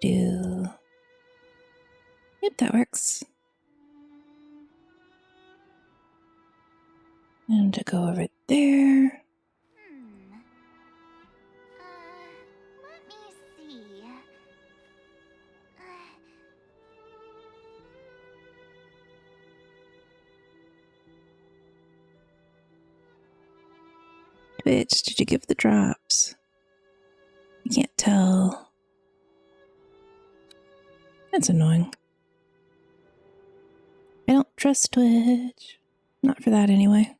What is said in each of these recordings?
do. Yep, that works. And to go over there. Let me see. Which did you give the drops? I can't tell. That's annoying. I don't trust Twitch. Not for that anyway.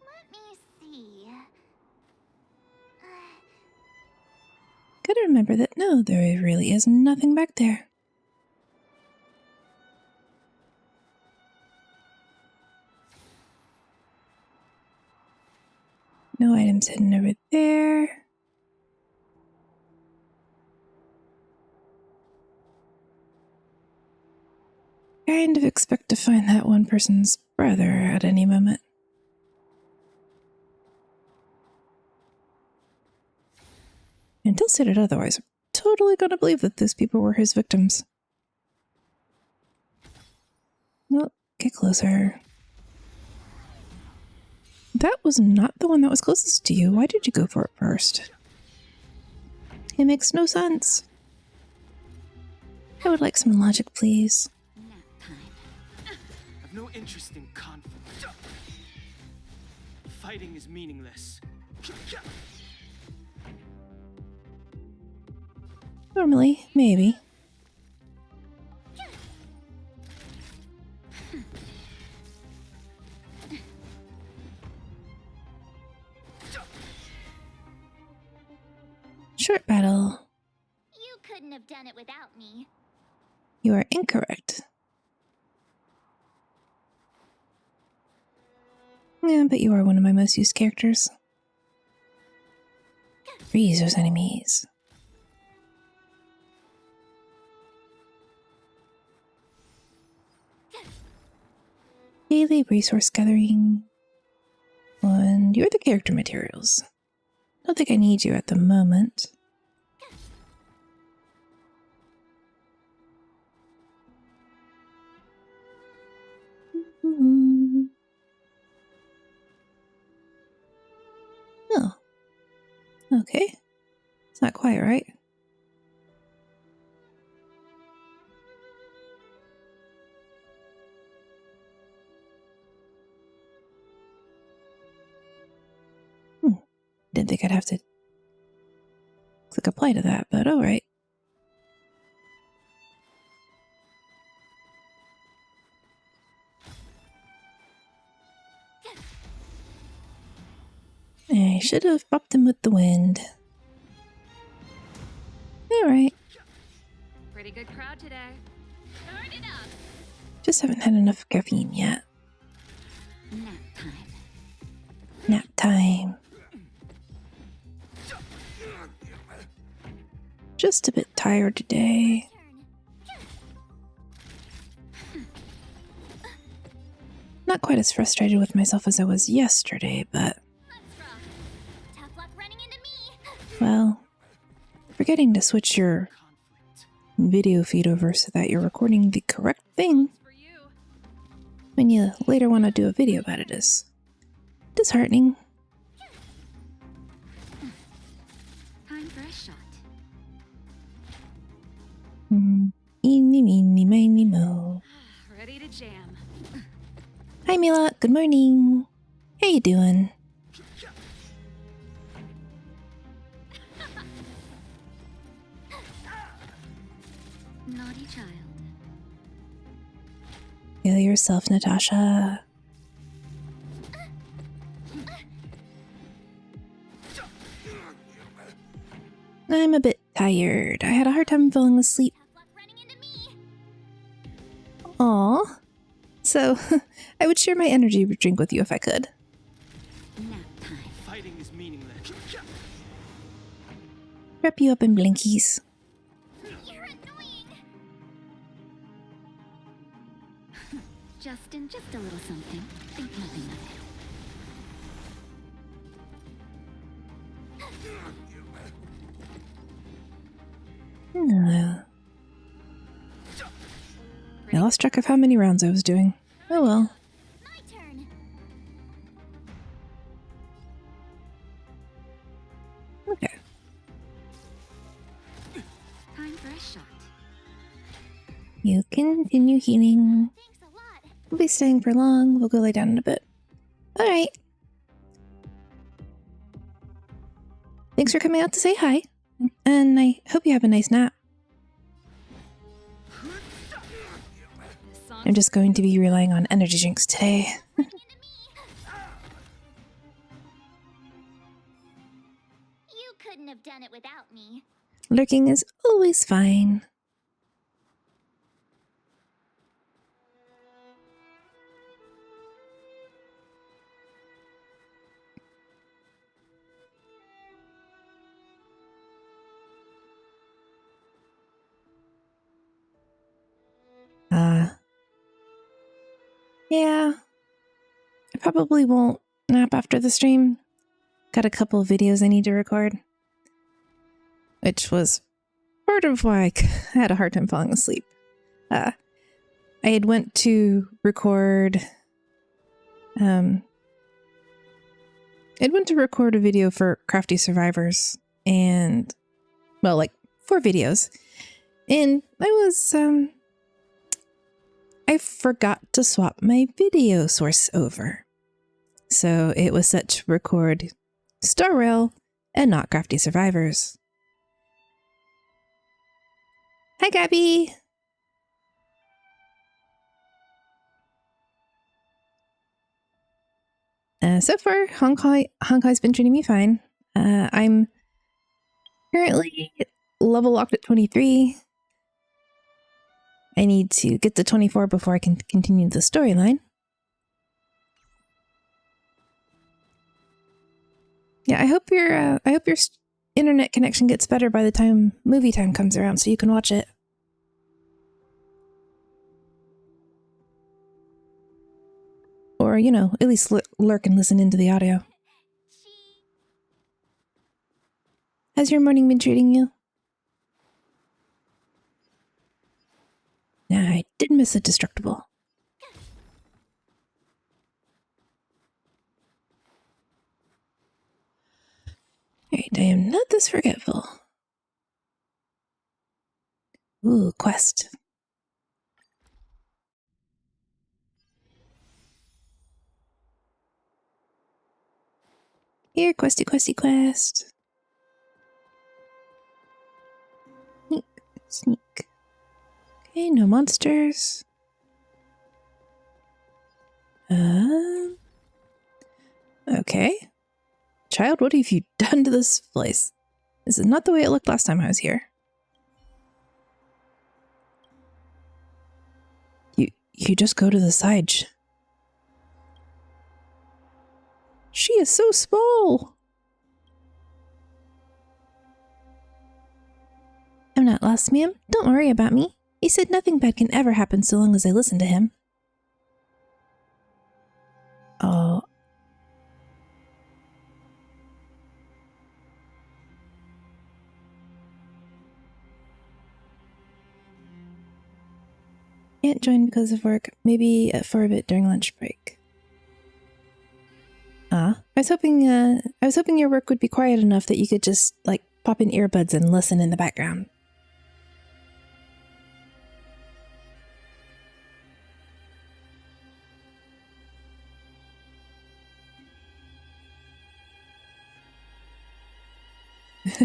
Let me see. Gotta remember that no, there really is nothing back there. No items hidden over there. Kind of expect to find that one person's brother at any moment. Until stated otherwise, I'm totally gonna believe that those people were his victims. Well, get closer. That was not the one that was closest to you. Why did you go for it first? It makes no sense. I would like some logic, please. I've no interest in conflict. Fighting is meaningless. Normally, maybe. Short battle. You couldn't have done it without me. You are incorrect. Yeah, but you are one of my most used characters. Freeze those enemies. Daily resource gathering. And you're the character materials. Don't think I need you at the moment. Oh. Okay. It's not quite right. Didn't think I'd have to click apply to that, but alright. I should have popped him with the wind. Alright. Pretty good crowd today. Start it up. Just haven't had enough caffeine yet. Nap time. Nap time. Just a bit tired today. Not quite as frustrated with myself as I was yesterday, but... Tough luck running into me. well, forgetting to switch your video feed over so that you're recording the correct thing when you later want to do a video about it is disheartening. Time for a shot. Eeny, meeny, miny, mo. Ready to jam. Hi, Mila. Good morning. How you doing? Naughty child. Feel yourself, Natasha. I'm a bit tired. I had a hard time falling asleep. Tough luck running into me. Aw. So, I would share my energy drink with you if I could. Nap time. Fighting is meaningless. Wrap you up in blinkies. You're annoying. Justin, just a little something. Think nothing of it. I lost track of how many rounds I was doing. Oh well. My turn. Okay. Time for a shot. You continue healing. Thanks a lot. We'll be staying for long. We'll go lay down in a bit. Alright. Thanks for coming out to say hi. And I hope you have a nice nap. I'm just going to be relying on energy drinks today. Running into me. You couldn't have done it without me. Lurking is always fine. Yeah. I probably won't nap after the stream. Got a couple of videos I need to record. Which was part of why I had a hard time falling asleep. I had went to record... I'd went to record a video for Crafty Survivors. And... well, like, 4 videos. And I was, I forgot to swap my video source over. So it was set to record Star Rail and not Crafty Survivors. Hi, Gabby! So far, Honkai's been treating me fine. I'm currently level locked at 23. I need to get to 24 before I can continue the storyline. Yeah, I hope your internet connection gets better by the time movie time comes around so you can watch it. Or, you know, at least lurk and listen into the audio. How's your morning been treating you? Nah, I did miss a destructible. Alright, I am not this forgetful. Ooh, quest. Here, questy, questy, quest. Sneak, sneak. Okay, no monsters. Okay. Child, what have you done to this place? This is not the way it looked last time I was here. You just go to the side. She is so small. I'm not lost, ma'am. Don't worry about me. He said nothing bad can ever happen so long as I listen to him. Oh. Can't join because of work. Maybe for a bit during lunch break. I was hoping your work would be quiet enough that you could just, like, pop in earbuds and listen in the background.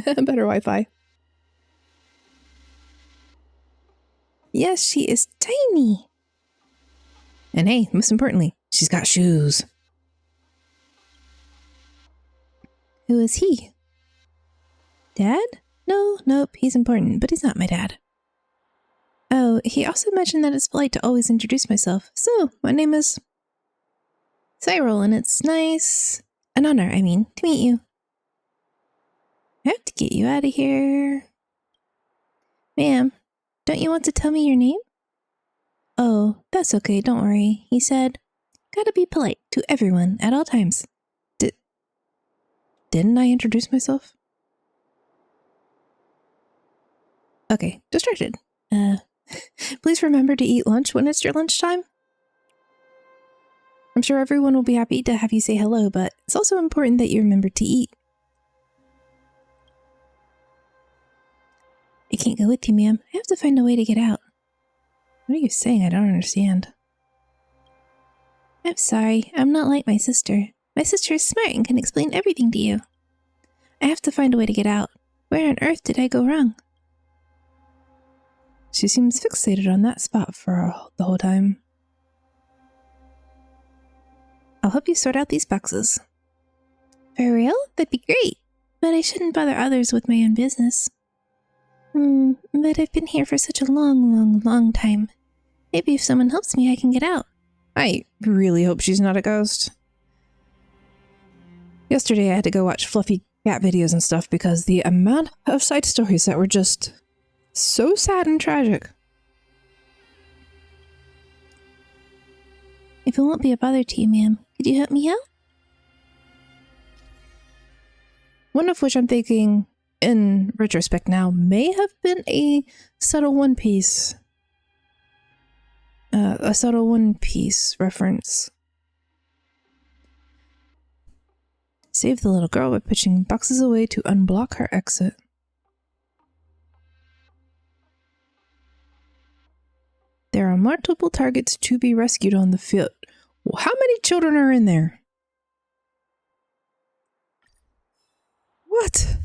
Better Wi-Fi. Yes, she is tiny. And hey, most importantly, she's got shoes. Who is he? Dad? No, nope, he's important, but he's not my dad. Oh, he also mentioned that it's polite to always introduce myself. So, my name is Cyril, and it's nice, an honor, I mean, to meet you. I have to get you out of here. Ma'am, don't you want to tell me your name? Oh, that's okay, don't worry, he said. Gotta be polite to everyone at all times. Didn't I introduce myself? Okay, distracted. Please remember to eat lunch when it's your lunchtime. I'm sure everyone will be happy to have you say hello, but it's also important that you remember to eat. I can't go with you, ma'am. I have to find a way to get out. What are you saying? I don't understand. I'm sorry. I'm not like my sister. My sister is smart and can explain everything to you. I have to find a way to get out. Where on earth did I go wrong? She seems fixated on that spot for the whole time. I'll help you sort out these boxes. For real? That'd be great. But I shouldn't bother others with my own business. But I've been here for such a long time. Maybe if someone helps me, I can get out. I really hope she's not a ghost. Yesterday I had to go watch fluffy cat videos and stuff because the amount of side stories that were just so sad and tragic. If it won't be a bother to you, ma'am, could you help me out? One of which I'm thinking, in retrospect now, may have been a subtle One Piece. A subtle One Piece reference. Save the little girl by pushing boxes away to unblock her exit. There are multiple targets to be rescued on the field. Well, how many children are in there? What?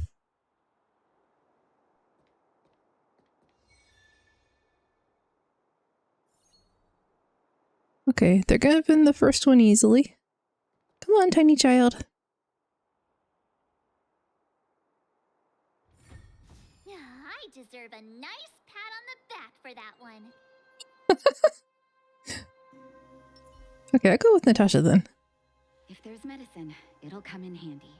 Okay, they're gonna win the first one easily. Come on, tiny child. I deserve a nice pat on the back for that one. Okay, I'll go with Natasha then. If there's medicine, it'll come in handy.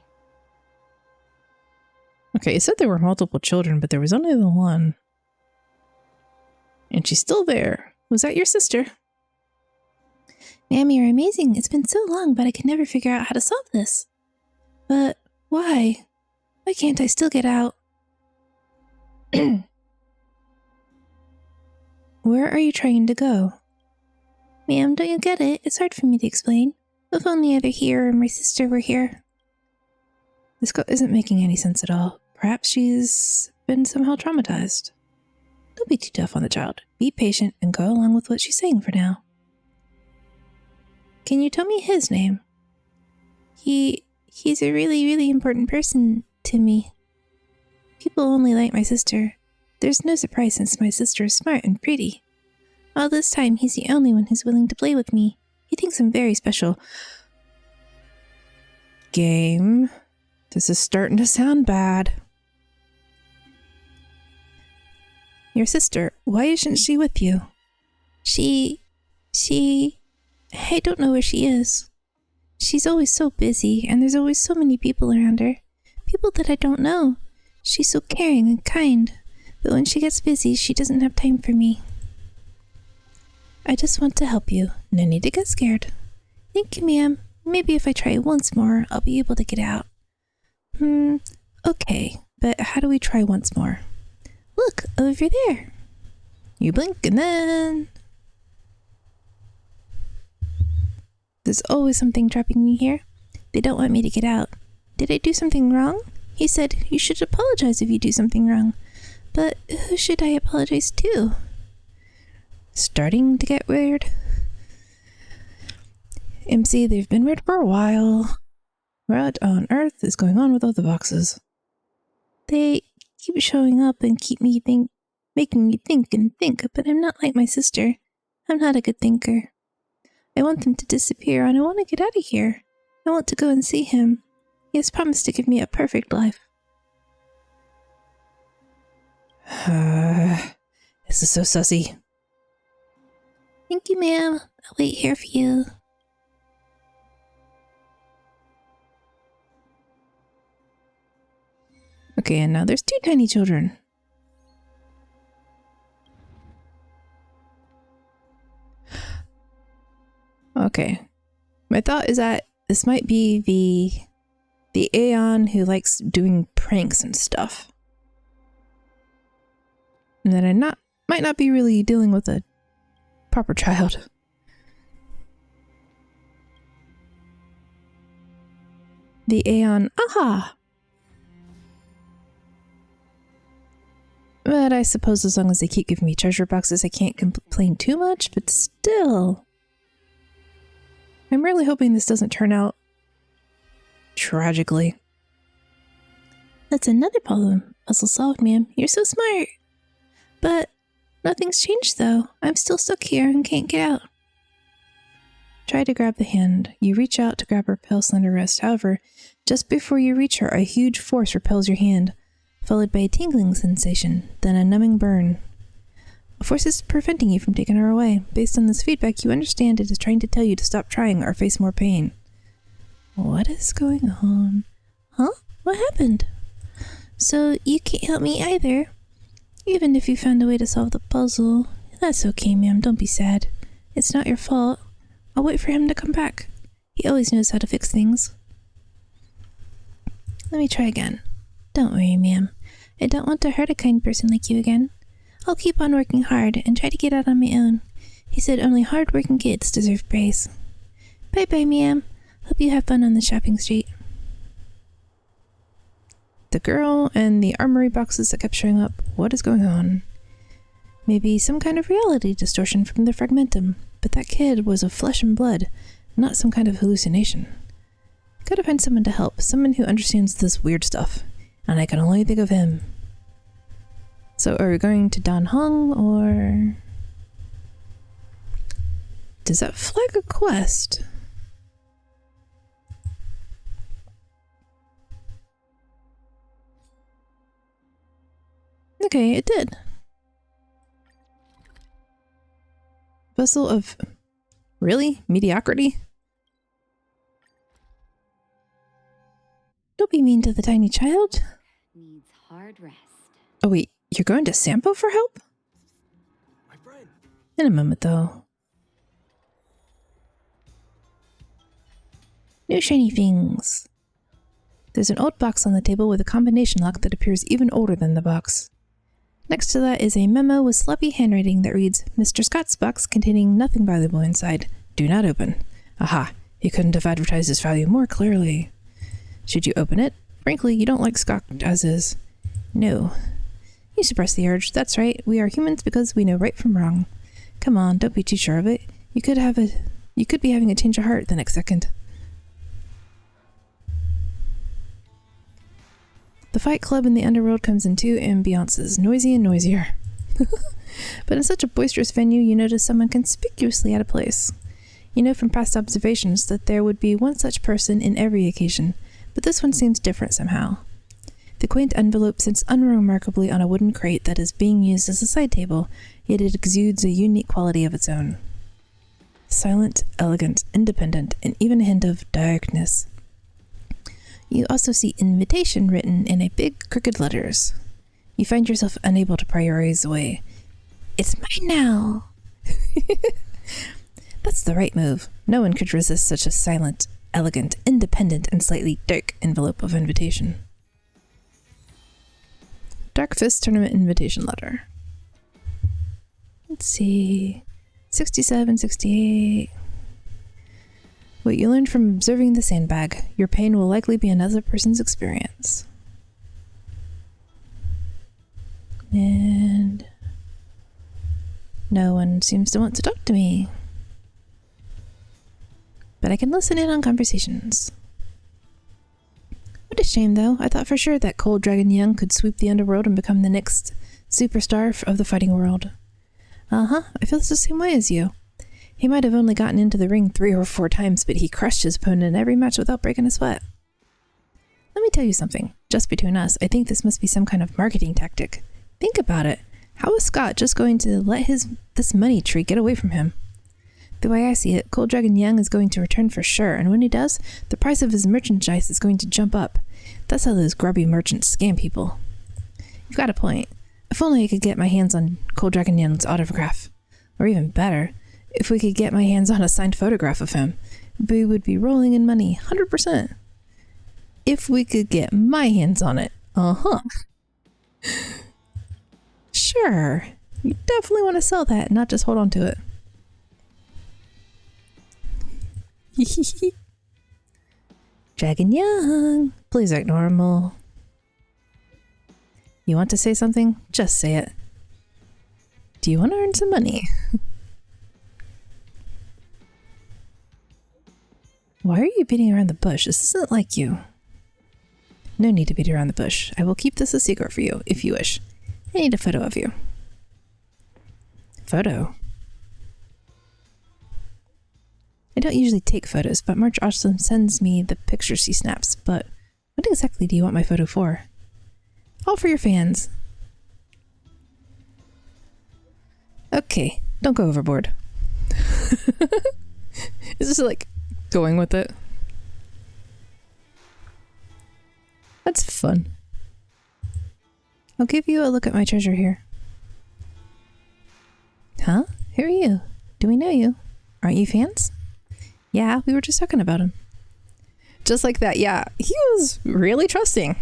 Okay, it said there were multiple children, but there was only the one. And she's still there. Was that your sister? Ma'am, you're amazing. It's been so long, but I could never figure out how to solve this. But why? Why can't I still get out? Where are you trying to go? Ma'am, don't you get it? It's hard for me to explain. If only either here or my sister were here. This girl isn't making any sense at all. Perhaps she's been somehow traumatized. Don't be too tough on the child. Be patient and go along with what she's saying for now. Can you tell me his name? He's a really important person to me. People only like my sister. There's no surprise since my sister is smart and pretty. All this time, he's the only one who's willing to play with me. He thinks I'm very special. Game. This is starting to sound bad. Your sister, why isn't she with you? I don't know where she is. She's always so busy, and there's always so many people around her. People that I don't know. She's so caring and kind, but when she gets busy, she doesn't have time for me. I just want to help you. No need to get scared. Thank you, ma'am. Maybe if I try once more, I'll be able to get out. Okay, but how do we try once more? Look, over there. You blink and then... There's always something trapping me here. They don't want me to get out. Did I do something wrong? He said, you should apologize if you do something wrong. But who should I apologize to? Starting to get weird. MC, they've been weird for a while. What on earth is going on with all the boxes? They keep showing up and making me think and think, but I'm not like my sister. I'm not a good thinker. I want them to disappear and I want to get out of here. I want to go and see him. He has promised to give me a perfect life. This is so sussy. Thank you, ma'am. I'll wait here for you. Okay, and now there's two tiny children. Okay. My thought is that this might be the Aeon who likes doing pranks and stuff. And that I might not be really dealing with a proper child. The Aeon, aha! But I suppose as long as they keep giving me treasure boxes, I can't complain too much, but still. I'm really hoping this doesn't turn out tragically. That's another puzzle solved, ma'am. You're so smart. But nothing's changed, though. I'm still stuck here and can't get out. Try to grab the hand. You reach out to grab her pale, slender wrist. However, just before you reach her, a huge force repels your hand, followed by a tingling sensation, then a numbing burn. A force is preventing you from taking her away. Based on this feedback, you understand it is trying to tell you to stop trying or face more pain. What is going on? Huh? What happened? So you can't help me either? Even if you found a way to solve the puzzle. That's okay, ma'am. Don't be sad. It's not your fault. I'll wait for him to come back. He always knows how to fix things. Let me try again. Don't worry, ma'am. I don't want to hurt a kind person like you again. I'll keep on working hard and try to get out on my own. He said only hard-working kids deserve praise. Bye-bye, ma'am. Hope you have fun on the shopping street. The girl and the armory boxes that kept showing up. What is going on? Maybe some kind of reality distortion from the fragmentum, but that kid was of flesh and blood, not some kind of hallucination. Gotta find someone to help, someone who understands this weird stuff, and I can only think of him. So are we going to Dan Hong, or... Does that flag a quest? Okay, it did. Vessel of... Really? Mediocrity? Don't be mean to the tiny child. Needs hard rest. Oh wait, you're going to Sampo for help? My friend. In a moment, though. New shiny things. There's an old box on the table with a combination lock that appears even older than the box. Next to that is a memo with sloppy handwriting that reads, Mr. Scott's box containing nothing valuable inside. Do not open. Aha, he couldn't have advertised his value more clearly. Should you open it? Frankly, you don't like Scott as is. No. You suppress the urge. That's right. We are humans because we know right from wrong. Come on, don't be too sure of it. You could be having a change of heart the next second. The Fight Club in the underworld comes in two ambiances, noisy and noisier. But in such a boisterous venue, you notice someone conspicuously out of place. You know from past observations that there would be one such person in every occasion, but this one seems different somehow. The quaint envelope sits unremarkably on a wooden crate that is being used as a side table, yet it exudes a unique quality of its own. Silent, elegant, independent, and even a hint of darkness. You also see invitation written in a big crooked letters. You find yourself unable to pry your eyes away. It's mine now! That's the right move. No one could resist such a silent, elegant, independent, and slightly dark envelope of invitation. Dark Fist Tournament invitation letter. Let's see. 67, 68... What you learned from observing the sandbag. Your pain will likely be another person's experience. And... no one seems to want to talk to me. But I can listen in on conversations. What a shame, though. I thought for sure that Cold Dragon Young could sweep the underworld and become the next superstar of the fighting world. Uh-huh, I feel the same way as you. He might have only gotten into the ring 3 or 4 times, but he crushed his opponent in every match without breaking a sweat. Let me tell you something. Just between us, I think this must be some kind of marketing tactic. Think about it. How is Scott just going to let this money tree get away from him? The way I see it, Cold Dragon Young is going to return for sure, and when he does, the price of his merchandise is going to jump up. That's how those grubby merchants scam people. You've got a point. If only I could get my hands on Cold Dragon Young's autograph. Or even better, If we could get my hands on a signed photograph of him, we would be rolling in money, 100%. If we could get my hands on it. Uh-huh. Sure. You definitely want to sell that, not just hold on to it. Dragon Young, please act normal. You want to say something? Just say it. Do you want to earn some money? Why are you beating around the bush? This isn't like you. No need to beat around the bush. I will keep this a secret for you, if you wish. I need a photo of you. Photo? I don't usually take photos, but March often sends me the pictures she snaps. But what exactly do you want my photo for? All for your fans. Okay, don't go overboard. Is this like going with it? That's fun. I'll give you a look at my treasure here. Huh? Who are you? Do we know you? Aren't you fans? Yeah, we were just talking about him. Just like that, yeah. He was really trusting.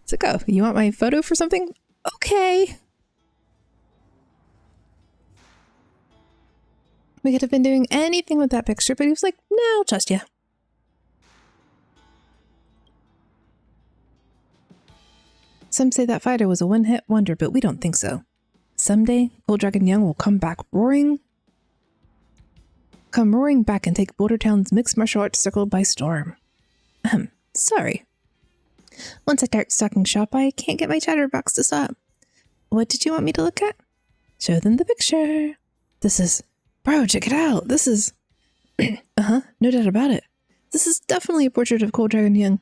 It's like, oh, you want my photo for something? Okay. We could have been doing anything with that picture, but he was like, no, I'll trust you. Some say that fighter was a one-hit wonder, but we don't think so. Someday, Gold Dragon Young will come roaring back and take Boulder Town's mixed martial arts circle by storm. Sorry. Once I start stocking shop, I can't get my chatterbox to stop. What did you want me to look at? Show them the picture. This is... Bro, check it out. This is... no doubt about it. This is definitely a portrait of Gold Dragon Young.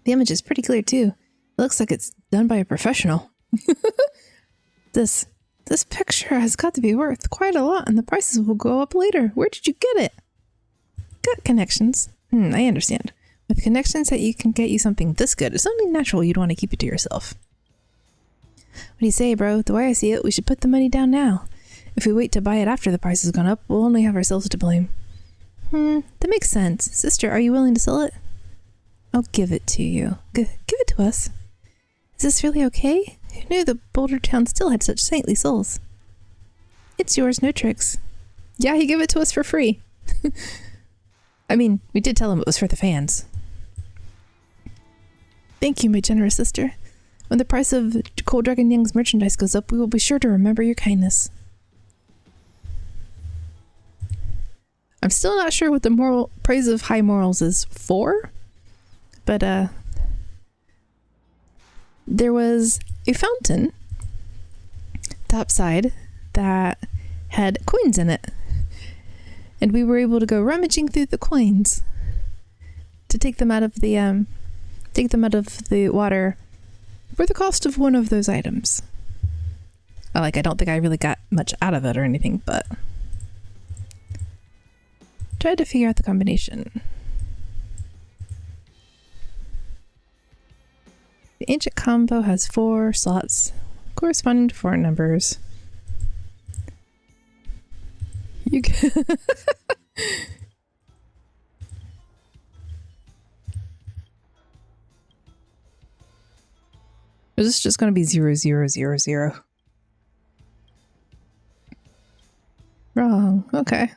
The image is pretty clear, too. It looks like it's done by a professional. This picture has got to be worth quite a lot, and the prices will go up later. Where did you get it? Got connections. I understand. With connections that you can get you something this good, it's only natural you'd want to keep it to yourself. What do you say, bro? The way I see it, we should put the money down now. If we wait to buy it after the price has gone up, we'll only have ourselves to blame. That makes sense. Sister, are you willing to sell it? I'll give it to you. Give it to us. Is this really okay? Who knew that Boulder Town still had such saintly souls? It's yours, no tricks. Yeah, he gave it to us for free. I mean, we did tell him it was for the fans. Thank you, my generous sister. When the price of Gold Dragon Young's merchandise goes up, we will be sure to remember your kindness. I'm still not sure what the moral praise of high morals is for, but there was a fountain topside that had coins in it, and we were able to go rummaging through the coins to take them out of the water for the cost of one of those items. I don't think I really got much out of it or anything, but tried to figure out the combination. The ancient combo has 4 slots corresponding to 4 numbers. You can Is this just going to be 0, 0, 0, 0? Wrong. Okay.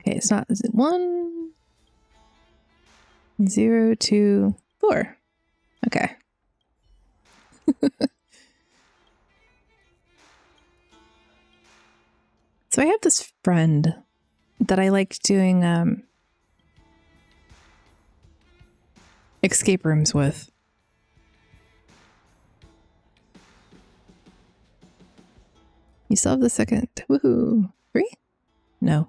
Okay, it's not. Is it 1, 0, 2, 4? Okay. So I have this friend that I like doing escape rooms with. You still have the second. Woohoo. 3? No.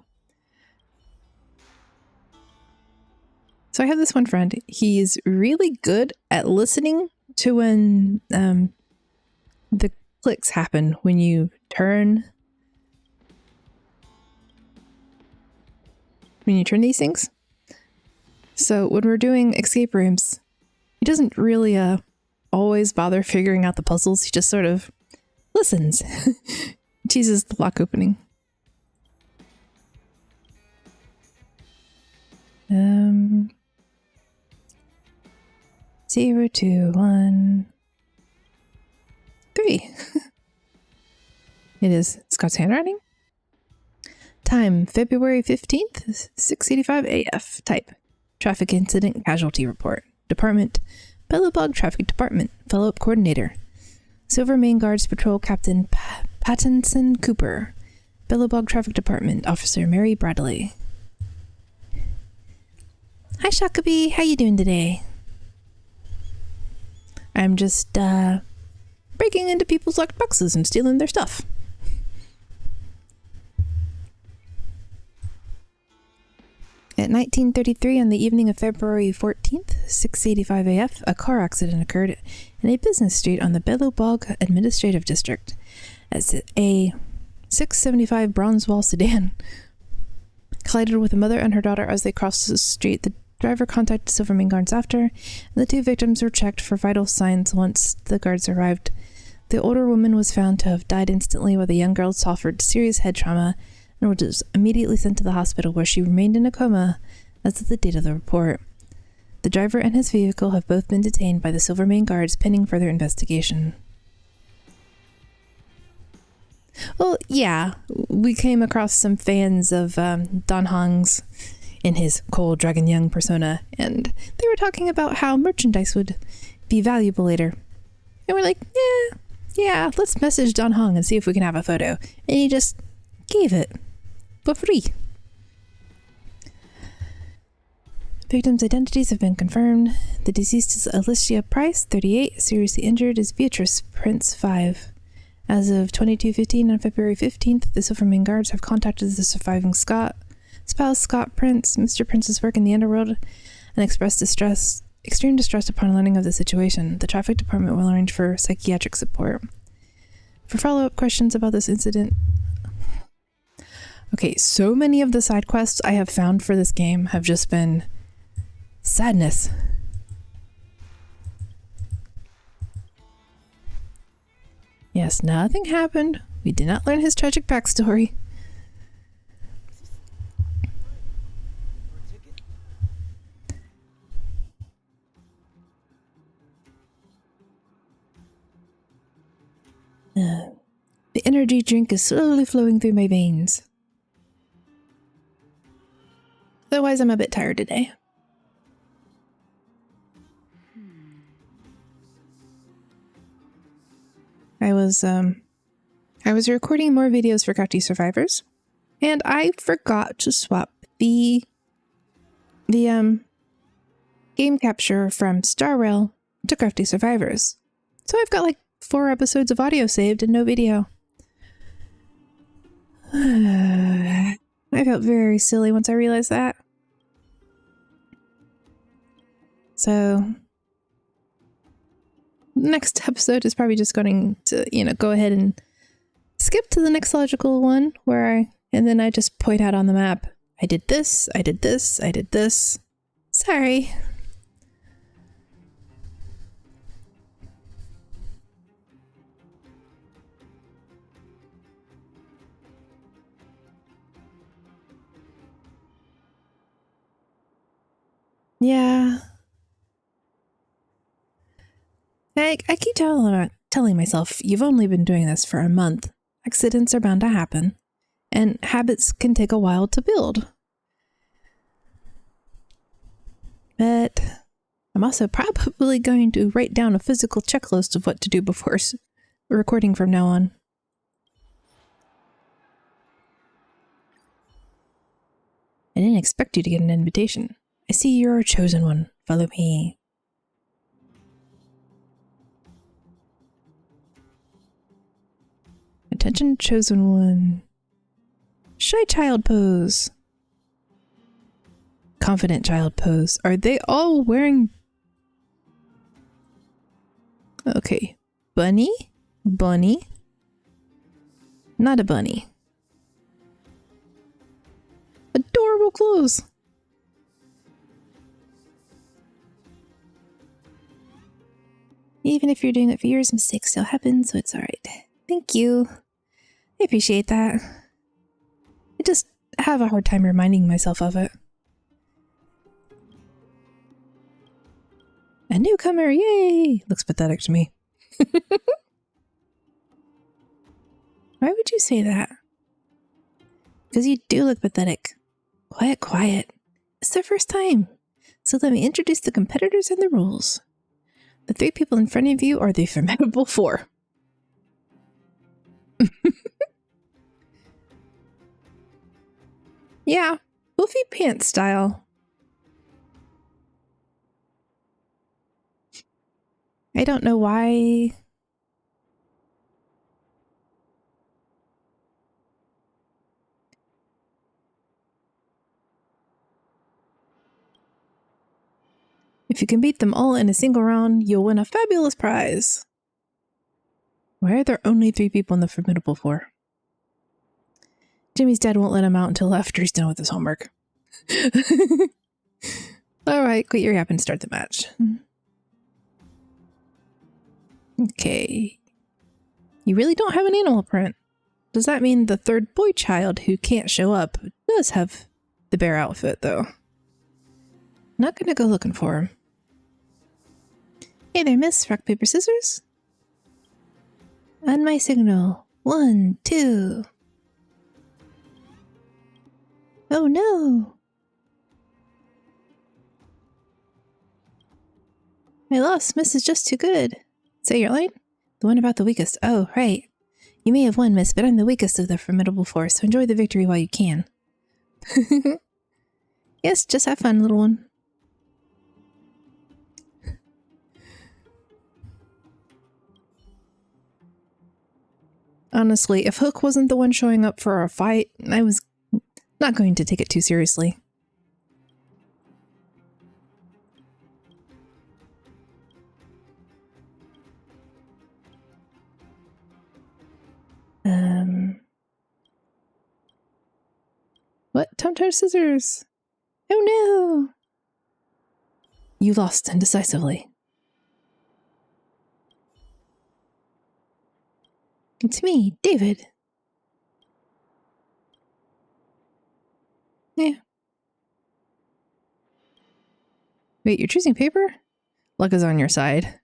So I have this one friend. He's really good at listening to when the clicks happen when you turn these things. So when we're doing escape rooms, he doesn't really always bother figuring out the puzzles. He just sort of listens. Teases the lock opening. 0, 2, 1, 3. It is Scott's handwriting. Time, February 15th, 6:85 AF. Type, traffic incident casualty report. Department, Bellowbog Traffic Department. Follow-up coordinator, Silver Main Guards Patrol Captain Pattinson Cooper. Bellowbog Traffic Department. Officer Mary Bradley. Hi, Shakabi. How you doing today? I'm just, breaking into people's locked boxes and stealing their stuff. At 19:33 on the evening of February 14th, 6:85 AF, a car accident occurred in a business street on the Bellowbog Administrative District. As a 675 Bronzewall sedan collided with a mother and her daughter as they crossed the street. The driver contacted Silvermane guards after, and the two victims were checked for vital signs once the guards arrived. The older woman was found to have died instantly, while the young girl suffered serious head trauma and was immediately sent to the hospital, where she remained in a coma as of the date of the report. The driver and his vehicle have both been detained by the Silvermane guards pending further investigation. Well, yeah, we came across some fans of Don Hong's in his Cole Dragon Young persona, and they were talking about how merchandise would be valuable later. And we're like, yeah, let's message Don Hong and see if we can have a photo. And he just gave it for free. Victims' identities have been confirmed. The deceased is Alicia Price, 38. Seriously injured is Beatrice Prince, 5. As of 22:15 on February 15th, the Silvermane guards have contacted the surviving spouse Scott Prince, Mr. Prince's work in the underworld, and expressed extreme distress upon learning of the situation. The traffic department will arrange for psychiatric support. For follow-up questions about this incident... Okay, so many of the side quests I have found for this game have just been sadness. Yes, nothing happened. We did not learn his tragic backstory. The energy drink is slowly flowing through my veins. Otherwise, I'm a bit tired today. I was recording more videos for Crafty Survivors, and I forgot to swap the game capture from Star Rail to Crafty Survivors. So I've got like 4 episodes of audio saved and no video. I felt very silly once I realized that. So next episode is probably just going to, go ahead and skip to the next logical one and then I just point out on the map, I did this, I did this, I did this. Sorry. Yeah. I keep telling myself, you've only been doing this for a month. Accidents are bound to happen, and habits can take a while to build. But I'm also probably going to write down a physical checklist of what to do before recording from now on. I didn't expect you to get an invitation. I see you're a chosen one. Follow me. Attention, chosen one. Shy child pose. Confident child pose. Are they all wearing... Okay. Bunny? Bunny? Not a bunny. Adorable clothes. Even if you're doing it for years, mistakes still happen, so it's alright. Thank you. I appreciate that. I just have a hard time reminding myself of it. A newcomer, yay! Looks pathetic to me. Why would you say that? Because you do look pathetic. Quiet, quiet. It's their first time. So let me introduce the competitors and the rules. The 3 people in front of you are the formidable 4. Yeah, poofy pants style. I don't know why. If you can beat them all in a single round, you'll win a fabulous prize. Why are there only 3 people in the formidable 4? Jimmy's dad won't let him out until after he's done with his homework. Alright, quit your yap and start the match. Okay. You really don't have an animal print. Does that mean the 3rd boy child who can't show up does have the bear outfit, though? Not gonna go looking for him. Hey there, miss. Rock, paper, scissors? On my signal. 1, 2. Oh no! I lost. Miss is just too good. Say your line? The one about the weakest. Oh, right. You may have won, miss, but I'm the weakest of the formidable 4, so enjoy the victory while you can. Yes, just have fun, little one. Honestly, if Hook wasn't the one showing up for our fight, I was not going to take it too seriously. What? Tum-tum scissors! Oh no! You lost indecisively. It's me, David. Yeah. Wait, you're choosing paper? Luck is on your side.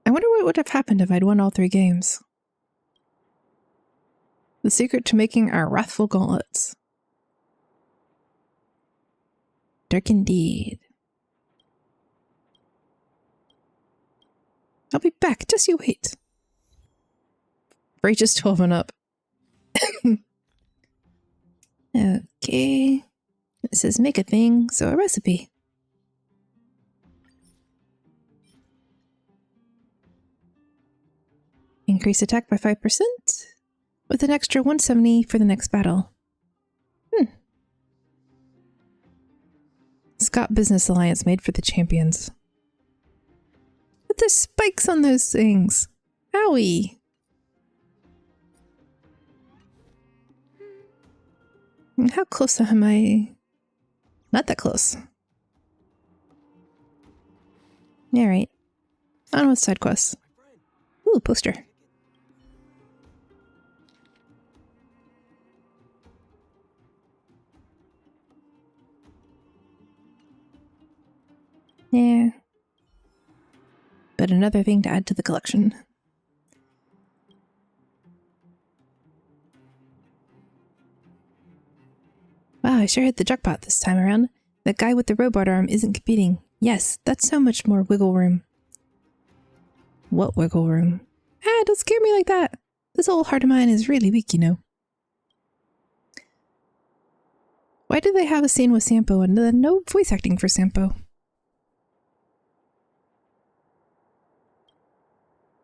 I wonder what would have happened if I'd won all 3 games. The secret to making our wrathful gauntlets. Dark indeed. I'll be back, just you wait. Rage is 12 and up. Okay. It says make a thing, so a recipe. Increase attack by 5%, with an extra 170 for the next battle. Scott Business Alliance made for the champions. But there's spikes on those things. Owie. How close am I? Not that close. Alright. On with side quests. Ooh, poster. Yeah. But another thing to add to the collection. Wow, I sure hit the jackpot this time around. That guy with the robot arm isn't competing. Yes, that's so much more wiggle room. What wiggle room? Ah, don't scare me like that. This old heart of mine is really weak, you know. Why do they have a scene with Sampo and then no voice acting for Sampo?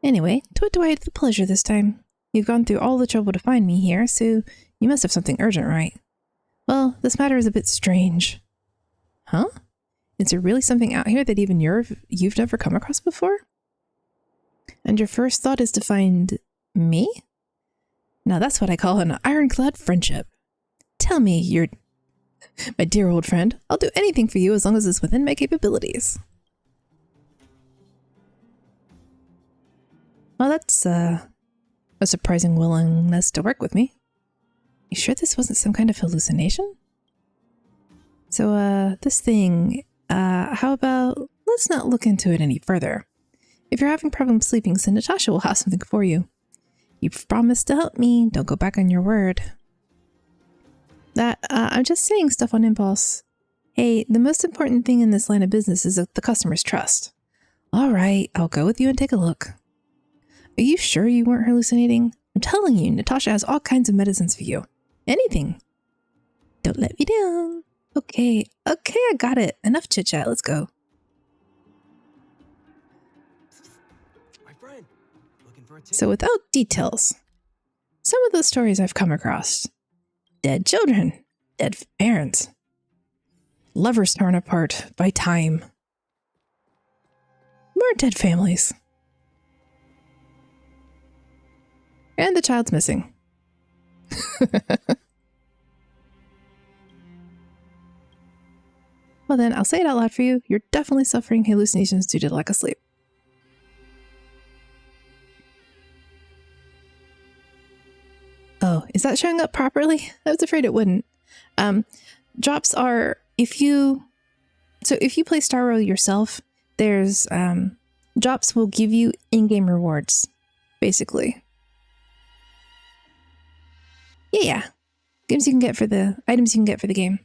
Anyway, to what do I have the pleasure this time? You've gone through all the trouble to find me here, so you must have something urgent, right? Well, this matter is a bit strange. Huh? Is there really something out here that even you've never come across before? And your first thought is to find me? Now that's what I call an ironclad friendship. Tell me, you're my dear old friend. I'll do anything for you as long as it's within my capabilities. Well, that's a surprising willingness to work with me. You sure this wasn't some kind of hallucination? So, this thing, how about let's not look into it any further. If you're having problems sleeping, so Natasha will have something for you. You've promised to help me. Don't go back on your word. I'm just saying stuff on impulse. Hey, the most important thing in this line of business is the customer's trust. All right, I'll go with you and take a look. Are you sure you weren't hallucinating? I'm telling you, Natasha has all kinds of medicines for you. Anything. Don't let me down. Okay, I got it. Enough chit-chat, let's go. My friend, looking for a ticket. So without details, some of the stories I've come across. Dead children, dead parents, lovers torn apart by time, more dead families, and the child's missing. Well then, I'll say it out loud for you. You're definitely suffering hallucinations due to lack of sleep. Oh, is that showing up properly? I was afraid it wouldn't. Drops are, if you play Star Rail yourself, there's, drops will give you in-game rewards, basically. Yeah. Items you can get for the game.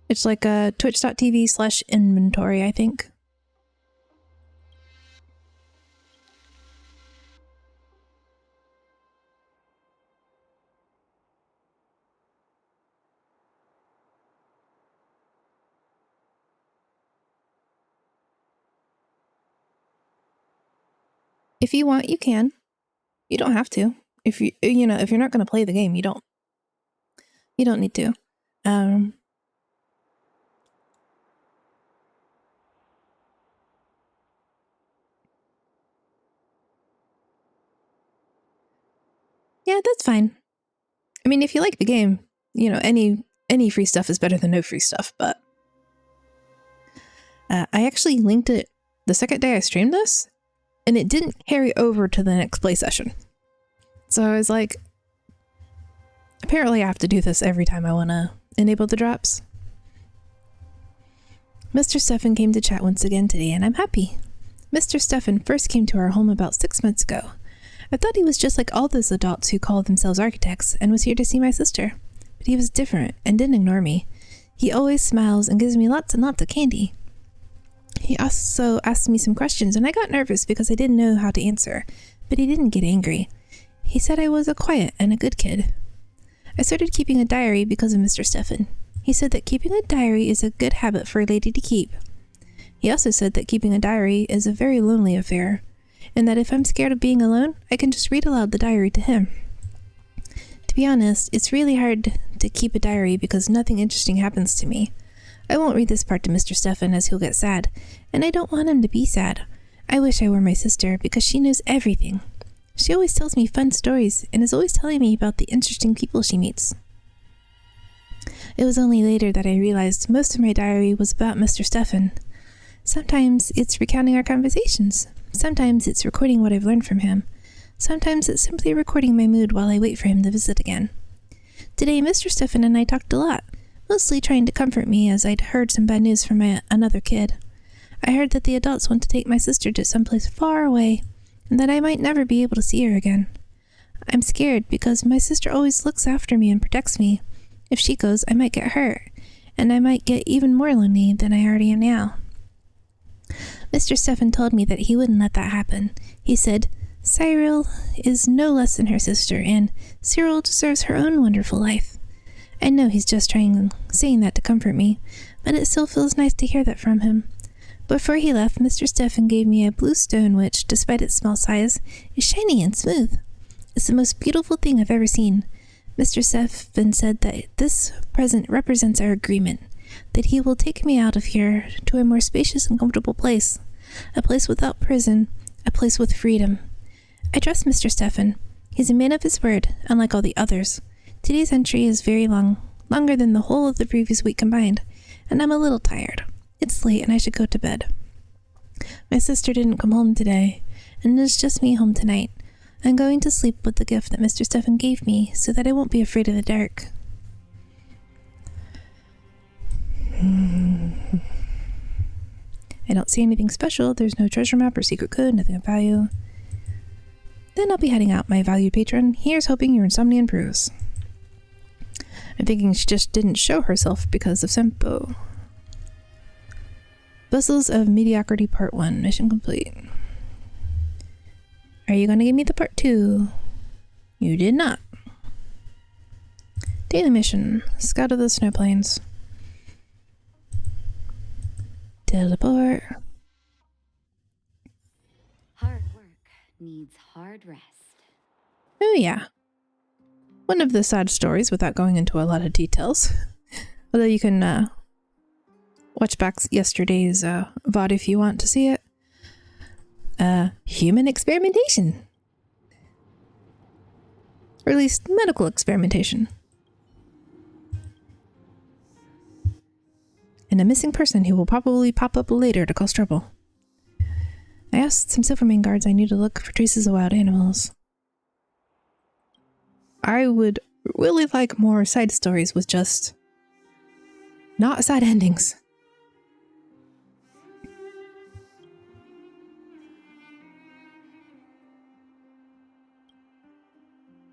It's like a twitch.tv/inventory, I think. If you want, you can. You don't have to. If you're not going to play the game, you don't need to. Yeah, that's fine. I mean, if you like the game, any free stuff is better than no free stuff, but I actually linked it the second day I streamed this, and it didn't carry over to the next play session. So I was like, apparently I have to do this every time I want to enable the drops. Mr. Stefan came to chat once again today, and I'm happy. Mr. Stefan first came to our home about 6 months ago. I thought he was just like all those adults who called themselves architects and was here to see my sister. But he was different and didn't ignore me. He always smiles and gives me lots and lots of candy. He also asked me some questions, and I got nervous because I didn't know how to answer, but he didn't get angry. He said I was a quiet and a good kid. I started keeping a diary because of Mr. Stefan. He said that keeping a diary is a good habit for a lady to keep. He also said that keeping a diary is a very lonely affair, and that if I'm scared of being alone, I can just read aloud the diary to him. To be honest, it's really hard to keep a diary because nothing interesting happens to me. I won't read this part to Mr. Stefan as he'll get sad, and I don't want him to be sad. I wish I were my sister because she knows everything. She always tells me fun stories and is always telling me about the interesting people she meets. It was only later that I realized most of my diary was about Mr. Stefan. Sometimes it's recounting our conversations. Sometimes it's recording what I've learned from him. Sometimes it's simply recording my mood while I wait for him to visit again. Today, Mr. Stefan and I talked a lot, mostly trying to comfort me as I'd heard some bad news from another kid. I heard that the adults want to take my sister to someplace far away, and that I might never be able to see her again. I'm scared because my sister always looks after me and protects me. If she goes, I might get hurt, and I might get even more lonely than I already am now. Mr. Stefan told me that he wouldn't let that happen. He said, Cyril is no less than her sister, and Cyril deserves her own wonderful life. I know he's just saying that to comfort me, but it still feels nice to hear that from him. Before he left, Mr. Stefan gave me a blue stone which, despite its small size, is shiny and smooth. It's the most beautiful thing I've ever seen. Mr. Stefan said that this present represents our agreement, that he will take me out of here to a more spacious and comfortable place, a place without prison, a place with freedom. I trust Mr. Stefan. He's a man of his word, unlike all the others. Today's entry is very long, longer than the whole of the previous week combined, and I'm a little tired. It's late and I should go to bed. My sister didn't come home today, and it's just me home tonight. I'm going to sleep with the gift that Mr. Stefan gave me so that I won't be afraid of the dark. I don't see anything special. There's no treasure map or secret code, nothing of value. Then I'll be heading out, my valued patron. Here's hoping your insomnia improves. I'm thinking she just didn't show herself because of Sempo. Vessels of Mediocrity Part 1. Mission complete. Are you going to give me the Part 2? You did not. Daily mission. Scout of the snow plains. Teleport. Hard work needs hard rest. Oh yeah. One of the sad stories, without going into a lot of details. Although you can watch back yesterday's VOD if you want to see it. Human experimentation. Or at least medical experimentation. And a missing person who will probably pop up later to cause trouble. I asked some Silvermane guards I knew to look for traces of wild animals. I would really like more side stories with just not sad endings.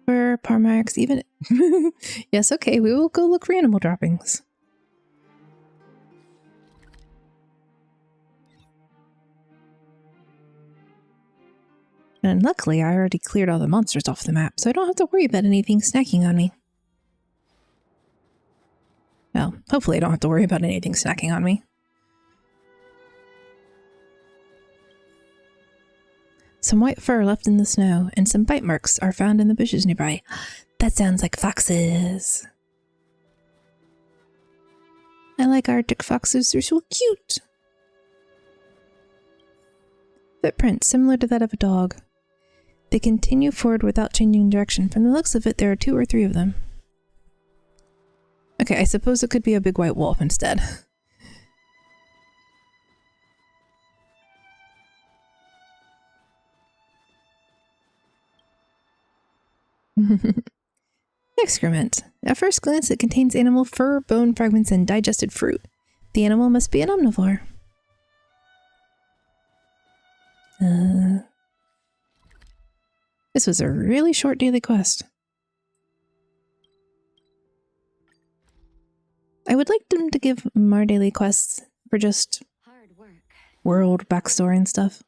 For Parmax, even... Yes, okay, we will go look for animal droppings. And luckily, I already cleared all the monsters off the map, so I don't have to worry about anything snacking on me. Well, hopefully I don't have to worry about anything snacking on me. Some white fur left in the snow, and some bite marks are found in the bushes nearby. That sounds like foxes. I like Arctic foxes, they're so cute. Footprints similar to that of a dog. They continue forward without changing direction. From the looks of it, there are 2 or 3 of them. Okay, I suppose it could be a big white wolf instead. Excrement. At first glance, it contains animal fur, bone fragments, and digested fruit. The animal must be an omnivore. This was a really short daily quest. I would like them to give more daily quests for just Hard work. world backstory and stuff.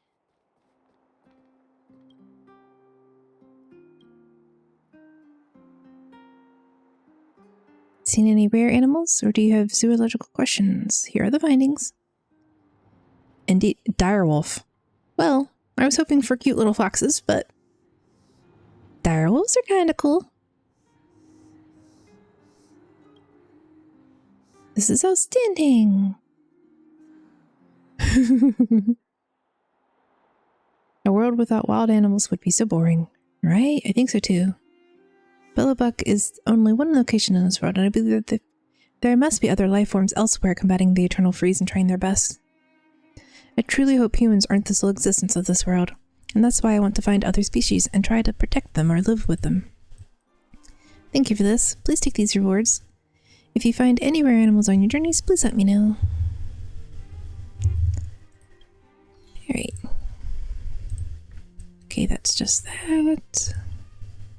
Seen any rare animals, or do you have zoological questions? Here are the findings. Indeed, direwolf. Well, I was hoping for cute little foxes, but direwolves are kind of cool. This is outstanding. A world without wild animals would be so boring, right? I think so too. Bellobuck is only one location in this world, and I believe that there must be other life forms elsewhere combating the eternal freeze and trying their best. I truly hope humans aren't the sole existence of this world, and that's why I want to find other species and try to protect them or live with them. Thank you for this. Please take these rewards. If you find any rare animals on your journeys, please let me know. Alright. Okay, that's just that.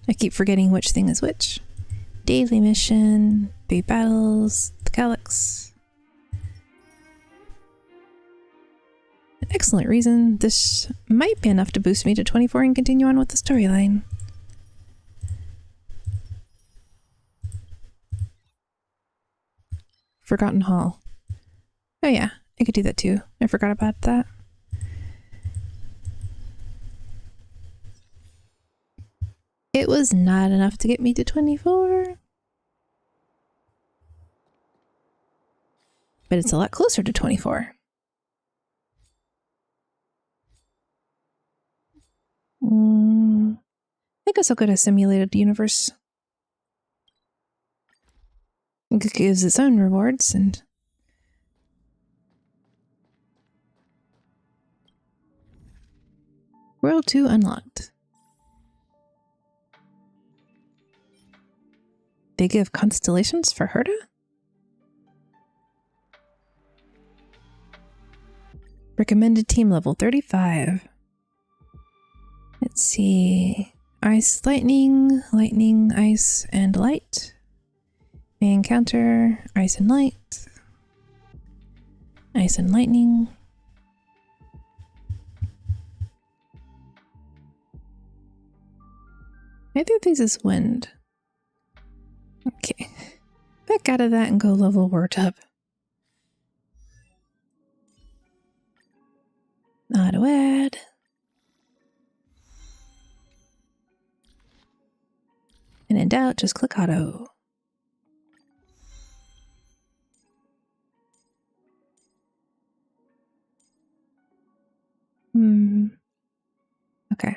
I keep forgetting which thing is which. Daily mission, 3 battles, the Calyx. An excellent reason. This might be enough to boost me to 24 and continue on with the storyline. Forgotten Hall. Oh yeah, I could do that too. I forgot about that. It was not enough to get me to 24. But it's a lot closer to 24. I guess I'll go to Simulated Universe. It gives its own rewards, and World 2 unlocked. They give constellations for Herta? Recommended team level 35. Let's see. Ice, lightning, lightning, ice, and light. Main counter, ice and light. Ice and lightning. Neither of these is wind. Okay. Back out of that and go level word up. Auto add. And in doubt, just click auto. Okay.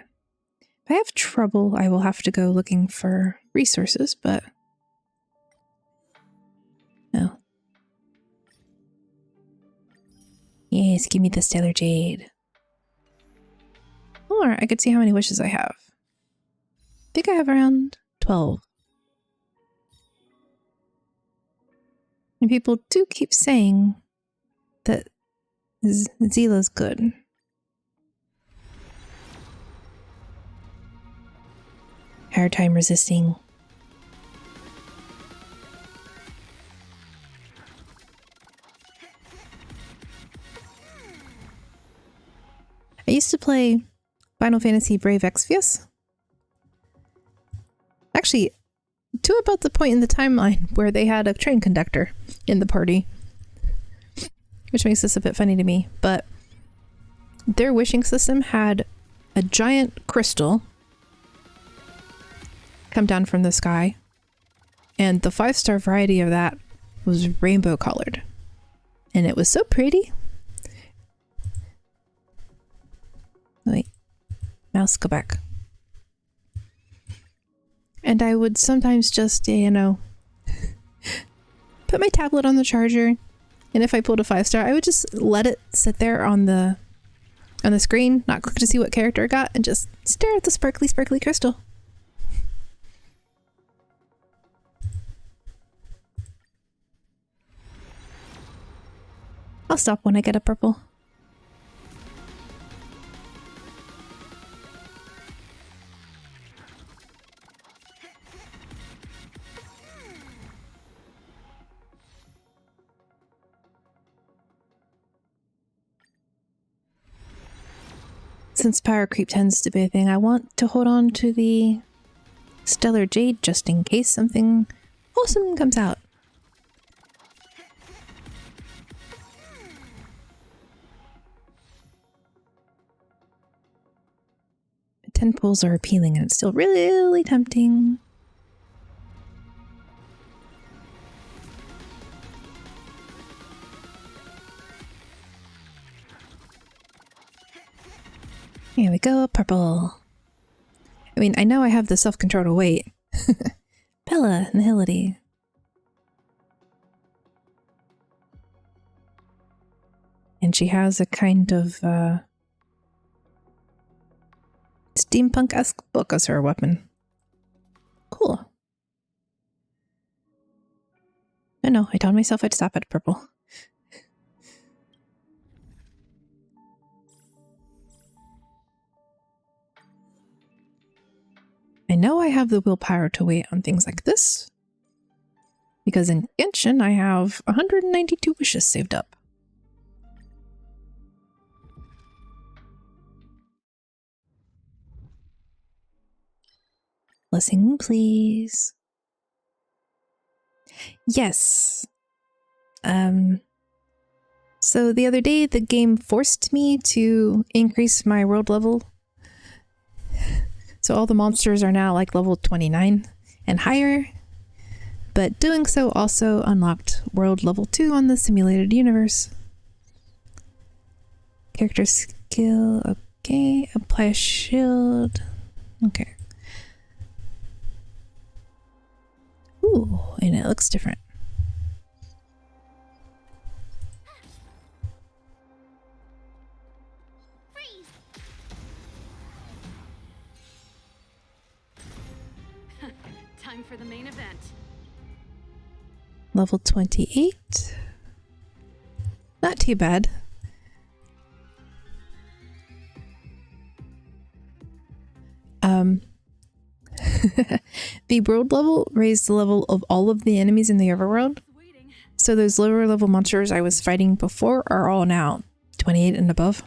If I have trouble, I will have to go looking for resources, but no. Yes, give me the stellar jade. Or I could see how many wishes I have. I think I have around 12. And people do keep saying that Zila's good. Hard time resisting. I used to play Final Fantasy Brave Exvius. Actually, to about the point in the timeline where they had a train conductor in the party. Which makes this a bit funny to me, but their wishing system had a giant crystal come down from the sky, and the 5-star variety of that was rainbow colored. And it was so pretty. Wait, mouse, go back. And I would sometimes just, you know, put my tablet on the charger, and if I pulled a 5-star, I would just let it sit there on the screen, not click to see what character I got, and just stare at the sparkly, sparkly crystal. I'll stop when I get a purple. Since power creep tends to be a thing, I want to hold on to the stellar jade just in case something awesome comes out. The 10 pulls are appealing and it's still really tempting. Here we go, purple. I mean, I know I have the self-control to wait. Bella, Nihility. And she has a kind of steampunk-esque book as her weapon. Cool. No, I told myself I'd stop at purple. I know I have the willpower to wait on things like this, because in Genshin I have 192 wishes saved up. Blessing, please. Yes. So the other day the game forced me to increase my world level. So all the monsters are now like level 29 and higher, but doing so also unlocked world level 2 on the simulated universe. Character skill, okay. Apply a shield, okay. Ooh, and it looks different. time for the main event. Level 28. Not too bad. The world level raised the level of all of the enemies in the overworld. Waiting. So those lower level monsters I was fighting before are all now 28 and above.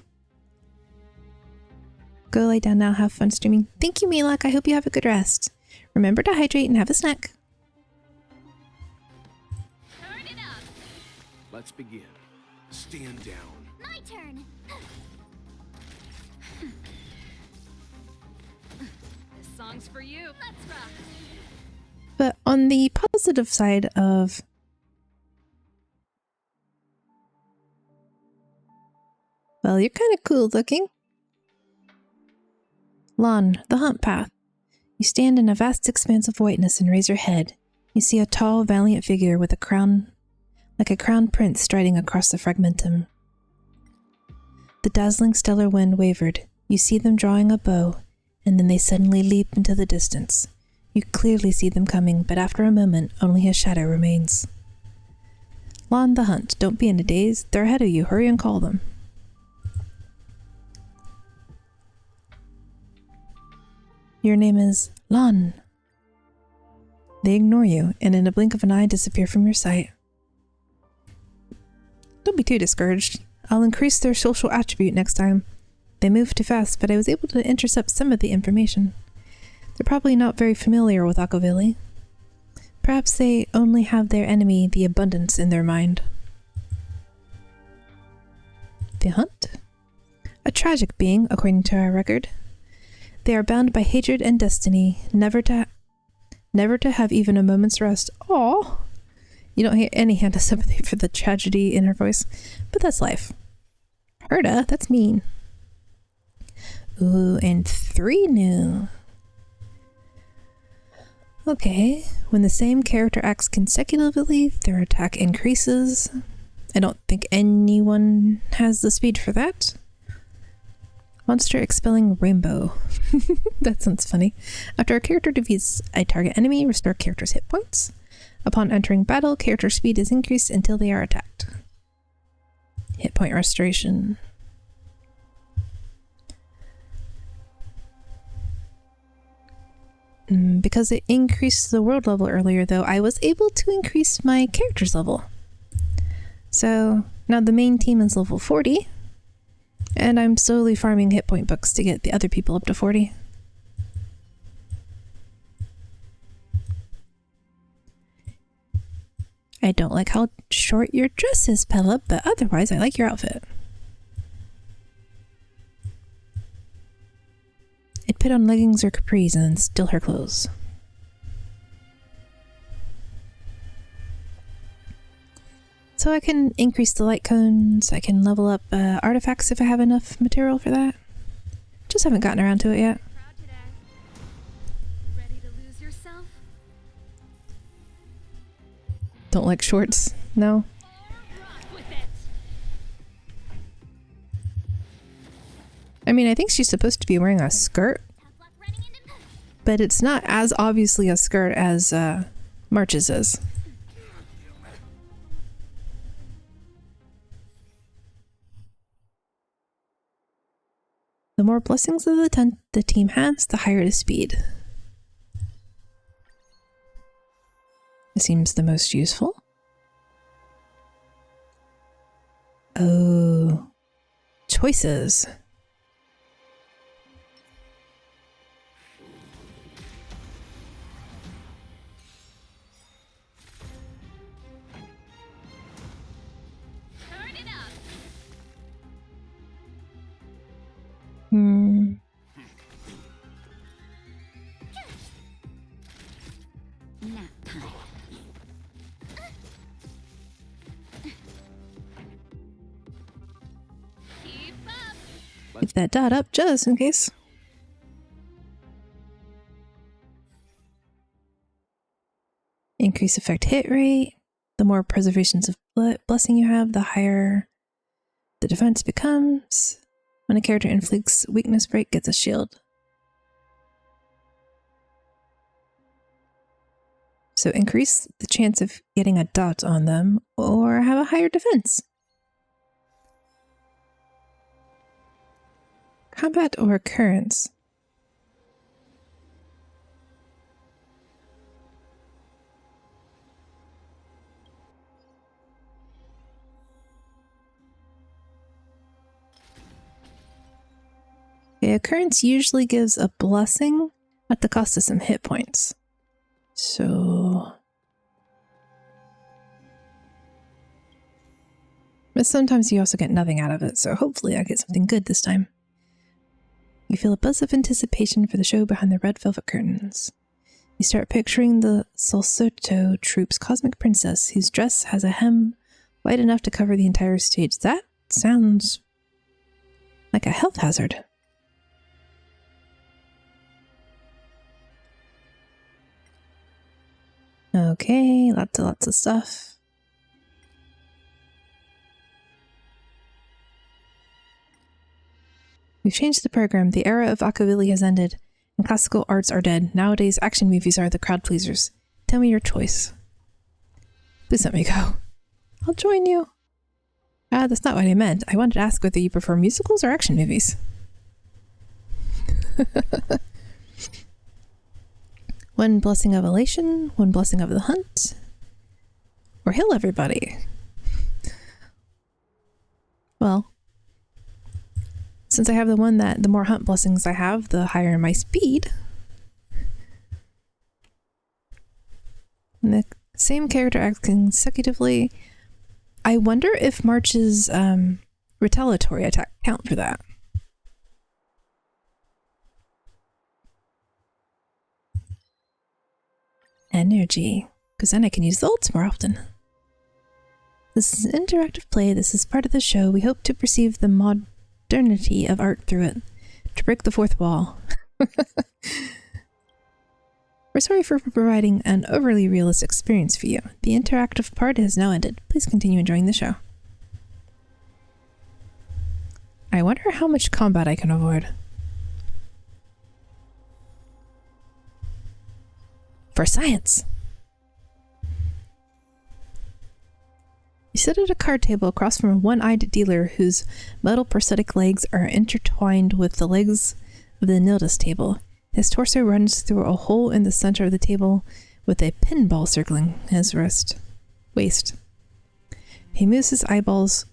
Go lay down now, have fun streaming. Thank you, Milak. I hope you have a good rest. Remember to hydrate and have a snack. Turn it up. Let's begin. Stand down. My turn. This song's for you. Let's rock. But on the positive side of well, you're kind of cool looking. Lon, the hunt path. You stand in a vast expanse of whiteness and raise your head. You see a tall, valiant figure with a crown, like a crowned prince striding across the fragmentum. The dazzling stellar wind wavered. You see them drawing a bow, and then they suddenly leap into the distance. You clearly see them coming, but after a moment, only a shadow remains. Lon, the hunt, don't be in a daze. They're ahead of you. Hurry and call them. Your name is Lon. They ignore you, and in a blink of an eye disappear from your sight. Don't be too discouraged. I'll increase their social attribute next time. They move too fast, but I was able to intercept some of the information. They're probably not very familiar with Akavili. Perhaps they only have their enemy, the abundance, in their mind. The hunt? A tragic being, according to our record. They are bound by hatred and destiny, never to have even a moment's rest. Aw! You don't hear any hint of sympathy for the tragedy in her voice, but that's life. Herda, that's mean. Ooh, and 3 new. Okay, when the same character acts consecutively, their attack increases. I don't think anyone has the speed for that. Monster expelling rainbow. That sounds funny. After a character defeats a target enemy, restore character's hit points. Upon entering battle, character speed is increased until they are attacked. Hit point restoration. Because it increased the world level earlier, though, I was able to increase my character's level. So now the main team is level 40. And I'm slowly farming hit point books to get the other people up to 40. I don't like how short your dress is, Pella, but otherwise I like your outfit. I'd put on leggings or capris and then steal her clothes. So I can increase the light cones, I can level up artifacts if I have enough material for that. Just haven't gotten around to it yet. Crowd today. Ready to lose yourself? Don't like shorts, no. Rock with it. I mean, I think she's supposed to be wearing a skirt, Tough luck running into but it's not as obviously a skirt as March's is. The more blessings of the team has, the higher the speed. It seems the most useful. Oh, choices. turn it up. Nap time. Keep up. Keep that dot up just in case. Increase effect hit rate. The more preservations of blessing you have, the higher the defense becomes. When a character inflicts weakness break, gets a shield. So increase the chance of getting a dot on them or have a higher defense. Combat or occurrence. The occurrence usually gives a blessing at the cost of some hit points. So... But sometimes you also get nothing out of it, so hopefully I get something good this time. You feel a buzz of anticipation for the show behind the red velvet curtains. You start picturing the Salsoto Troupe's cosmic princess, whose dress has a hem wide enough to cover the entire stage. That sounds like a health hazard. Okay, lots of stuff. We've changed the program. The era of Akavilli has ended, and classical arts are dead. Nowadays, action movies are the crowd pleasers. Tell me your choice. Please let me go. I'll join you. That's not what I meant. I wanted to ask whether you prefer musicals or action movies. One blessing of elation, one blessing of the hunt, or heal everybody. Well, since I have the one that the more hunt blessings I have, the higher my speed. And the same character acts consecutively. I wonder if March's retaliatory attack count for that. Energy, because then I can use the ults more often. This is an interactive play. This is part of the show. We hope to perceive the modernity of art through it, to break the fourth wall. We're sorry for providing an overly realistic experience for you. The interactive part has now ended. Please continue enjoying the show. I wonder how much combat I can avoid. For science! You sit at a card table across from a one-eyed dealer whose metal prosthetic legs are intertwined with the legs of the Nildus table. His torso runs through a hole in the center of the table with a pinball circling his waist. He moves his eyeballs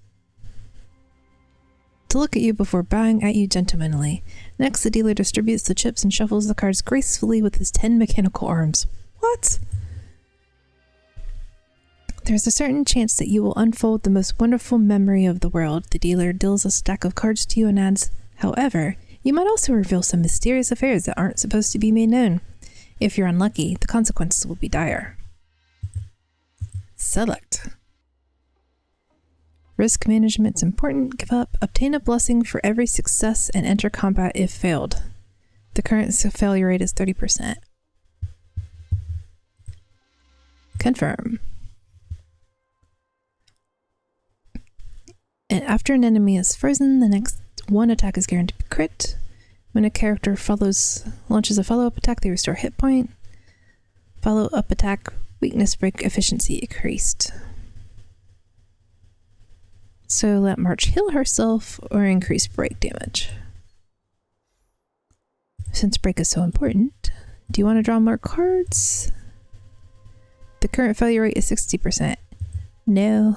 to look at you before bowing at you gentlemanly. Next, the dealer distributes the chips and shuffles the cards gracefully with his 10 mechanical arms. What? There's a certain chance that you will unfold the most wonderful memory of the world. The dealer deals a stack of cards to you and adds, however, you might also reveal some mysterious affairs that aren't supposed to be made known. If you're unlucky, the consequences will be dire. Select. Risk management's important. Give up. Obtain a blessing for every success and enter combat if failed. The current failure rate is 30%. Confirm. And after an enemy is frozen, the next one attack is guaranteed to crit. When a character launches a follow-up attack, they restore hit point. Follow-up attack, weakness break efficiency increased. So let March heal herself or increase break damage. Since break is so important, do you want to draw more cards? The current failure rate is 60%. No.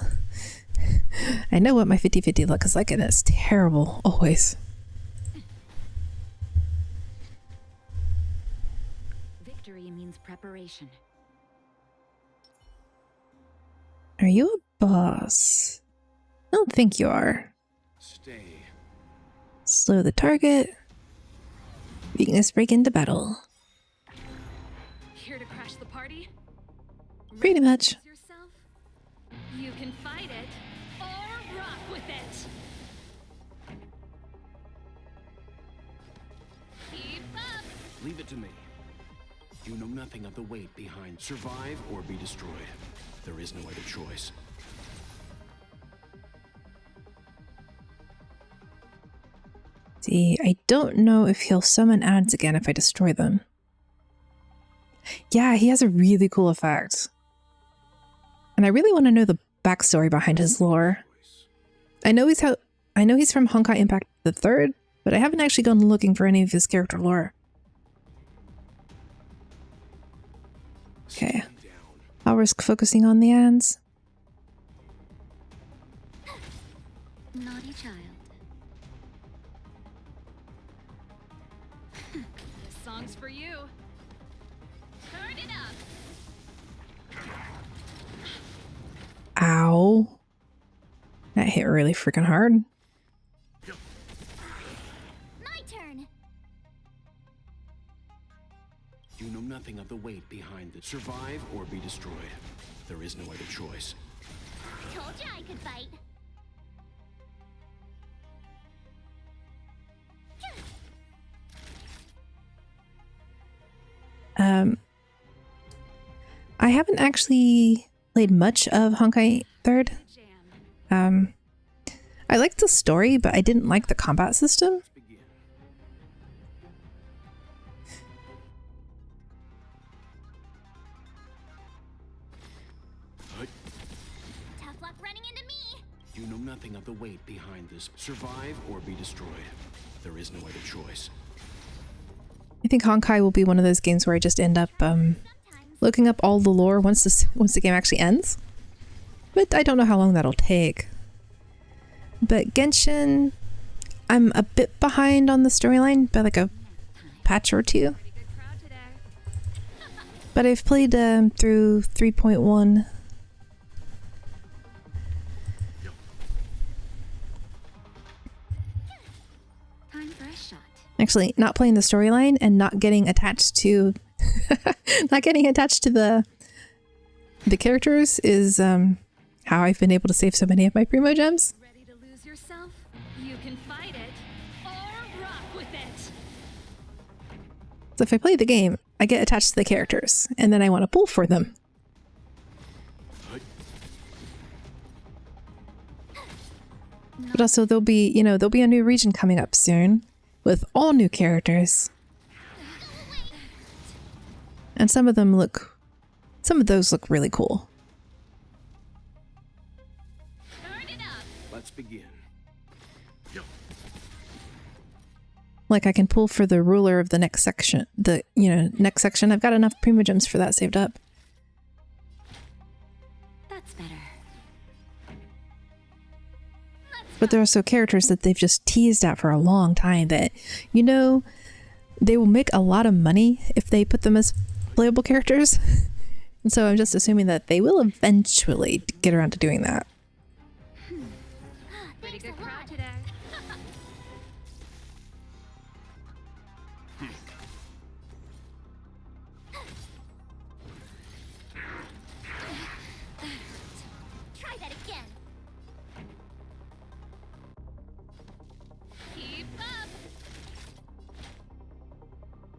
I know what my 50-50 luck is like, and it's terrible, always. Victory means preparation. Are you a boss? I don't think you are. Stay. Slow the target. Weakness break into battle. Here to crash the party? Pretty much. Yourself? You can fight it or rock with it. Keep up. Leave it to me. You know nothing of the weight behind survive or be destroyed. There is no other choice. See, I don't know if he'll summon ads again if I destroy them. Yeah, he has a really cool effect. And I really want to know the backstory behind his lore. I know he's from Honkai Impact the Third, but I haven't actually gone looking for any of his character lore. Okay. I'll risk focusing on the ads. Naughty child. This song's for you. Turn it up. Ow. That hit really freaking hard. My turn. You know nothing of the weight behind it. Survive or be destroyed. There is no other choice. Told you I could fight. I haven't actually played much of Honkai Third. Jam. I liked the story, but I didn't like the combat system. Let's begin. Tough luck running into me. You know nothing of the weight behind this. Survive or be destroyed. There is no other choice. I think Honkai will be one of those games where I just end up looking up all the lore once the game actually ends. But I don't know how long that'll take. But Genshin, I'm a bit behind on the storyline by like a patch or two. Pretty good crowd today. But I've played through 3.1. Time for a shot. Actually, not playing the storyline and not getting attached to the characters is how I've been able to save so many of my Primo gems. Ready to lose yourself? You can fight it or rock with it. So if I play the game, I get attached to the characters, and then I want to pull for them. But also there'll be a new region coming up soon with all new characters. And some of those look really cool. Turn it up. Let's begin. Like I can pull for the ruler of the next section. Next section. I've got enough Primo gems for that saved up. That's better. But there are also characters that they've just teased out for a long time that, they will make a lot of money if they put them as playable characters. And so I'm just assuming that they will eventually get around to doing that. Pretty Thanks good a crowd lot. today. Try that again. Keep up.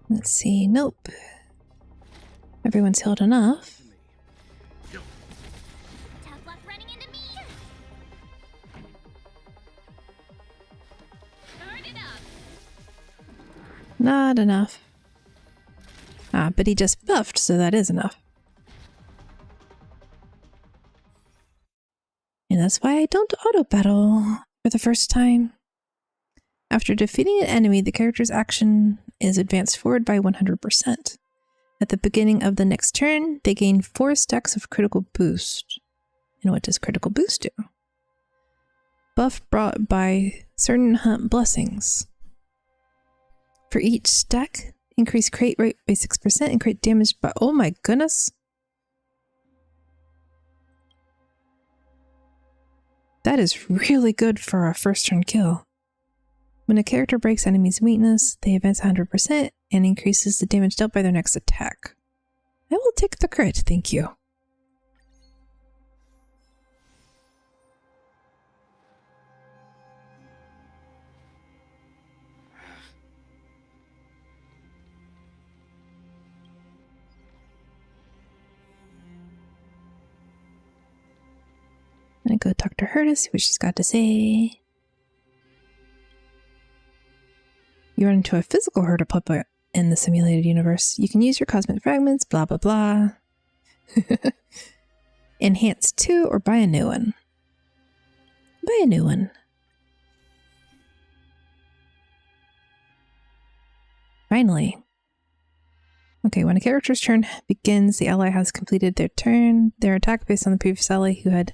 Let's see. Nope. Everyone's healed enough. Tough luck running into me. Turn it up. Not enough. Ah, but he just buffed, so that is enough. And that's why I don't auto-battle for the first time. After defeating an enemy, the character's action is advanced forward by 100%. At the beginning of the next turn, they gain 4 stacks of critical boost. And what does critical boost do? Buff brought by certain hunt blessings. For each stack, increase crate rate by 6% and crate damage by... Oh my goodness! That is really good for a first turn kill. When a character breaks enemy's weakness, they advance 100% and increases the damage dealt by their next attack. I will take the crit, thank you. I'm gonna go talk to her to see what she's got to say. You run into a physical hurdle in the simulated universe. You can use your cosmic fragments, blah, blah, blah. Enhance 2 or buy a new one. Buy a new one. Finally. Okay, when a character's turn begins, the ally has completed their turn, their attack based on the previous ally who had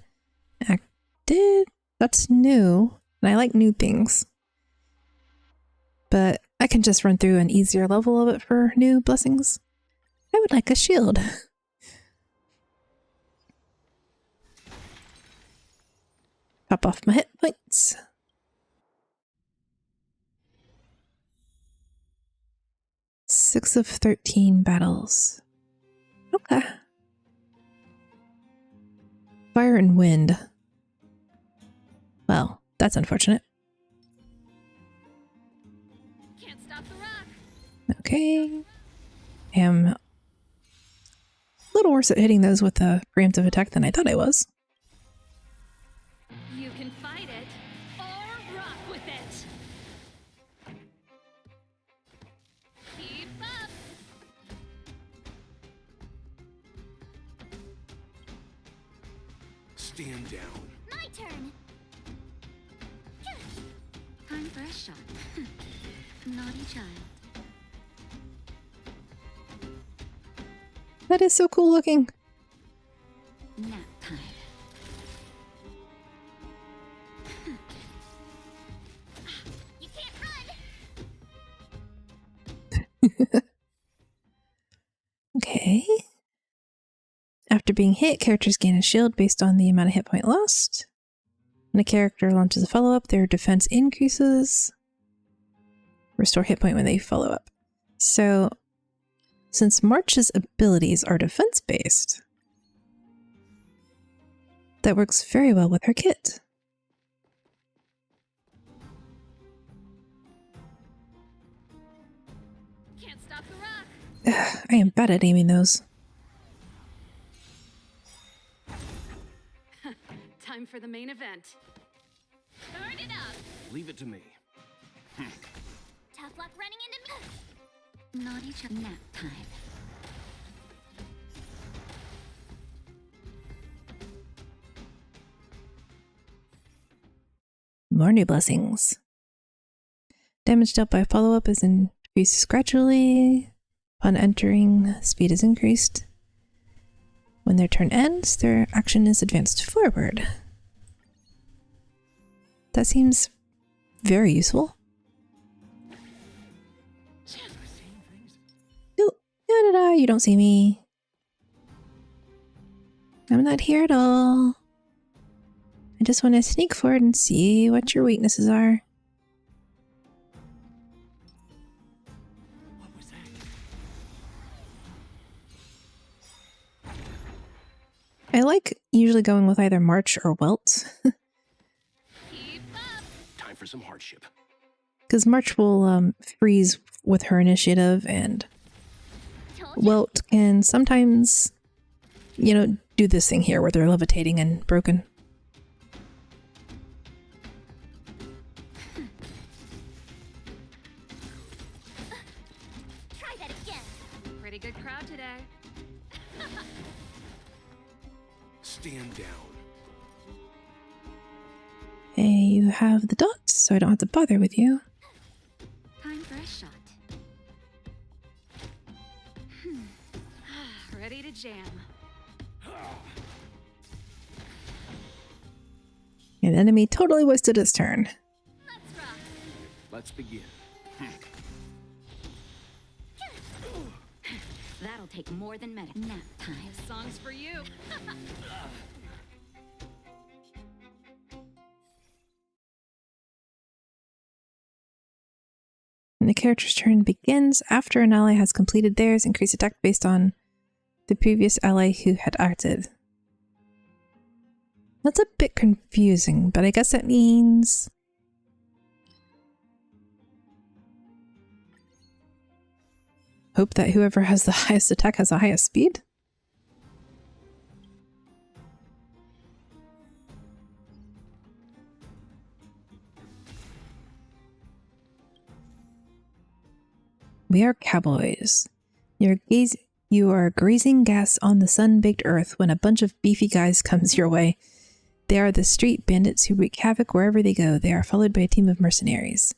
acted. That's new, and I like new things. But I can just run through an easier level of it for new blessings. I would like a shield. Pop off my hit points. Six of 13 battles. Okay. Fire and wind. Well, that's unfortunate. Can't stop the rock. Okay. I am a little worse at hitting those with a preemptive attack than I thought I was. You can fight it or rock with it. Keep up. Stand down. My turn. Time for a shot. Naughty child. That is so cool looking. Nap time. You can't run. Okay. After being hit, characters gain a shield based on the amount of hit point lost. When a character launches a follow-up, their defense increases. Restore hit point when they follow up. So, since March's abilities are defense-based, that works very well with her kit. Can't stop the rock. Ugh, I am bad at aiming those. Time for the main event. Turn it up. Leave it to me. Tough luck running into me. Naughty child. Nap time. More new blessings. Damage dealt by follow-up is increased gradually. Upon entering, speed is increased. When their turn ends, their action is advanced forward. That seems very useful. No, da-da-da, you don't see me. I'm not here at all. I just want to sneak forward and see what your weaknesses are. What was that? I like usually going with either March or Welt, Keep up. Time for some hardship. because March will freeze with her initiative, and Told you. Welt can sometimes, you know, do this thing here where they're levitating and broken. Try that again. Pretty good crowd today. Stand down. Hey, you have the dots, so I don't have to bother with you. Time for a shot. Ready to jam. An enemy totally wasted its turn. Let's rock. Let's begin. That'll take more than medic. Nap time. This song's for you. When the character's turn begins after an ally has completed theirs, increase attack based on the previous ally who had acted. That's a bit confusing, but I guess that means... hope that whoever has the highest attack has the highest speed? We are cowboys. You are grazing gas on the sun-baked earth when a bunch of beefy guys comes your way. They are the street bandits who wreak havoc wherever they go. They are followed by a team of mercenaries.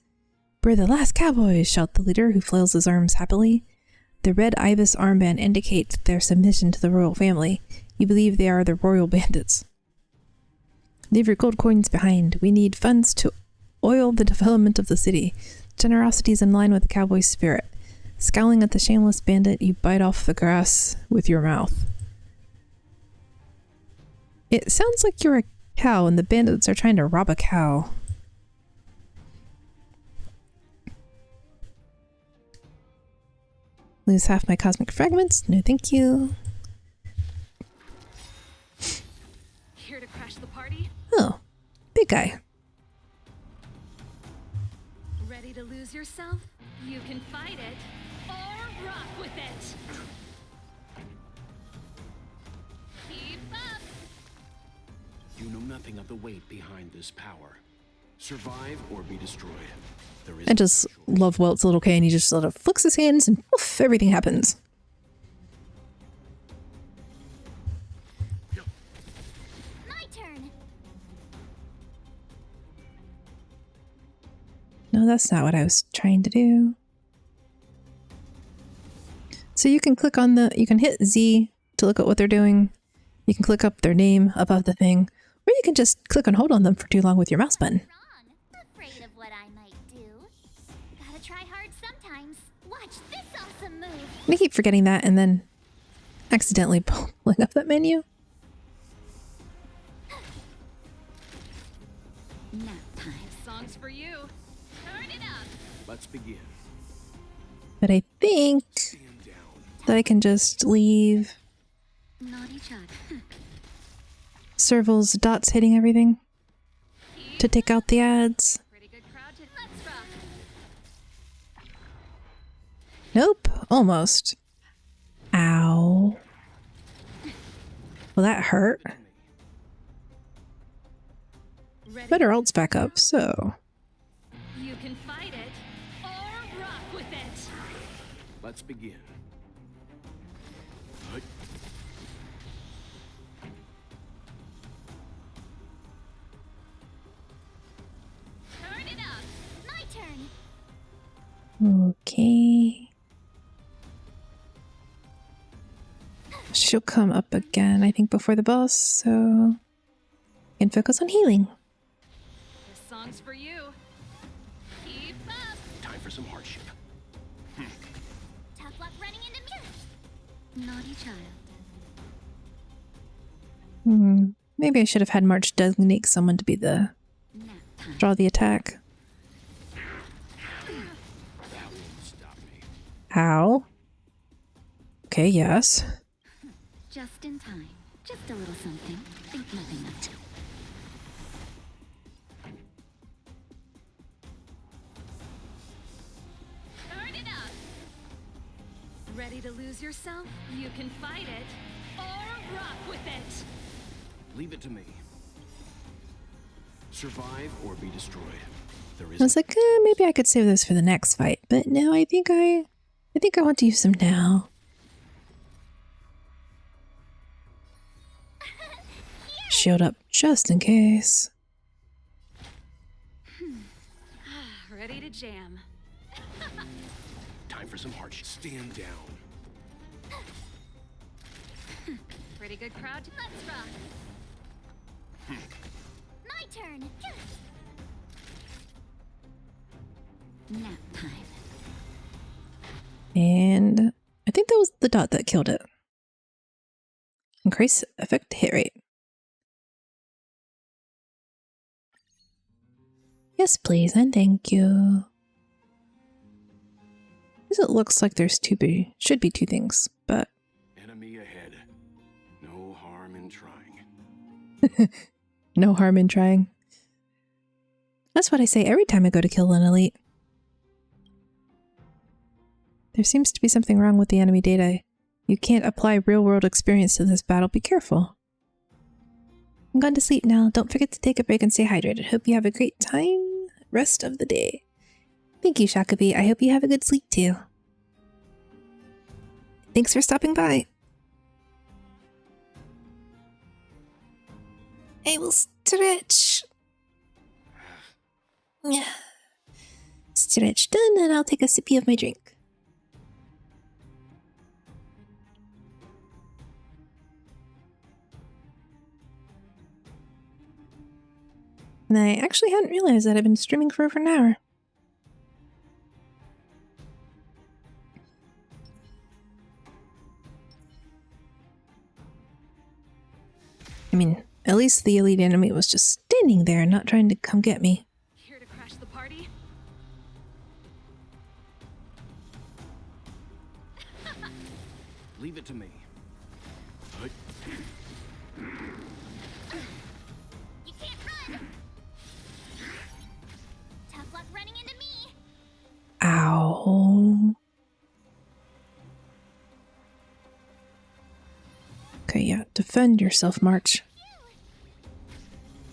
We're the last cowboys, shout the leader, who flails his arms happily. The red ibis armband indicates their submission to the royal family. You believe they are the royal bandits. Leave your gold coins behind. We need funds to oil the development of the city. Generosity is in line with the cowboy's spirit. Scowling at the shameless bandit, you bite off the grass with your mouth. It sounds like you're a cow and the bandits are trying to rob a cow. Lose half my cosmic fragments? No, thank you. Here to crash the party? Oh, big guy. Ready to lose yourself? You can fight it or rock with it. Keep up. You know nothing of the weight behind this power. Survive or be destroyed. There is I just love Welt's little K, and he just sort of flicks his hands and poof, everything happens. My turn. No, that's not what I was trying to do. So you can click on you can hit Z to look at what they're doing. You can click up their name above the thing, or you can just click and hold on them for too long with your mouse button. Wrong. Afraid of what I might do. Gotta try hard sometimes. Watch this awesome move. I keep forgetting that and then accidentally pulling up that menu. Nap time. This song's for you. Turn it up. Let's begin. But I think Stand down. that I can just leave Naughty child. Serval's dots hitting everything to take out the ads. Pretty good crowd to let's rock. Nope, almost. Ow. Well, that hurt. Ready? Better ult's back up, so. You can fight it or rock with it. Let's begin. Turn it up. My turn. Okay. She'll come up again, I think, before the boss, so I can focus on healing. This song's for you. Keep up. Time for some hardship. Tough luck running into me. Naughty child. Maybe I should have had March designate someone to be the Nap time. draw the attack. That won't stop me. Ow. Okay, yes. Just in time. Just a little something. Think nothing of it. Turn it up. Ready to lose yourself? You can fight it or rock with it. Leave it to me. Survive or be destroyed. There I is was like, maybe I could save this for the next fight, but no, I think I want to use them now. Shield up just in case. Ready to jam. time for some hardship. Stand down. Pretty good crowd. Let's rock. My turn. Nap time. And I think that was the dot that killed it. Increase effect hit rate. Yes, please, and thank you. Because it looks like there's should be two things, but Enemy ahead. No harm in trying. no harm in trying. That's what I say every time I go to kill an elite. There seems to be something wrong with the enemy data. You can't apply real-world experience to this battle. Be careful. I'm going to sleep now. Don't forget to take a break and stay hydrated. Hope you have a great time rest of the day. Thank you, Shakabi. I hope you have a good sleep too. Thanks for stopping by. I will stretch. Yeah. Stretch done, and I'll take a sippy of my drink. And I actually hadn't realized that I've been streaming for over an hour. I mean, at least the elite enemy was just standing there and not trying to come get me. Here to crash the party? Leave it to me. You can't run! Tough luck running into me! Ow. Okay, yeah, defend yourself, March.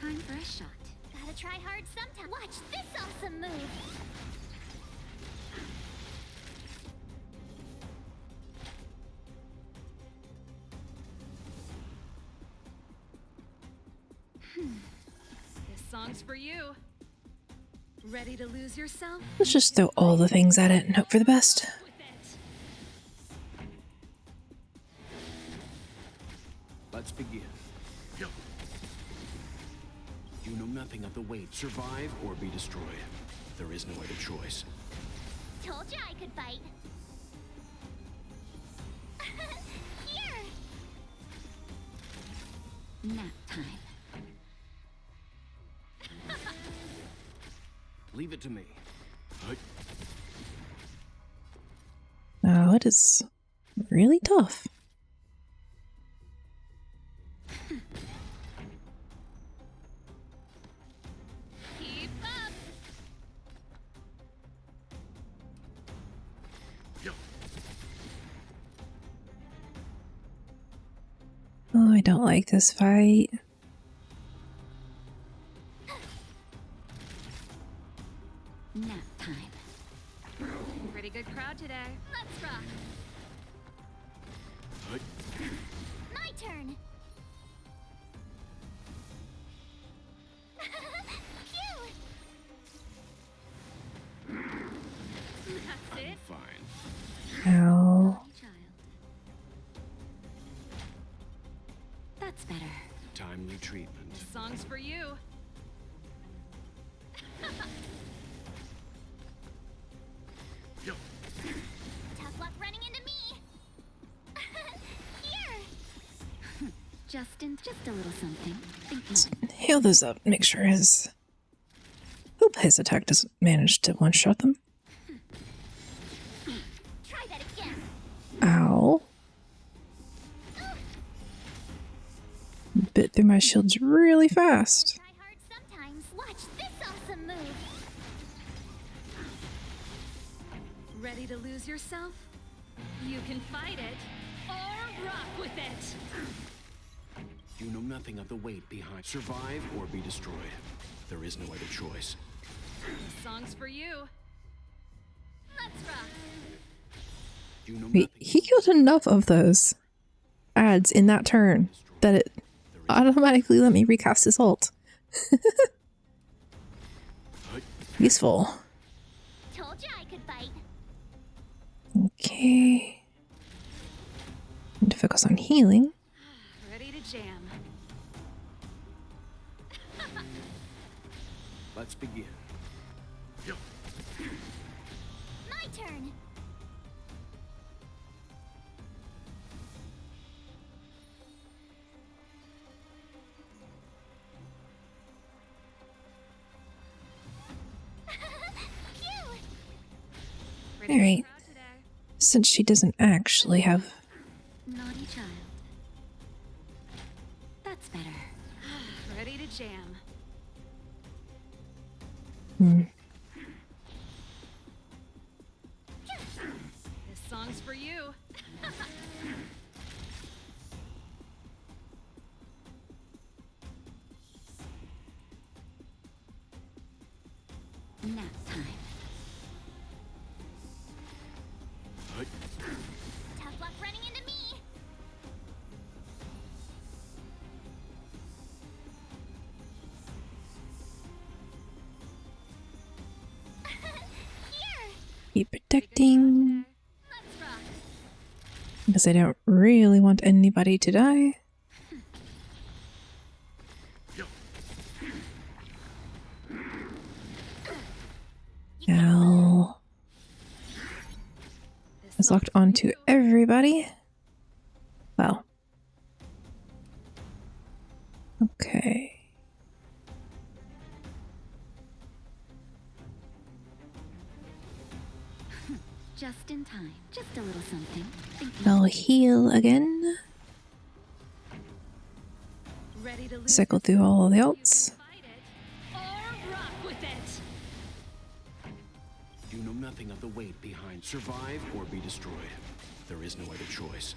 Time for a shot. Gotta try hard sometime. Watch this awesome move! This song's for you. Ready to lose yourself? Let's just throw all the things at it and hope for the best. With it. Let's begin. You know nothing of the weight. Survive or be destroyed. There is no other choice. Told ya I could fight. Here! Nap time. Leave it to me. Oh, it is really tough. Keep up. Oh, I don't like this fight. Nap time. Pretty good crowd today. Let's rock! My turn! Phew! That's it. Fine. Ow. Child. That's better. Timely treatment. This song's for you. Tough luck running into me! Here! Just a little something. Think nothing. Heal those up. Make sure his... Hope his attack doesn't manage to one-shot them. Try that again! Ow. Bit through my shields really fast. Try hard sometimes. Watch this awesome move! Ready to lose yourself? You can fight it or rock with it. You know nothing of the weight behind. Survive or be destroyed. There is no other choice. This song's for you. Let's rock! You know Wait, nothing. he killed enough of those ads in that turn that it automatically let me recast his ult. Useful. Told ya I could fight. Okay. Need to focus on healing. Ready to jam. Let's begin. My turn! Phew! Pretty All good right. crowd today. Since she doesn't actually have... Naughty child. That's better. Ready to jam. This song's for you. Nap time. Tough luck running Keep protecting. Let's rock. Because I don't really want anybody to die. Ow. It's locked onto everybody. Well. Okay. Just in time. Just a little something. Think I'll heal again. Ready to lose Cycle through all the ults. fight it or rock with it. You know nothing of the weight behind survive or be destroyed. There is no other choice.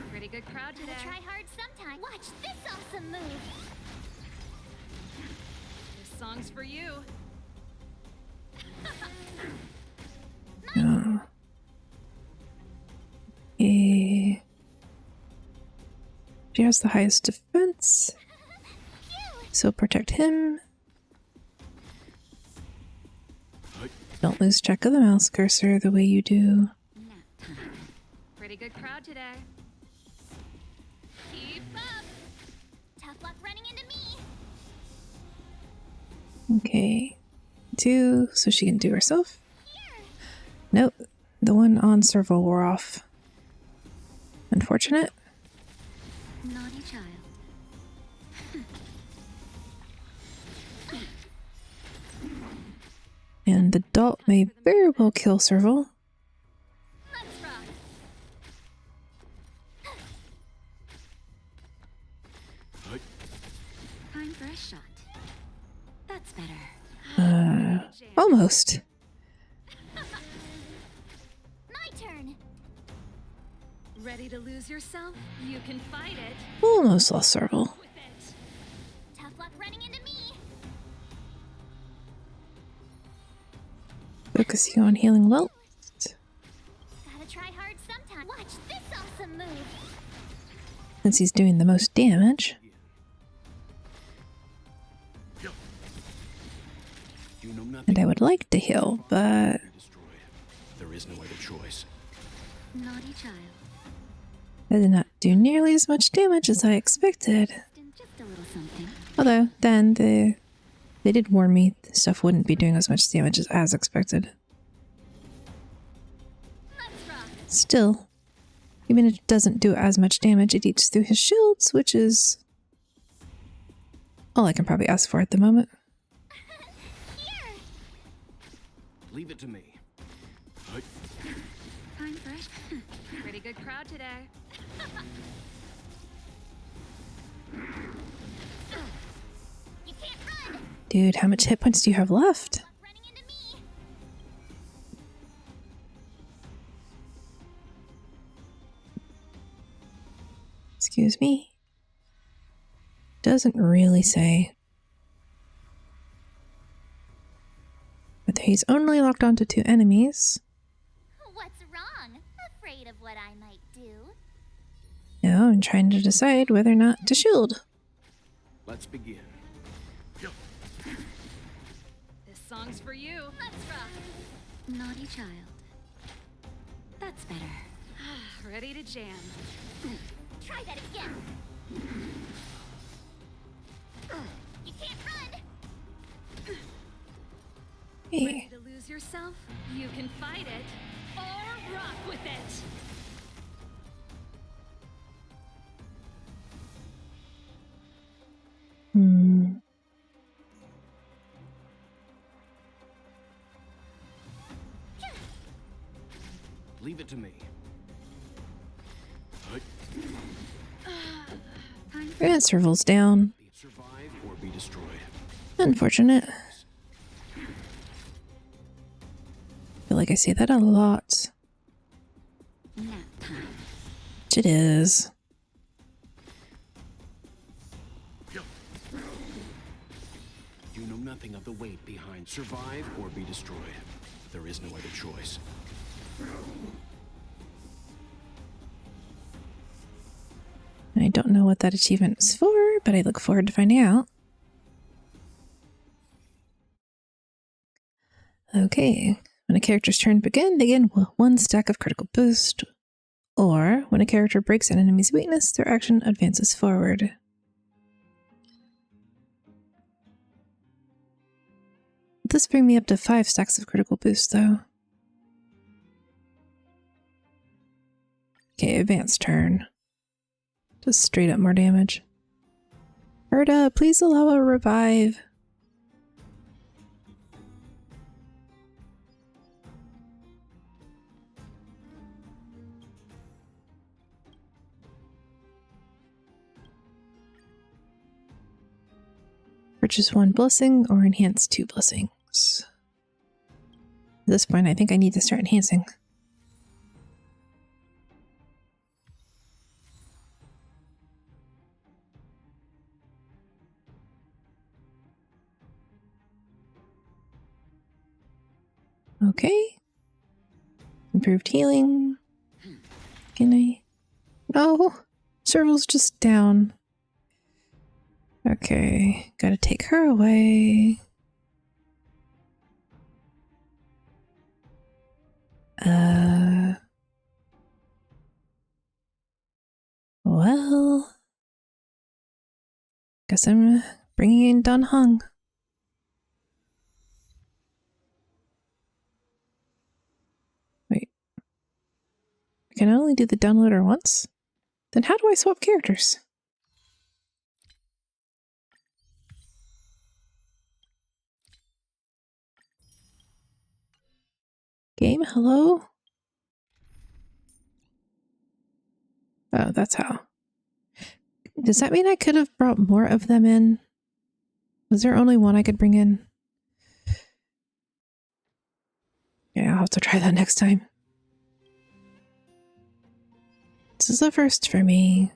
Pretty good crowd today. Gotta try hard sometime. Watch this awesome move. This song's for you. Oh. Eh. She has the highest defense, so protect him. Don't lose track of the mouse cursor the way you do. nap time. Pretty good crowd today. Keep up. Tough luck running into me. Okay. 2, so she can do herself. Nope, the one on Serval wore off. Unfortunate. Naughty child. And the Dalt may very well kill Serval. Let's rock. Time for a shot. That's better. Almost. My turn. Ready to lose yourself? You can fight it Almost lost Serval. with it. Tough luck running into me. Focusing on healing well. Gotta try hard sometime. Watch this awesome move. Since he's doing the most damage. You know nothing And I would like to heal, but be destroyed. There is no other choice. Naughty child. that did not do nearly as much damage as I expected. Just a little something. Although, then they did warn me the stuff wouldn't be doing as much damage as expected. Let's rock. Still, even if it doesn't do as much damage, it eats through his shields, which is all I can probably ask for at the moment. Here. Leave it to me. Time for a shot. Pretty good crowd today. You can't run. Dude, how much hit points do you have left? Luck running into me. Excuse me. Doesn't really say. Whether he's only locked onto 2 enemies. What's wrong? Afraid of what I might do? No, I'm trying to decide whether or not to shield. Let's begin. This song's for you. Let's rock. Naughty child. That's better. Ready to jam. Try that again. You can't run. Hey. Ready to lose yourself? You can fight it or rock with it. Leave it to me. And Serval's down. Be it survive or be destroyed. Unfortunate. I feel like I say that a lot. Nap time. Which it is. You know nothing of the weight behind survive or be destroyed. There is no other choice. I don't know what that achievement is for, but I look forward to finding out. Okay, When a character's turn begin, they gain 1 stack of critical boost. Or, when a character breaks an enemy's weakness, their action advances forward. This brings me up to 5 stacks of critical boost, though. Okay, advanced turn. Just straight up more damage. Herda, please allow a revive. Purchase 1 blessing or enhance 2 blessings. At this point, I think I need to start enhancing. Okay. Improved healing. Can I? No! Serval's just down. Okay, gotta take her away. Well, guess I'm bringing in Dun Hung. Wait, I can only do the downloader once? Then how do I swap characters? Game, hello? Oh, that's how. Does that mean I could have brought more of them in? Was there only one I could bring in? Yeah, I'll have to try that next time. This is a first for me.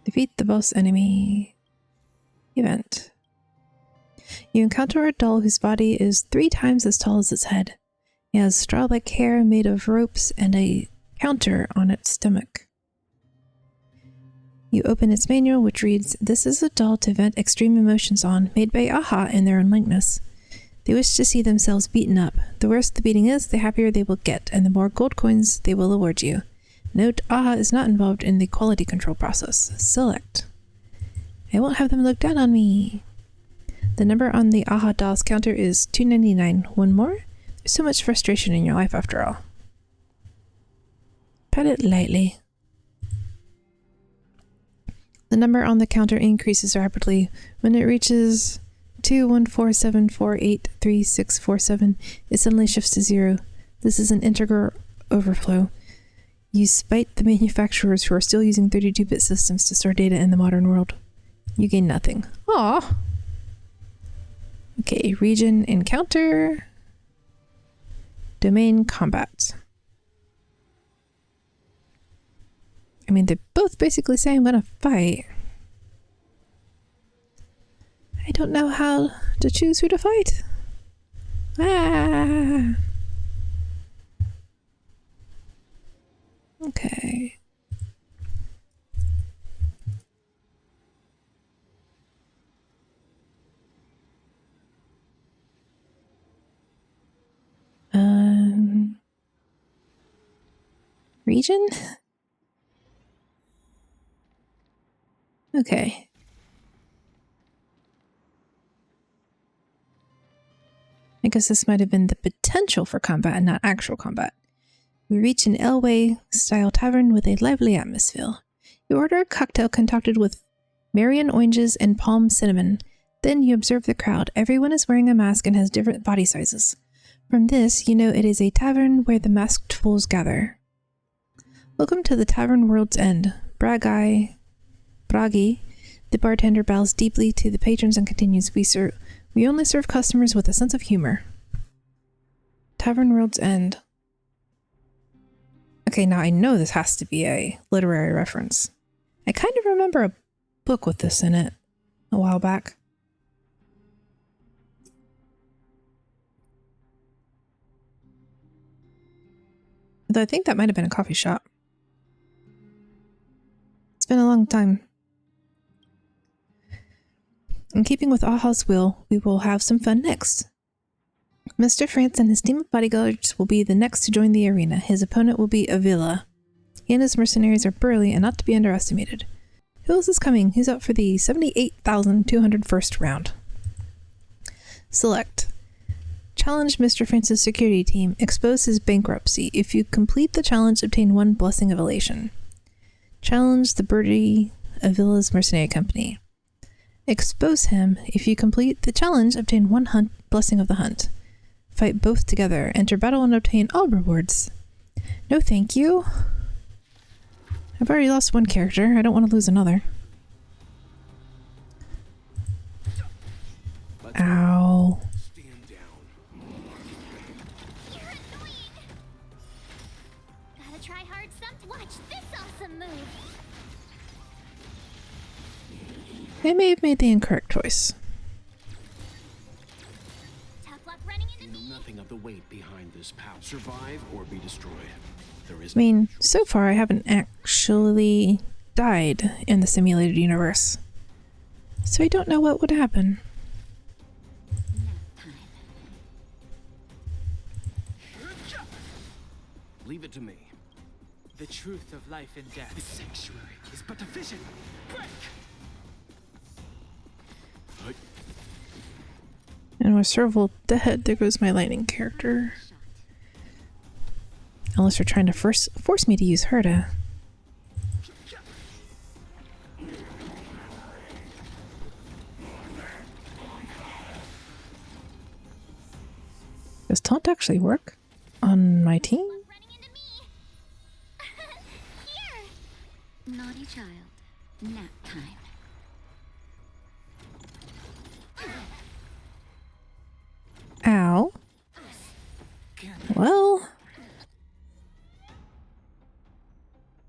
Defeat the boss enemy. Event. You encounter a doll whose body is 3 times as tall as its head. It has straw-like hair made of ropes and a counter on its stomach. You open its manual, which reads, "This is a doll to vent extreme emotions on, made by AHA in their own likeness. They wish to see themselves beaten up. The worse the beating is, the happier they will get, and the more gold coins they will award you. Note, AHA is not involved in the quality control process. Select. I won't have them look down on me." The number on the AHA doll's counter is 299. One more? There's so much frustration in your life after all. Pat it lightly. The number on the counter increases rapidly. When it reaches 21474834647, it suddenly shifts to 0. This is an integer overflow. You spite the manufacturers who are still using 32-bit systems to store data in the modern world. You gain nothing. Aww. Okay, region encounter. Domain combat. I mean, they both basically say I'm gonna fight. I don't know how to choose who to fight. Ah. Okay. Region? Okay. I guess this might have been the potential for combat and not actual combat. We reach an Elway-style tavern with a lively atmosphere. You order a cocktail concocted with Marion oranges and palm cinnamon. Then you observe the crowd. Everyone is wearing a mask and has different body sizes. From this, you know it is a tavern where the masked fools gather. Welcome to the Tavern World's End. Bragi, the bartender, bows deeply to the patrons and continues, We only serve customers with a sense of humor. Tavern World's End. Okay, now I know this has to be a literary reference. I kind of remember a book with this in it a while back. Although I think that might have been a coffee shop. It's been a long time. In keeping with Aha's will, we will have some fun next. Mr. France and his team of bodyguards will be the next to join the arena. His opponent will be Avila. He and his mercenaries are burly and not to be underestimated. Who else is coming? Who's up for the 78,201st round? Select. Challenge Mr. France's security team. Expose his bankruptcy. If you complete the challenge, obtain 1 blessing of elation. Challenge the birdie Avila's mercenary company. Expose him. If you complete the challenge, obtain 1 blessing of the hunt. Fight both together. Enter battle and obtain all rewards. No thank you. I've already lost 1 character. I don't want to lose another. Ow. Stand down. You're annoying. Gotta try hard some. Watch this awesome move. They may have made the incorrect choice. Tough luck running into You me. know nothing of the weight behind this power. Survive or be destroyed. There is I mean, so far I haven't actually died in the simulated universe. So I don't know what would happen. Leave it to me. The truth of life and death. This sanctuary is but a vision. Break! And with several dead, there goes my lightning character. Unless they're trying to force me to use her to... Does taunt actually work on my team? Running into me. Here. Naughty child. Nap time. Ow. Well.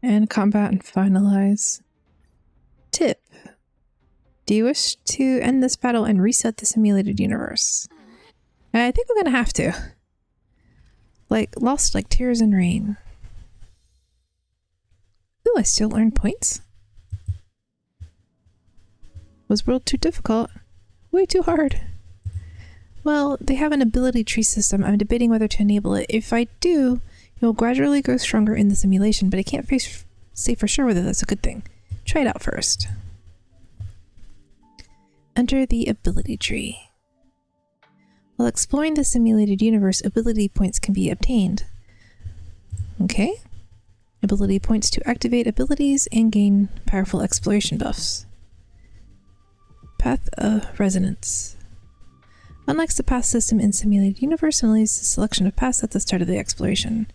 And combat and finalize. Tip. Do you wish to end this battle and reset the simulated universe? I think we're gonna have to. Lost like tears in rain. Ooh, I still earned points. Was world too difficult? Way too hard. Well, they have an ability tree system. I'm debating whether to enable it. If I do, you'll gradually grow stronger in the simulation, but I can't say for sure whether that's a good thing. Try it out first. Enter the ability tree. While exploring the simulated universe, ability points can be obtained. Okay. Ability points to activate abilities and gain powerful exploration buffs. Path of Resonance. Unlike the path system in simulated universe, it leaves the selection of paths at the start of the exploration.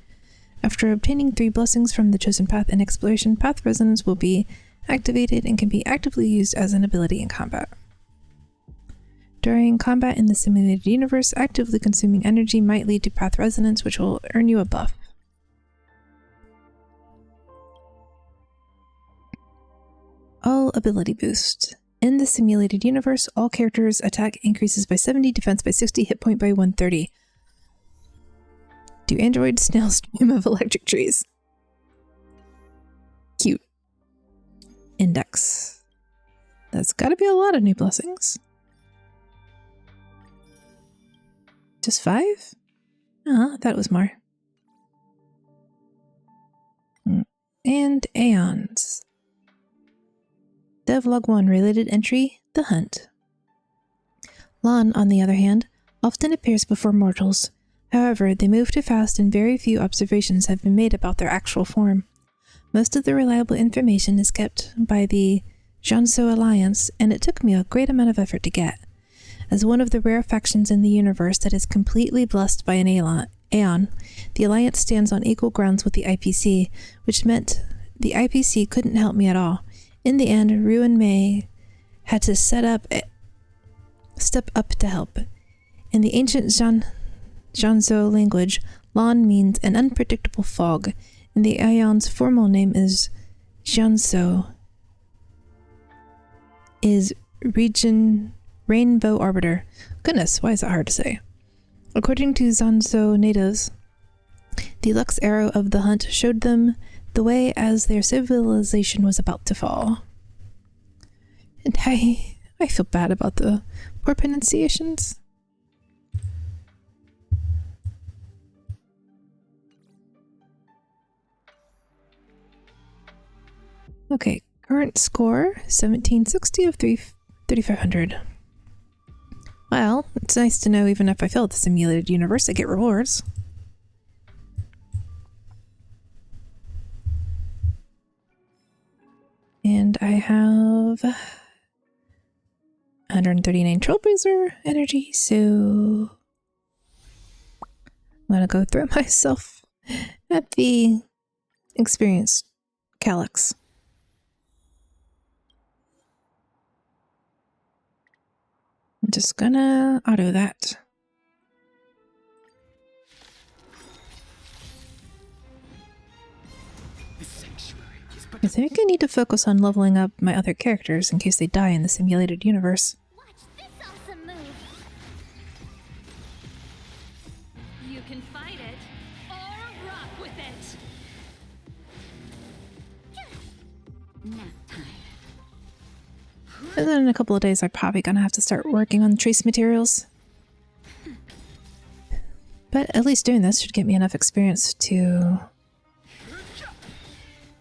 After obtaining 3 blessings from the chosen path in exploration, Path Resonance will be activated and can be actively used as an ability in combat. During combat in the simulated universe, actively consuming energy might lead to Path Resonance, which will earn you a buff. All ability boost. In the simulated universe, all characters' attack increases by 70, defense by 60, hit point by 130. Do android snails dream of electric trees? Cute. Index. That's gotta be a lot of new blessings. Just 5? I thought it was more. And Aeons. Devlog 1 related entry, The Hunt. Lan, on the other hand, often appears before mortals. However, they move too fast and very few observations have been made about their actual form. Most of the reliable information is kept by the Janso Alliance, and it took me a great amount of effort to get. As one of the rare factions in the universe that is completely blessed by an Aeon, the Alliance stands on equal grounds with the IPC, which meant the IPC couldn't help me at all. In the end, Rue and May had to step up to help. In the ancient Janzo language, Lan means an unpredictable fog, and the Aeon's formal name is Janso, is Rainbow Arbiter. Goodness, why is that hard to say? According to Zanzo natives, the Lux arrow of the hunt showed them the way as their civilization was about to fall. And I feel bad about the poor pronunciations. Okay, current score 1760 of 3500. Well, it's nice to know even if I fail the simulated universe, I get rewards. And I have 139 Trailblazer energy, so I'm gonna go throw myself at the experienced Calyx. I'm just gonna auto that. I think I need to focus on leveling up my other characters in case they die in the simulated universe. Watch this awesome move. You can fight it or rock with it. Nap time. And then in a couple of days, I'm probably gonna have to start working on trace materials. But at least doing this should get me enough experience to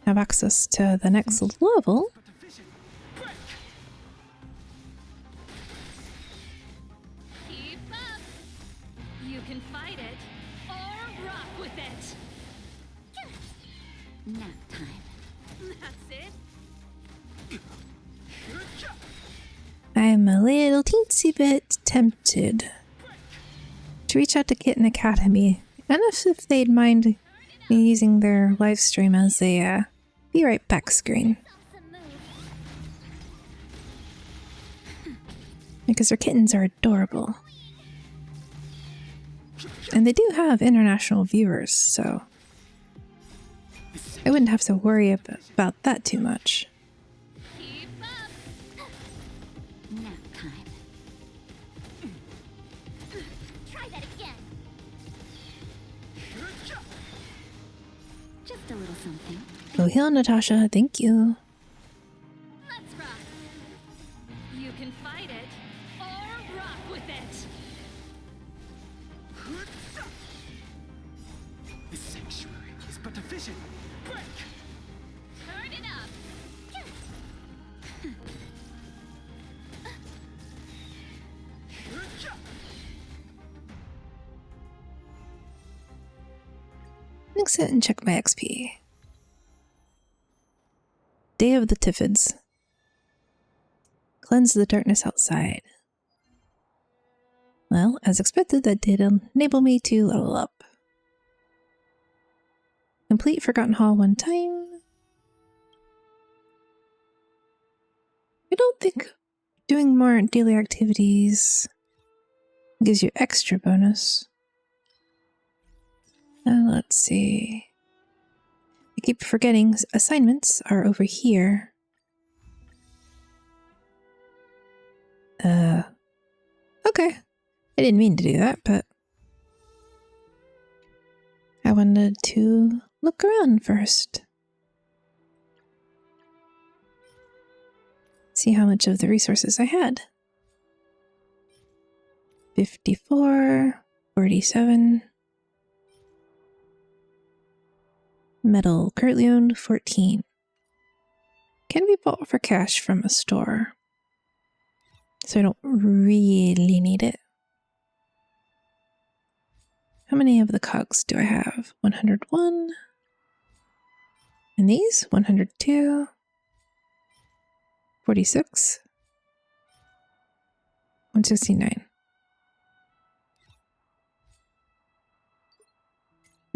have access to the next level. Keep up. You can fight it or rock with it. Nap time. That's it. I'm a little teensy bit tempted to reach out to Kitten Academy. And if they'd mind me using their live stream as a be right back screen. Awesome move. Because their kittens are adorable. And they do have international viewers, so I wouldn't have to worry about that too much. Keep up. Nap time. Try that again. Just a little something. Oh, heal Natasha, thank you. Let's rock. You can fight it or rock with it. This sanctuary is but a vision. Break! Turn it up. Exit and check my XP. Day of the Tiffids. Cleanse the darkness outside. Well, as expected, that did enable me to level up. Complete Forgotten Hall one time. I don't think doing more daily activities gives you extra bonus. Let's see. I keep forgetting assignments are over here. Okay. I didn't mean to do that, but I wanted to look around first. See how much of the resources I had. 54, 47. Metal currently owned 14. Can be bought for cash from a store. So I don't really need it. How many of the cogs do I have? 101. And these? 102. 46. 169.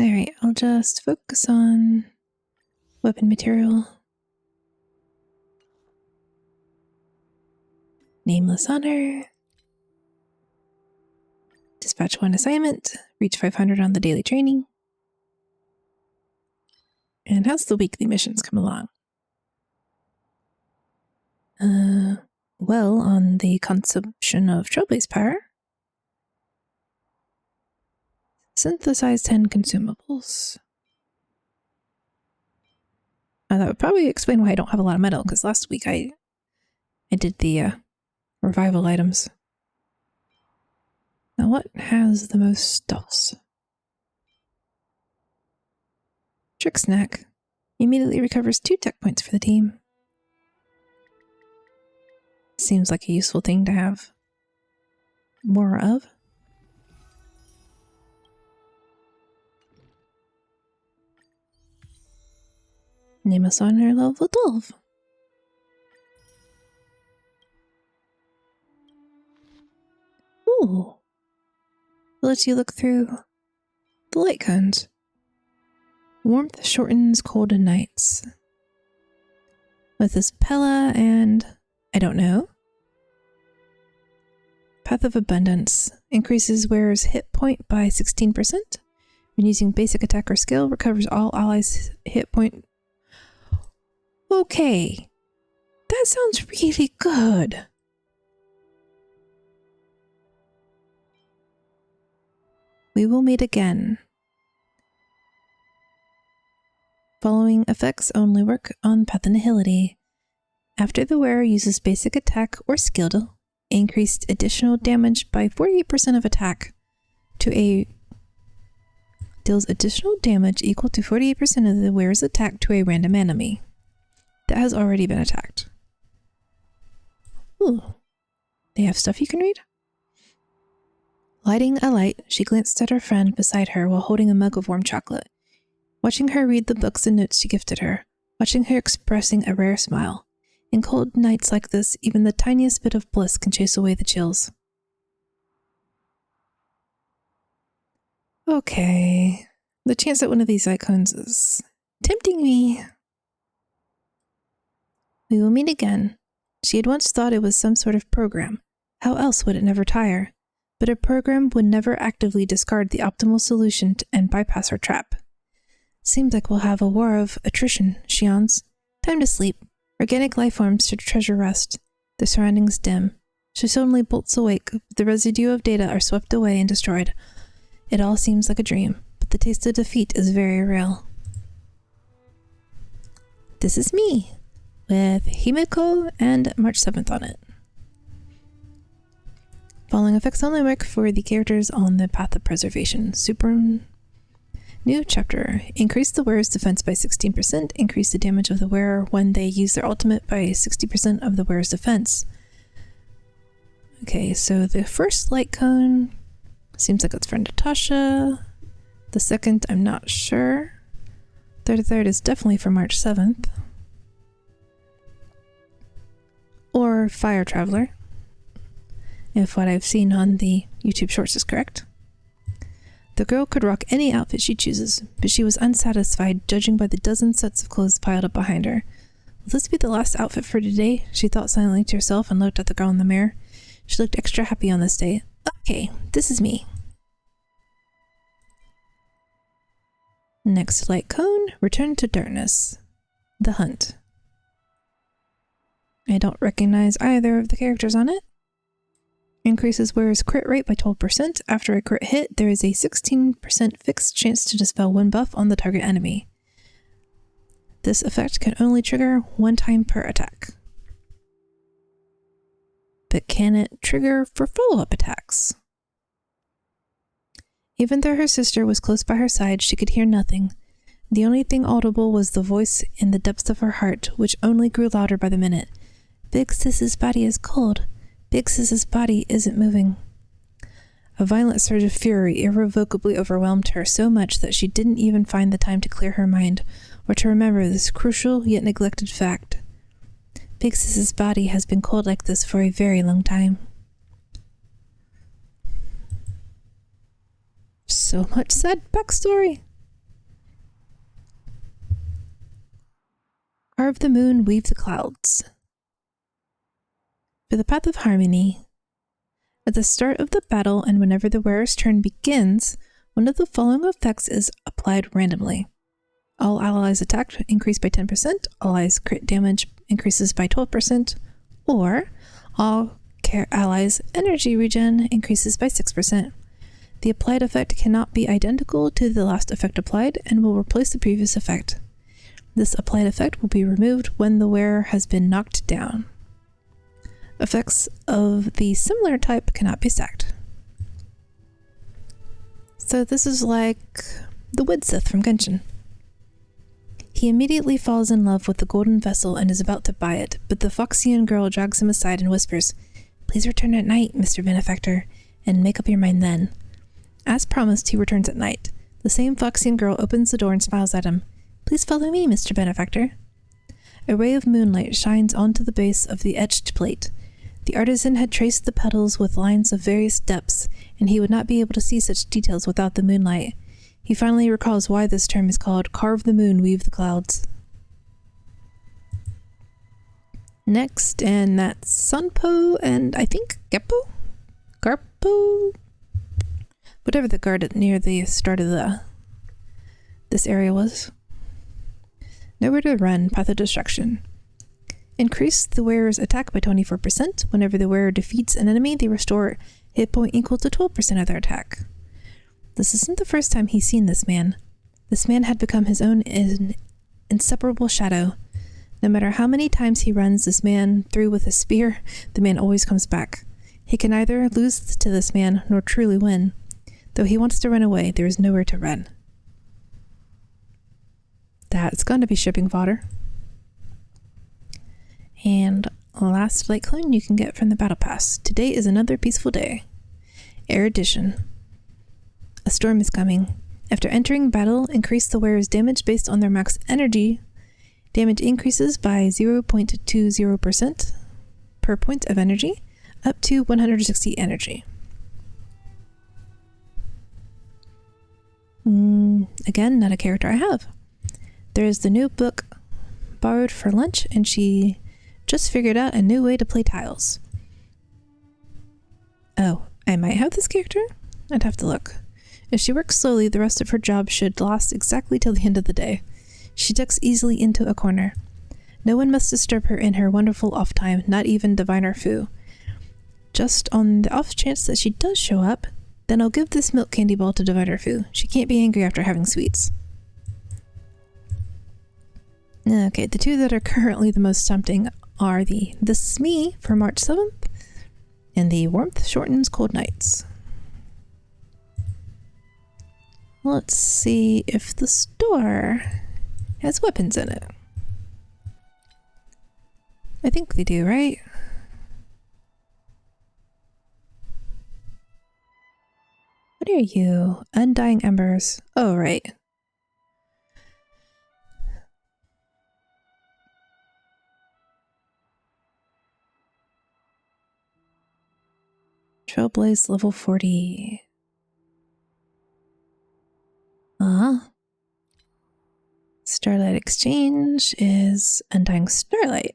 Alright, I'll just focus on weapon material. Nameless honor. Dispatch 1 assignment. Reach 500 on the daily training. And how's the weekly missions come along? Well, on the consumption of Trailblaze power. Synthesize 10 consumables. That would probably explain why I don't have a lot of metal, because last week I did the revival items. Now what has the most stuffs? Trick Snack. Immediately recovers 2 tech points for the team. Seems like a useful thing to have more of. Name us on our level 12. Ooh. It lets you look through the light cones. Warmth shortens cold nights. With this Pella and I don't know. Path of Abundance increases wearer's hit point by 16%. When using basic attack or skill, recovers all allies' hit point. Okay, that sounds really good. We will meet again. Following effects only work on Path of Nihility. After the wearer uses basic attack or skill, increased additional damage by 48% of attack to a deals additional damage equal to 48% of the wearer's attack to a random enemy that has already been attacked. Ooh, they have stuff you can read? Lighting a light, she glanced at her friend beside her while holding a mug of warm chocolate. Watching her read the books and notes she gifted her, watching her expressing a rare smile. In cold nights like this, even the tiniest bit of bliss can chase away the chills. Okay, the chance that one of these icons is tempting me. We will meet again. She had once thought it was some sort of program. How else would it never tire? But a program would never actively discard the optimal solution and bypass her trap. Seems like we'll have a war of attrition, she yawns. Time to sleep. Organic life forms should treasure rest. The surroundings dim. She suddenly bolts awake, but the residue of data are swept away and destroyed. It all seems like a dream, but the taste of defeat is very real. This is me, with Himiko and March 7th on it. Following effects only work for the characters on the Path of Preservation. New chapter. Increase the wearer's defense by 16%. Increase the damage of the wearer when they use their ultimate by 60% of the wearer's defense. Okay, so the first light cone seems like it's for Natasha. The second, I'm not sure. Third is definitely for March 7th. Or Fire Traveler, if what I've seen on the YouTube Shorts is correct. The girl could rock any outfit she chooses, but she was unsatisfied, judging by the dozen sets of clothes piled up behind her. Will this be the last outfit for today? She thought silently to herself and looked at the girl in the mirror. She looked extra happy on this day. Okay, this is me. Next light cone, Return to Darkness. The Hunt. I don't recognize either of the characters on it. Increases wearer's crit rate by 12%. After a crit hit, there is a 16% fixed chance to dispel one buff on the target enemy. This effect can only trigger one time per attack. But can it trigger for follow-up attacks? Even though her sister was close by her side, she could hear nothing. The only thing audible was the voice in the depths of her heart, which only grew louder by the minute. Big Sis's body is cold. Big Sis's body isn't moving. A violent surge of fury irrevocably overwhelmed her so much that she didn't even find the time to clear her mind or to remember this crucial yet neglected fact. Big Sis's body has been cold like this for a very long time. So much sad backstory. Carve the moon, weave the clouds. For the Path of Harmony, at the start of the battle and whenever the wearer's turn begins, one of the following effects is applied randomly. All allies attacked increase by 10%, allies crit damage increases by 12%, or all allies energy regen increases by 6%. The applied effect cannot be identical to the last effect applied and will replace the previous effect. This applied effect will be removed when the wearer has been knocked down. Effects of the similar type cannot be stacked. So this is like the Wood Sith from Genshin. He immediately falls in love with the golden vessel and is about to buy it, but the Foxian girl drags him aside and whispers, "Please return at night, Mr. Benefactor, and make up your mind then." As promised, he returns at night. The same Foxian girl opens the door and smiles at him. "Please follow me, Mr. Benefactor." A ray of moonlight shines onto the base of the etched plate. The artisan had traced the petals with lines of various depths, and he would not be able to see such details without the moonlight. He finally recalls why this term is called "carve the moon, weave the clouds." Next, and that's Sunpo and I think Geppo? Garpo? Whatever the guard near the start of this area was. Nowhere to run, path of destruction. Increase the wearer's attack by 24%. Whenever the wearer defeats an enemy, they restore hit point equal to 12% of their attack. This isn't the first time he's seen this man. This man had become his own inseparable shadow. No matter how many times he runs this man through with a spear, the man always comes back. He can neither lose to this man nor truly win. Though he wants to run away, there is nowhere to run. That's going to be shipping fodder. And last light clone you can get from the battle pass. Today is another peaceful day. Air Edition. A storm is coming. After entering battle, increase the wearer's damage based on their max energy. Damage increases by 0.20% per point of energy, up to 160 energy. Again, not a character I have. There is the new book borrowed for lunch, and she just figured out a new way to play tiles. Oh, I might have this character? I'd have to look. If she works slowly, the rest of her job should last exactly till the end of the day. She ducks easily into a corner. No one must disturb her in her wonderful off time, not even Diviner Fu. Just on the off chance that she does show up, then I'll give this milk candy ball to Diviner Fu. She can't be angry after having sweets. Okay, the two that are currently the most tempting are the "This Is Me" for March 7th and the "Warmth Shortens Cold Nights." Let's see if the store has weapons in it. I think they do, right? What are you? Undying Embers. Oh, right. Trailblaze level 40. Starlight Exchange is Undying Starlight.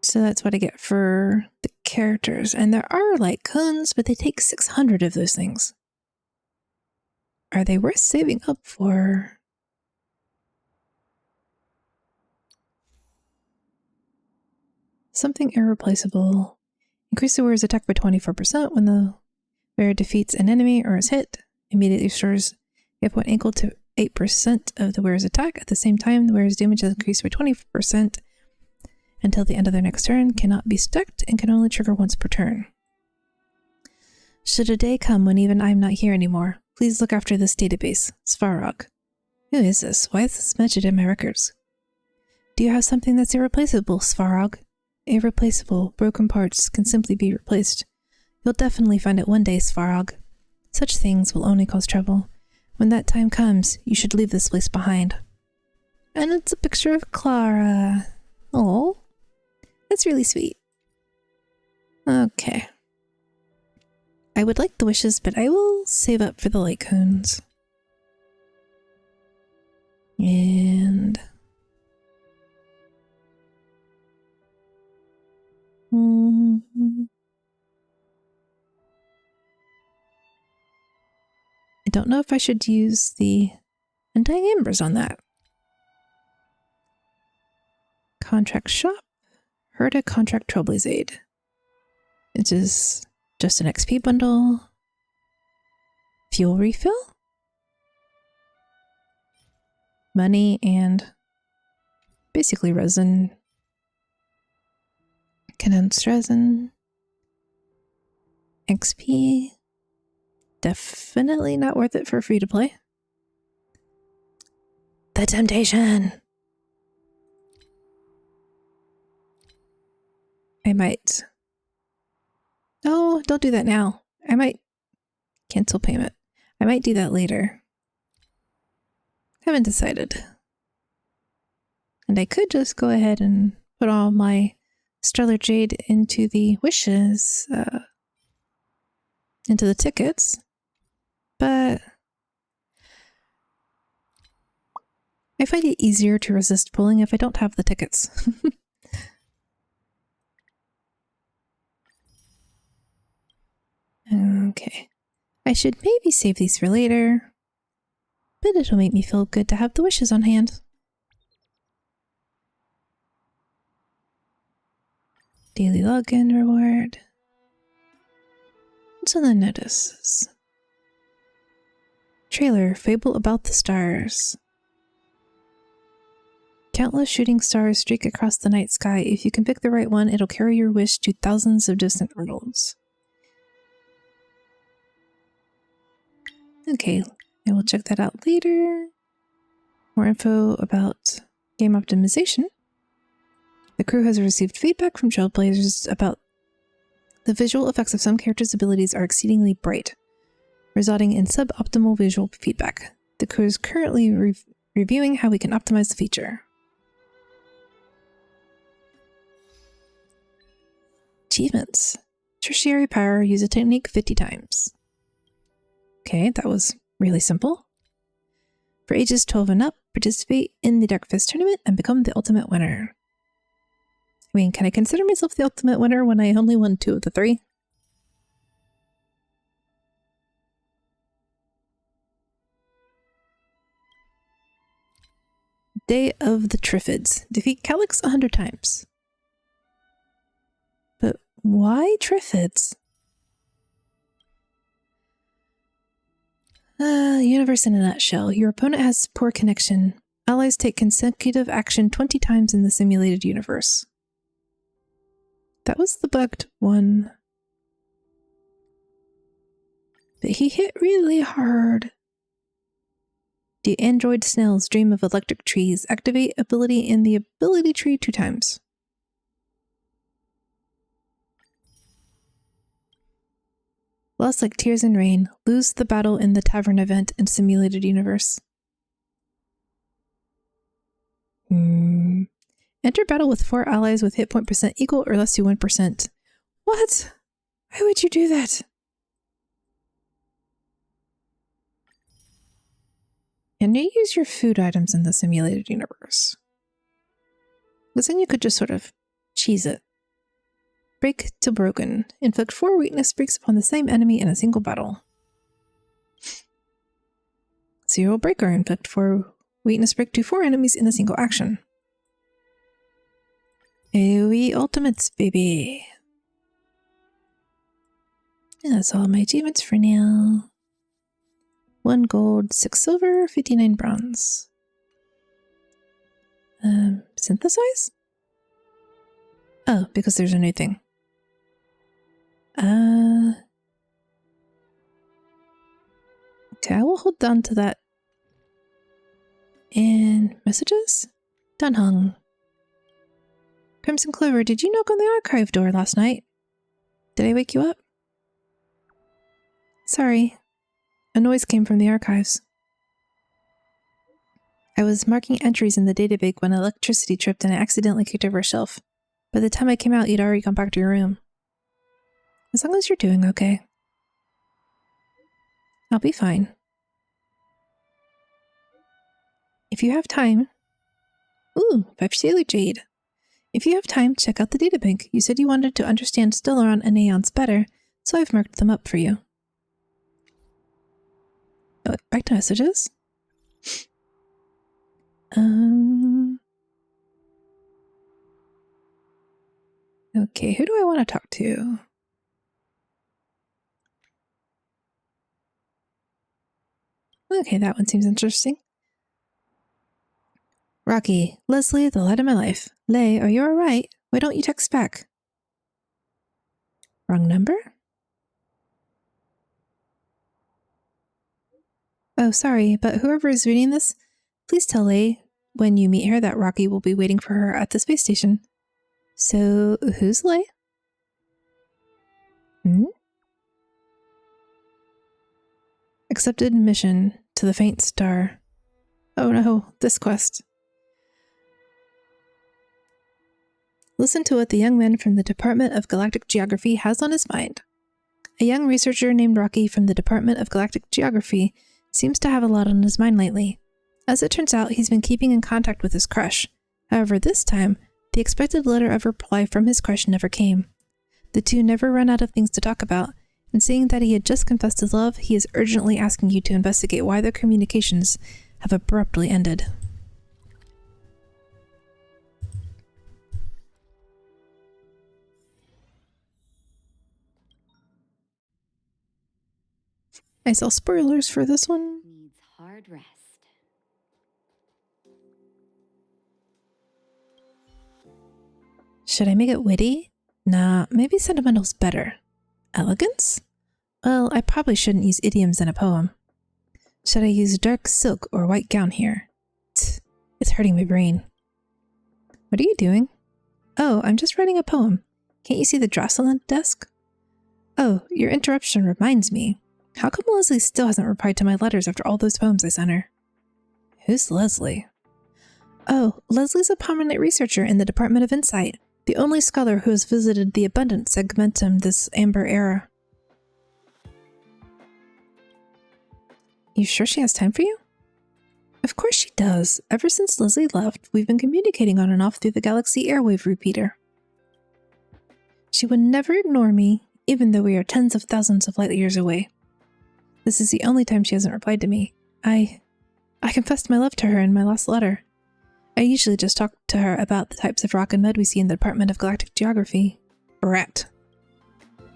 So that's what I get for the characters. And there are light cones, but they take 600 of those things. Are they worth saving up for? Something irreplaceable. Increase the wearer's attack by 24% when the wearer defeats an enemy or is hit. Immediately restores hit point equal to 8% of the wearer's attack. At the same time, the wearer's damage is increased by 20% until the end of their next turn, cannot be stacked, and can only trigger once per turn. Should a day come when even I'm not here anymore, please look after this database. Svarog. Who is this? Why is this mentioned in my records? Do you have something that's irreplaceable, Svarog? Irreplaceable, broken parts can simply be replaced. You'll definitely find it one day, Svarog. Such things will only cause trouble. When that time comes, you should leave this place behind. And it's a picture of Clara. Oh, that's really sweet. Okay. I would like the wishes, but I will save up for the light cones. And I don't know if I should use the Undying Embers on that. Contract shop. Heard a contract Trailblaze aid. It is just an XP bundle. Fuel refill. Money and basically resin. Condensed resin. XP. Definitely not worth it for free to play. The temptation. I might. No, don't do that now. I might cancel payment. I might do that later. Haven't decided. And I could just go ahead and put all my Stellar Jade into the wishes, into the tickets. But I find it easier to resist pulling if I don't have the tickets. Okay. I should maybe save these for later, but it'll make me feel good to have the wishes on hand. Daily login reward. What's on the notices? Trailer, Fable About the Stars. Countless shooting stars streak across the night sky. If you can pick the right one, it'll carry your wish to thousands of distant worlds. Okay, I will check that out later. More info about game optimization. The crew has received feedback from Trailblazers about the visual effects of some characters' abilities are exceedingly bright, resulting in suboptimal visual feedback. The crew is currently reviewing how we can optimize the feature. Achievements. Tertiary power, use a technique 50 times. Okay, that was really simple. For ages 12 and up, participate in the Dark Fist tournament and become the ultimate winner. I mean, can I consider myself the ultimate winner when I only won 2 of the 3? Day of the Triffids. Defeat Calyx 100 times. But why Triffids? Universe in a nutshell. Your opponent has poor connection. Allies take consecutive action 20 times in the simulated universe. That was the bugged one. But he hit really hard. The android snails dream of electric trees. Activate ability in the ability tree 2 times. Lost like tears in rain. Lose the battle in the tavern event in simulated universe. Enter battle with 4 allies with hit point percent equal or less to 1%. What? Why would you do that? Can you use your food items in the simulated universe? Because then you could just sort of cheese it. Break to broken. Inflict 4 weakness streaks upon the same enemy in a single battle. 0 breaker. Inflict 4 weakness break to 4 enemies in a single action. AoE ultimates, baby. And that's all my achievements for now. 1 gold, 6 silver, 59 bronze. Synthesize? Oh, because there's a new thing. Okay, I will hold down to that. And messages? Dunhung. Crimson Clover, did you knock on the archive door last night? Did I wake you up? Sorry. A noise came from the archives. I was marking entries in the database when electricity tripped and I accidentally kicked over a shelf. By the time I came out, you'd already gone back to your room. As long as you're doing okay. I'll be fine. If you have time... Ooh, 5 Sailor Jade. If you have time, check out the databank. You said you wanted to understand Stellaron and Aeons better, so I've marked them up for you. Oh, back to messages. Okay, who do I want to talk to? Okay, that one seems interesting. Rocky, Leslie, the light of my life. Lay, are you alright? Why don't you text back? Wrong number? Oh, sorry, but whoever is reading this, please tell Lei when you meet her that Rocky will be waiting for her at the space station. So, who's Lei? Accepted mission to the faint star. Oh no, this quest. Listen to what the young man from the Department of Galactic Geography has on his mind. A young researcher named Rocky from the Department of Galactic Geography seems to have a lot on his mind lately. As it turns out, he's been keeping in contact with his crush. However, this time, the expected letter of reply from his crush never came. The two never run out of things to talk about, and seeing that he had just confessed his love, he is urgently asking you to investigate why their communications have abruptly ended. I saw spoilers for this one. Needs hard rest. Should I make it witty? Nah, maybe sentimental's better. Elegance? Well, I probably shouldn't use idioms in a poem. Should I use dark silk or white gown here? Tch, it's hurting my brain. What are you doing? Oh, I'm just writing a poem. Can't you see the drafts on the desk? Oh, your interruption reminds me. How come Leslie still hasn't replied to my letters after all those poems I sent her? Who's Leslie? Oh, Leslie's a prominent researcher in the Department of Insight, the only scholar who has visited the abundant segmentum this amber era. You sure she has time for you? Of course she does. Ever since Leslie left, we've been communicating on and off through the Galaxy Airwave Repeater. She would never ignore me, even though we are tens of thousands of light years away. This is the only time she hasn't replied to me. I confessed my love to her in my last letter. I usually just talk to her about the types of rock and mud we see in the Department of Galactic Geography. Brat.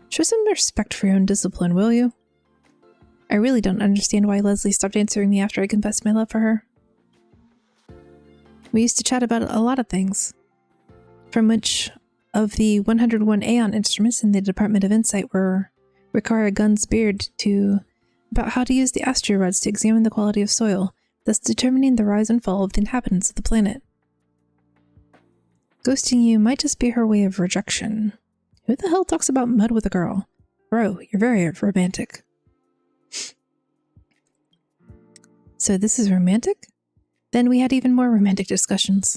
Show some respect for your own discipline, will you? I really don't understand why Leslie stopped answering me after I confessed my love for her. We used to chat about a lot of things. From which of the 101 Aeon instruments in the Department of Insight require a gun's beard to about how to use the asteroids to examine the quality of soil, thus determining the rise and fall of the inhabitants of the planet. Ghosting you might just be her way of rejection. Who the hell talks about mud with a girl? Bro, you're very romantic. So this is romantic? Then we had even more romantic discussions.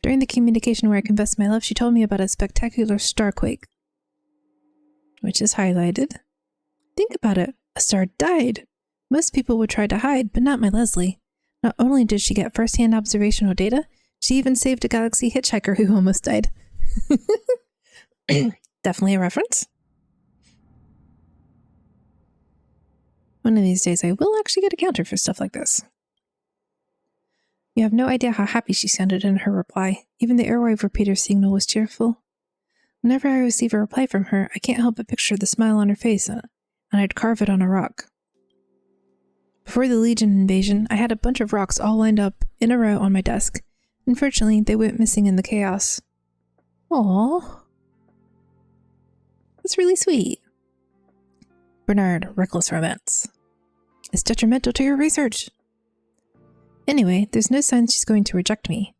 During the communication where I confessed my love, she told me about a spectacular starquake, which is highlighted. Think about it. A star died. Most people would try to hide, but not my Leslie. Not only did she get first-hand observational data, she even saved a galaxy hitchhiker who almost died. Definitely a reference. One of these days I will actually get a counter for stuff like this. You have no idea how happy she sounded in her reply. Even the airwave repeater signal was cheerful. Whenever I receive a reply from her, I can't help but picture the smile on her face, and I'd carve it on a rock. Before the Legion invasion, I had a bunch of rocks all lined up in a row on my desk. Unfortunately, they went missing in the chaos. Aww. That's really sweet. Bernard, reckless romance. It's detrimental to your research. Anyway, there's no sign she's going to reject me.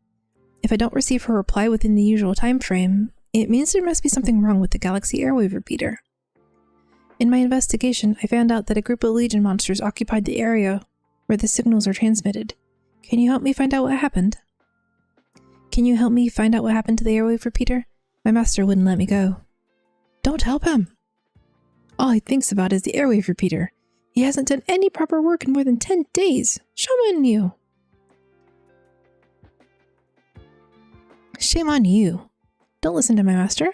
If I don't receive her reply within the usual time frame, it means there must be something wrong with the Galaxy Airwave Repeater. In my investigation, I found out that a group of Legion monsters occupied the area where the signals are transmitted. Can you help me find out what happened? Can you help me find out what happened to the Airwave Repeater? My master wouldn't let me go. Don't help him. All he thinks about is the Airwave Repeater. He hasn't done any proper work in more than 10 days. Shame on you. Shame on you. Don't listen to my master.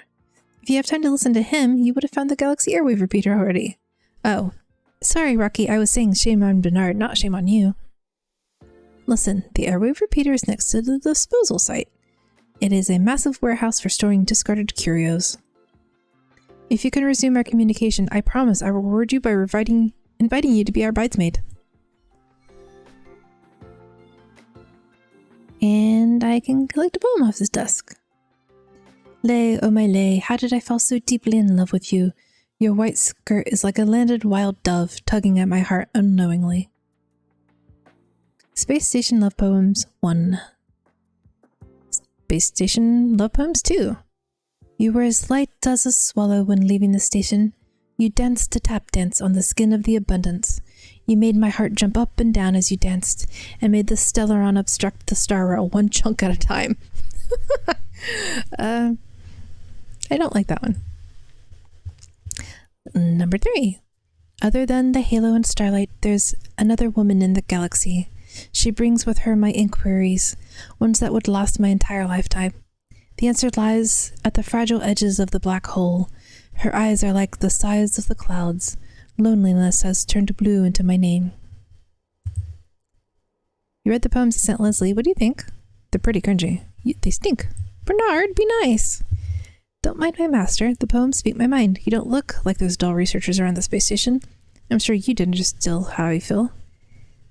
If you have time to listen to him, you would have found the Galaxy Airwave Repeater already. Oh, sorry, Rocky, I was saying shame on Bernard, not shame on you. Listen, the Airwave Repeater is next to the disposal site. It is a massive warehouse for storing discarded curios. If you can resume our communication, I promise I will reward you by inviting you to be our bridesmaid. And I can collect a poem off his desk. Lay, oh my lay, how did I fall so deeply in love with you? Your white skirt is like a landed wild dove, tugging at my heart unknowingly. Space Station Love Poems 1. Space Station Love Poems 2. You were as light as a swallow when leaving the station. You danced a tap dance on the skin of the abundance. You made my heart jump up and down as you danced, and made the Stellaron obstruct the star rail one chunk at a time. I don't like that one. Number 3. Other than the halo and starlight, there's another woman in the galaxy. She brings with her my inquiries, ones that would last my entire lifetime. The answer lies at the fragile edges of the black hole. Her eyes are like the size of the clouds. Loneliness has turned blue into my name. You read the poems I sent Leslie. What do you think? They're pretty cringy. They stink. Bernard, be nice. Don't mind my master. The poems speak my mind. You don't look like those dull researchers around the space station. I'm sure you didn't just still how I feel.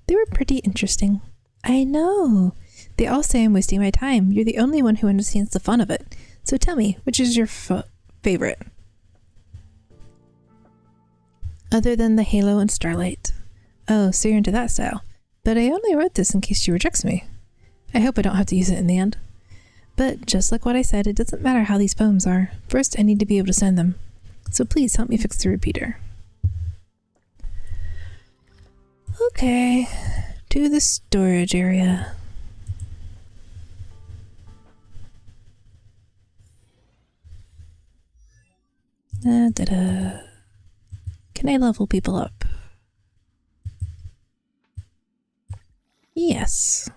They were pretty interesting. I know. They all say I'm wasting my time. You're the only one who understands the fun of it. So tell me, which is your favorite? Other than the halo and starlight. Oh, so you're into that style. But I only wrote this in case she rejects me. I hope I don't have to use it in the end. But just like what I said, it doesn't matter how these poems are. First, I need to be able to send them. So please help me fix the repeater. Okay, to the storage area. Can I level people up? Yes.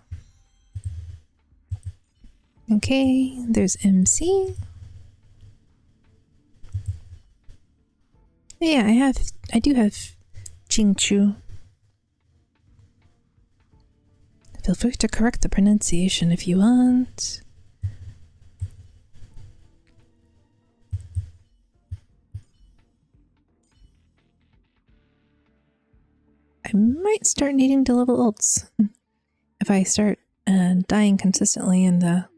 Okay, there's MC. Yeah, I do have Chingchu. Feel free to correct the pronunciation if you want. I might start needing to level ults if I start dying consistently in the...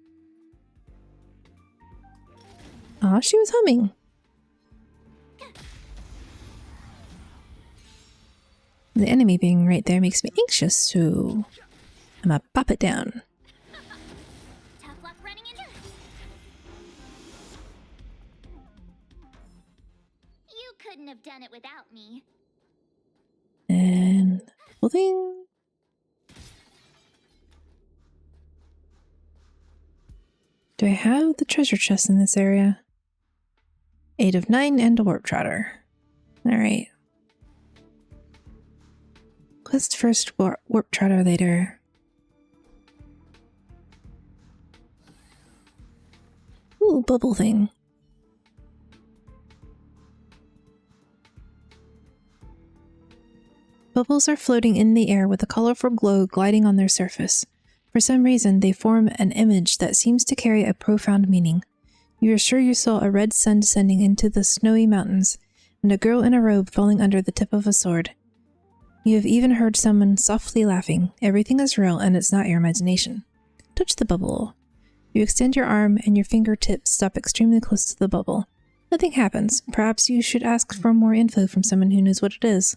Aw, she was humming. The enemy being right there makes me anxious, so I'm gonna pop it down. Tough luck running into. You couldn't have done it without me. And holding. Do I have the treasure chest in this area? 8 of 9 and a warp trotter. Alright. Quest first, warp trotter later. Ooh, bubble thing. Bubbles are floating in the air with a colorful glow gliding on their surface. For some reason, they form an image that seems to carry a profound meaning. You are sure you saw a red sun descending into the snowy mountains, and a girl in a robe falling under the tip of a sword. You have even heard someone softly laughing. Everything is real, and it's not your imagination. Touch the bubble. You extend your arm, and your fingertips stop extremely close to the bubble. Nothing happens. Perhaps you should ask for more info from someone who knows what it is.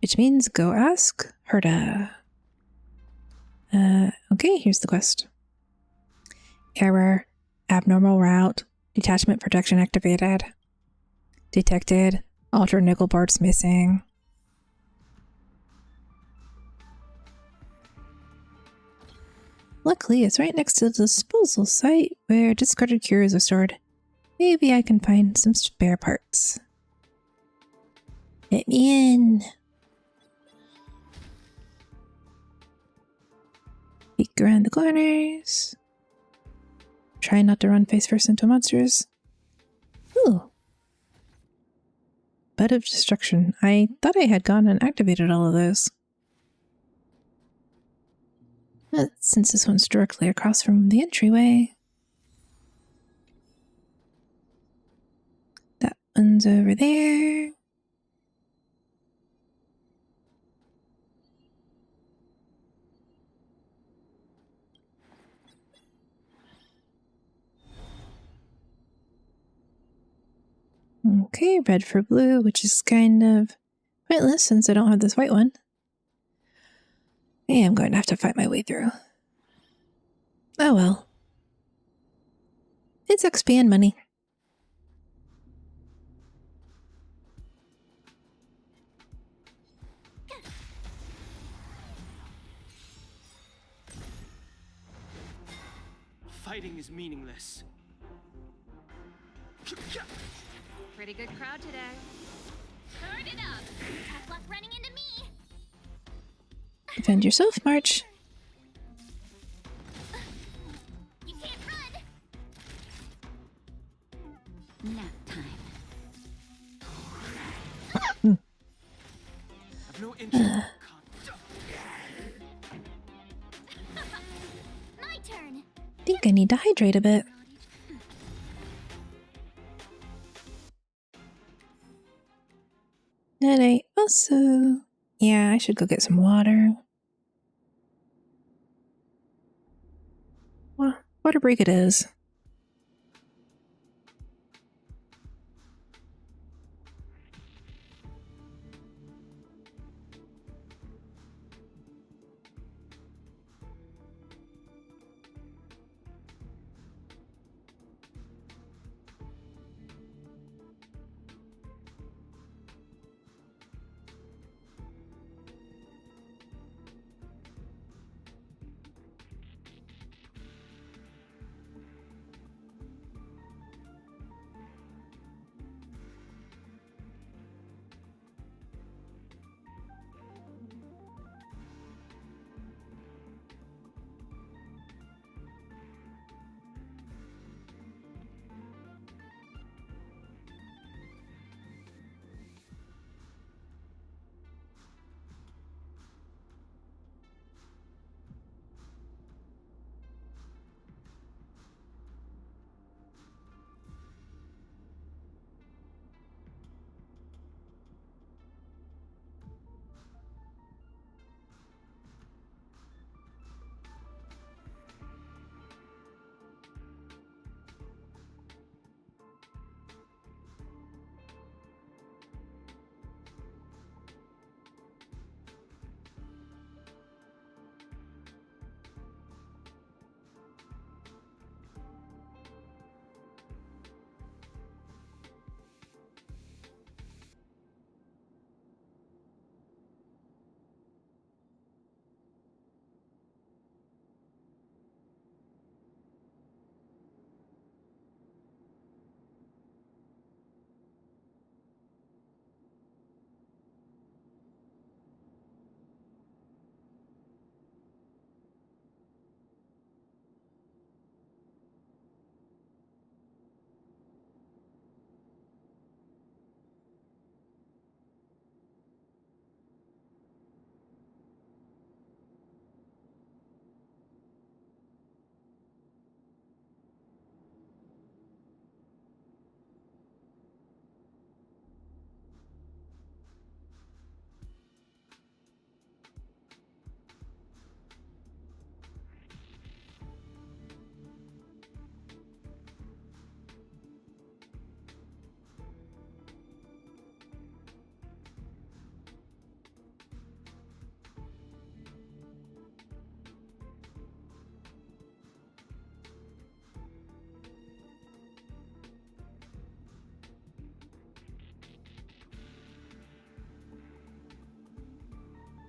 Which means go ask Herda. Okay, here's the quest. Error. Abnormal route. Detachment protection activated. Detected. Alter nickel parts missing. Luckily, it's right next to the disposal site where discarded cures are stored. Maybe I can find some spare parts. Let me in. Peek around the corners. Try not to run face first into monsters. Ooh. Bed of Destruction. I thought I had gone and activated all of those. But since this one's directly across from the entryway. That one's over there. Okay, red for blue, which is kind of pointless since I don't have this white one. I am going to have to fight my way through. Oh well. It's XP and money. Fighting is meaningless. Pretty good crowd today. Turn it up. Tough luck running into me. Defend yourself, March. You can't run. Nap time. I've no interest. My turn. I think I need to hydrate a bit. Did I also... Yeah, I should go get some water. Well, water break it is.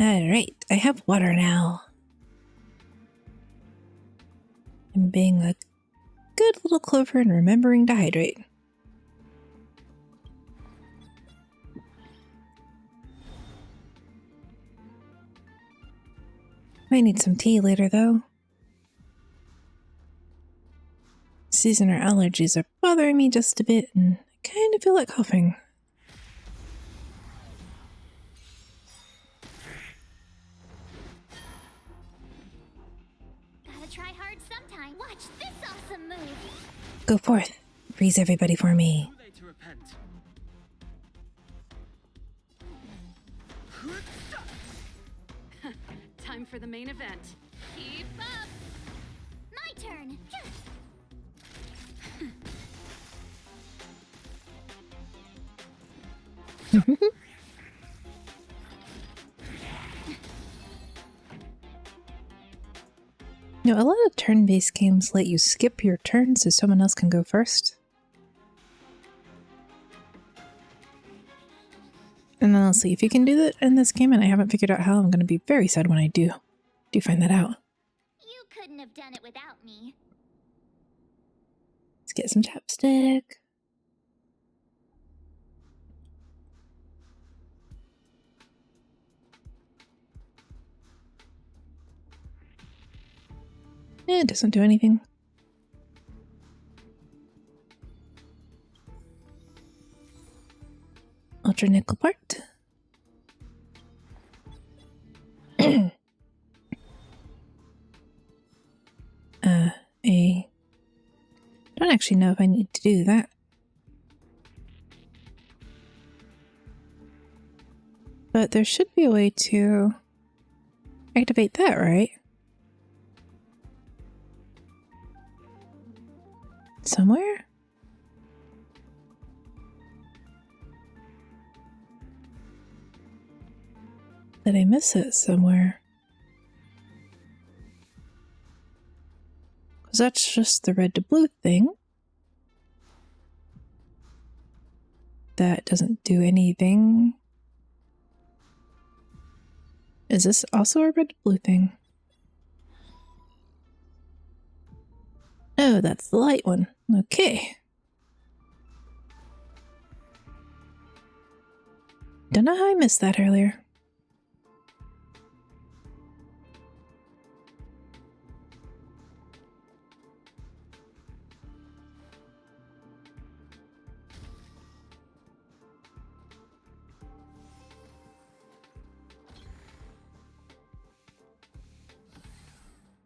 Alright, I have water now. I'm being a good little clover and remembering to hydrate. Might need some tea later though. Seasonal allergies are bothering me just a bit and I kind of feel like coughing. Gotta try hard sometime. Watch this awesome move. Go forth. Freeze everybody for me. Too late to repent. Time for the main event. Keep up. My turn. A lot of turn-based games let you skip your turn so someone else can go first. And honestly, if you can do that in this game and I haven't figured out how, I'm going to be very sad when I do find that out. You couldn't have done it without me. Let's get some chapstick. It doesn't do anything. Ultra nickel part. I don't actually know if I need to do that. But there should be a way to activate that, right? Somewhere? Did I miss it somewhere? Because that's just the red to blue thing. That doesn't do anything. Is this also a red to blue thing? Oh, that's the light one. Okay. Don't know how I missed that earlier.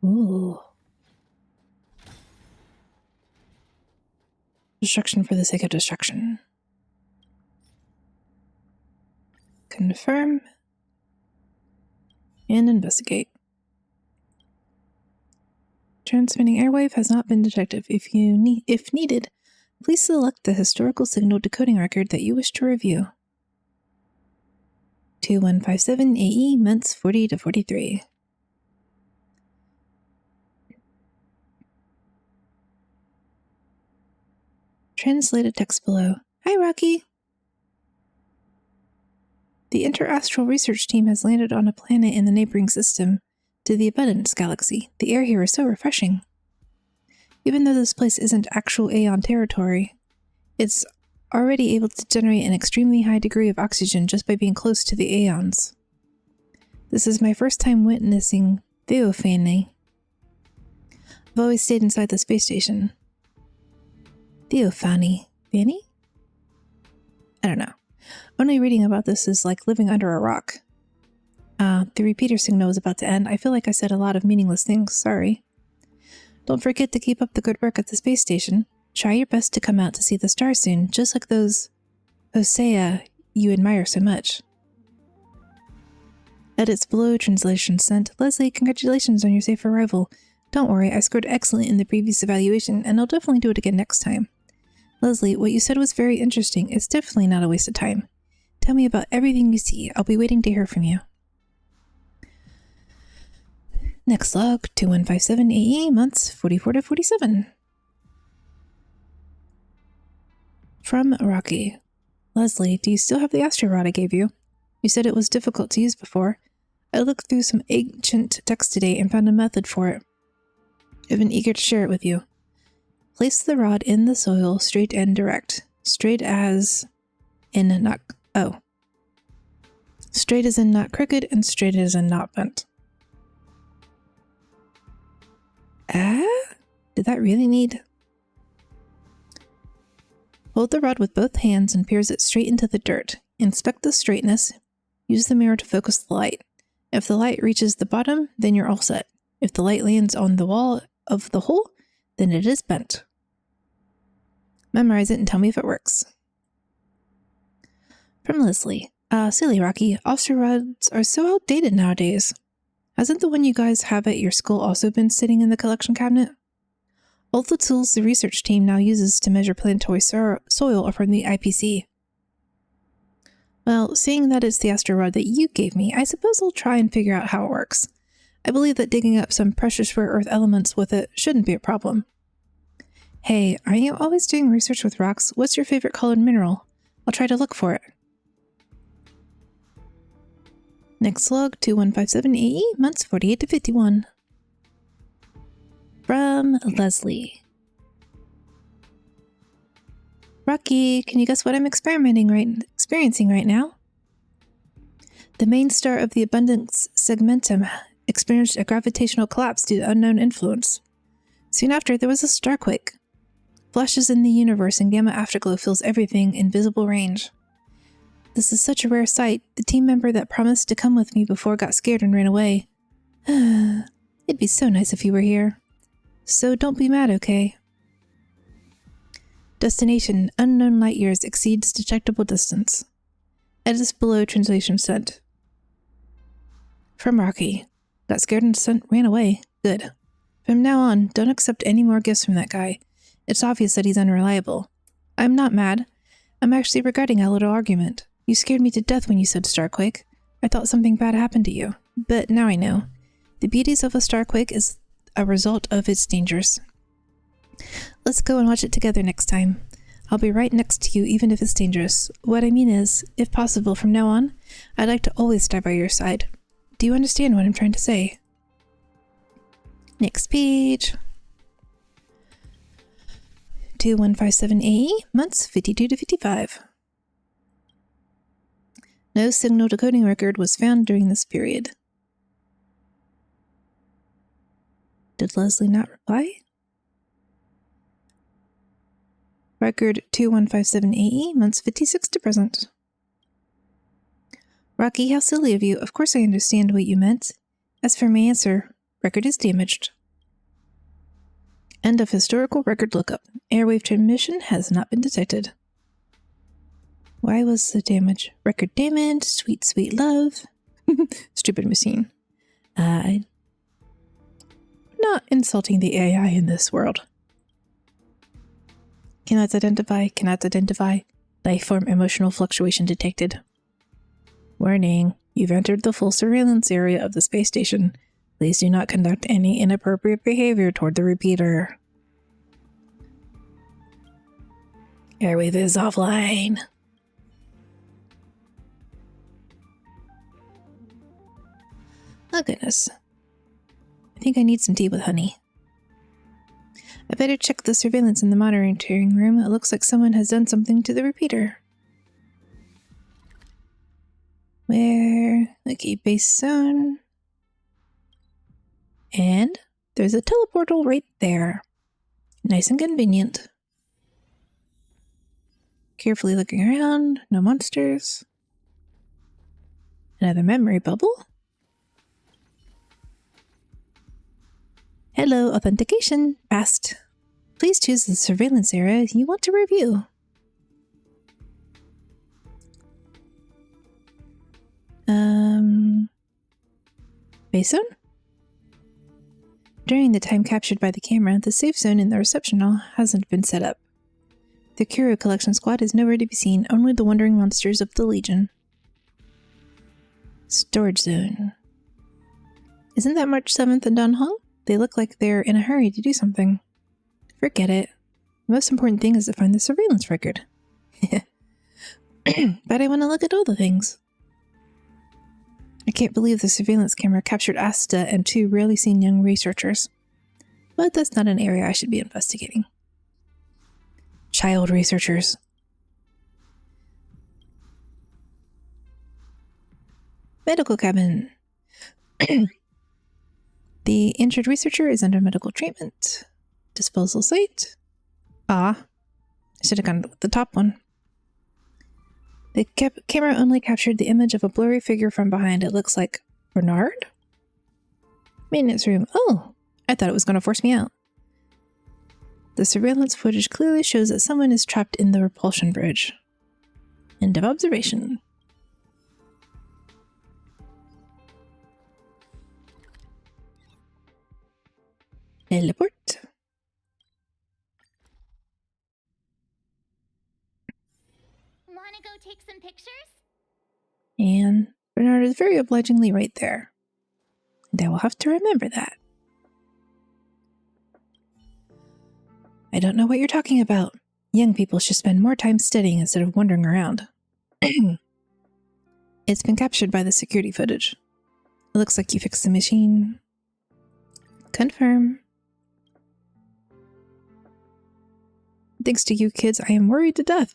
Ooh. Destruction for the sake of destruction. Confirm. And investigate. Transmitting airwave has not been detected. If needed, please select the historical signal decoding record that you wish to review. 2157 AE Ments 40 to 43. Translated text below. Hi, Rocky. The Interastral Research Team has landed on a planet in the neighboring system to the Abundance Galaxy. The air here is so refreshing. Even though this place isn't actual Aeon territory, it's already able to generate an extremely high degree of oxygen just by being close to the Aeons. This is my first time witnessing theophany. I've always stayed inside the space station. Theophany. Fanny? I don't know. Only reading about this is like living under a rock. The repeater signal is about to end. I feel like I said a lot of meaningless things. Sorry. Don't forget to keep up the good work at the space station. Try your best to come out to see the stars soon, just like those Hosea you admire so much. Edits below, translation sent. Leslie, congratulations on your safe arrival. Don't worry, I scored excellent in the previous evaluation, and I'll definitely do it again next time. Leslie, what you said was very interesting. It's definitely not a waste of time. Tell me about everything you see. I'll be waiting to hear from you. Next log, 2157 AE, months 44 to 47. From Rocky. Leslie, do you still have the astro rod I gave you? You said it was difficult to use before. I looked through some ancient text today and found a method for it. I've been eager to share it with you. Place the rod in the soil, straight and direct. Straight as in not... Oh. Straight as in not crooked, and straight as in not bent. Did that really need... Hold the rod with both hands and pierce it straight into the dirt. Inspect the straightness. Use the mirror to focus the light. If the light reaches the bottom, then you're all set. If the light lands on the wall of the hole, then it is bent. Memorize it and tell me if it works. From Leslie. Silly Rocky, offset rods are so outdated nowadays. Hasn't the one you guys have at your school also been sitting in the collection cabinet? All the tools the research team now uses to measure planetary soil are from the IPC. Well, seeing that it's the astro rod that you gave me, I suppose I'll try and figure out how it works. I believe that digging up some precious rare earth elements with it shouldn't be a problem. Hey, are you always doing research with rocks? What's your favorite colored mineral? I'll try to look for it. Next log, 2157 AE, months 48 to 51. From Leslie. Rocky, can you guess what I'm experiencing right now? The main star of the abundance segmentum experienced a gravitational collapse due to unknown influence. Soon after, there was a starquake. Flashes in the universe and gamma afterglow fills everything in visible range. This is such a rare sight. The team member that promised to come with me before got scared and ran away. It'd be so nice if you were here. So don't be mad, okay? Destination, unknown light years exceeds detectable distance. Edits below translation sent. From Rocky. Got scared and ran away. Good. From now on, don't accept any more gifts from that guy. It's obvious that he's unreliable. I'm not mad. I'm actually regretting our little argument. You scared me to death when you said starquake. I thought something bad happened to you. But now I know. The beauties of a starquake is a result of its dangers. Let's go and watch it together next time. I'll be right next to you even if it's dangerous. What I mean is, if possible from now on, I'd like to always stay by your side. Do you understand what I'm trying to say? Next page. 2157 AE, months 52 to 55. No signal decoding record was found during this period. Did Leslie not reply? Record 2157 AE, months 56 to present. Rocky, how silly of you. Of course I understand what you meant. As for my answer, record is damaged. End of historical record lookup. Airwave transmission has not been detected. Why was the damage? Record damage, sweet, sweet love. Stupid machine. Not insulting the AI in this world. Cannot identify. Lifeform emotional fluctuation detected. Warning, you've entered the full surveillance area of the space station. Please do not conduct any inappropriate behavior toward the repeater. Airwave is offline. Oh goodness. I think I need some tea with honey. I better check the surveillance in the monitoring room. It looks like someone has done something to the repeater. Where? Okay, base zone. And there's a teleportal right there. Nice and convenient. Carefully looking around. No monsters. Another memory bubble. Hello, authentication. Passed. Please choose the surveillance area you want to review. Base zone? During the time captured by the camera, the safe zone in the reception hall hasn't been set up. The curio collection squad is nowhere to be seen, only the wandering monsters of the Legion. Storage zone. Isn't that March 7th and Don Hong? They look like they're in a hurry to do something. Forget it. The most important thing is to find the surveillance record. But I want to look at all the things. I can't believe the surveillance camera captured Asta and two rarely seen young researchers. But that's not an area I should be investigating. Child researchers. Medical cabin. The injured researcher is under medical treatment. Disposal site. I should have gone with the top one. The camera only captured the image of a blurry figure from behind. It looks like Bernard? Maintenance room. Oh, I thought it was going to force me out. The surveillance footage clearly shows that someone is trapped in the repulsion bridge. End of observation. Teleport. Wanna go take some pictures? Bernard is very obligingly right there. And I will have to remember that. I don't know what you're talking about. Young people should spend more time studying instead of wandering around. It's been captured by the security footage. It looks like you fixed the machine. Confirm. Thanks to you kids, I am worried to death.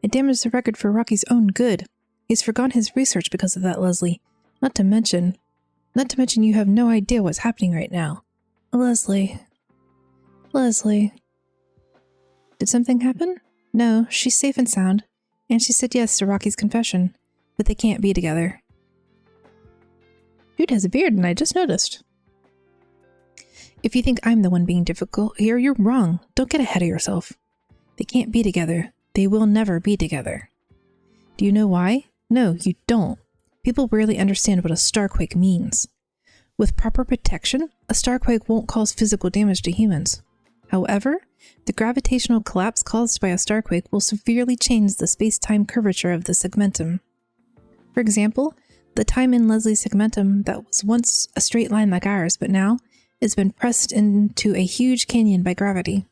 I damaged the record for Rocky's own good. He's forgone his research because of that, Leslie. Not to mention you have no idea what's happening right now. Leslie. Did something happen? No, she's safe and sound. And she said yes to Rocky's confession. But they can't be together. Dude has a beard and I just noticed. If you think I'm the one being difficult here, you're wrong. Don't get ahead of yourself. They can't be together. They will never be together. Do you know why? No, you don't. People rarely understand what a starquake means. With proper protection, a starquake won't cause physical damage to humans. However, the gravitational collapse caused by a starquake will severely change the space-time curvature of the segmentum. For example, the time in Leslie's segmentum that was once a straight line like ours, but now has been pressed into a huge canyon by gravity.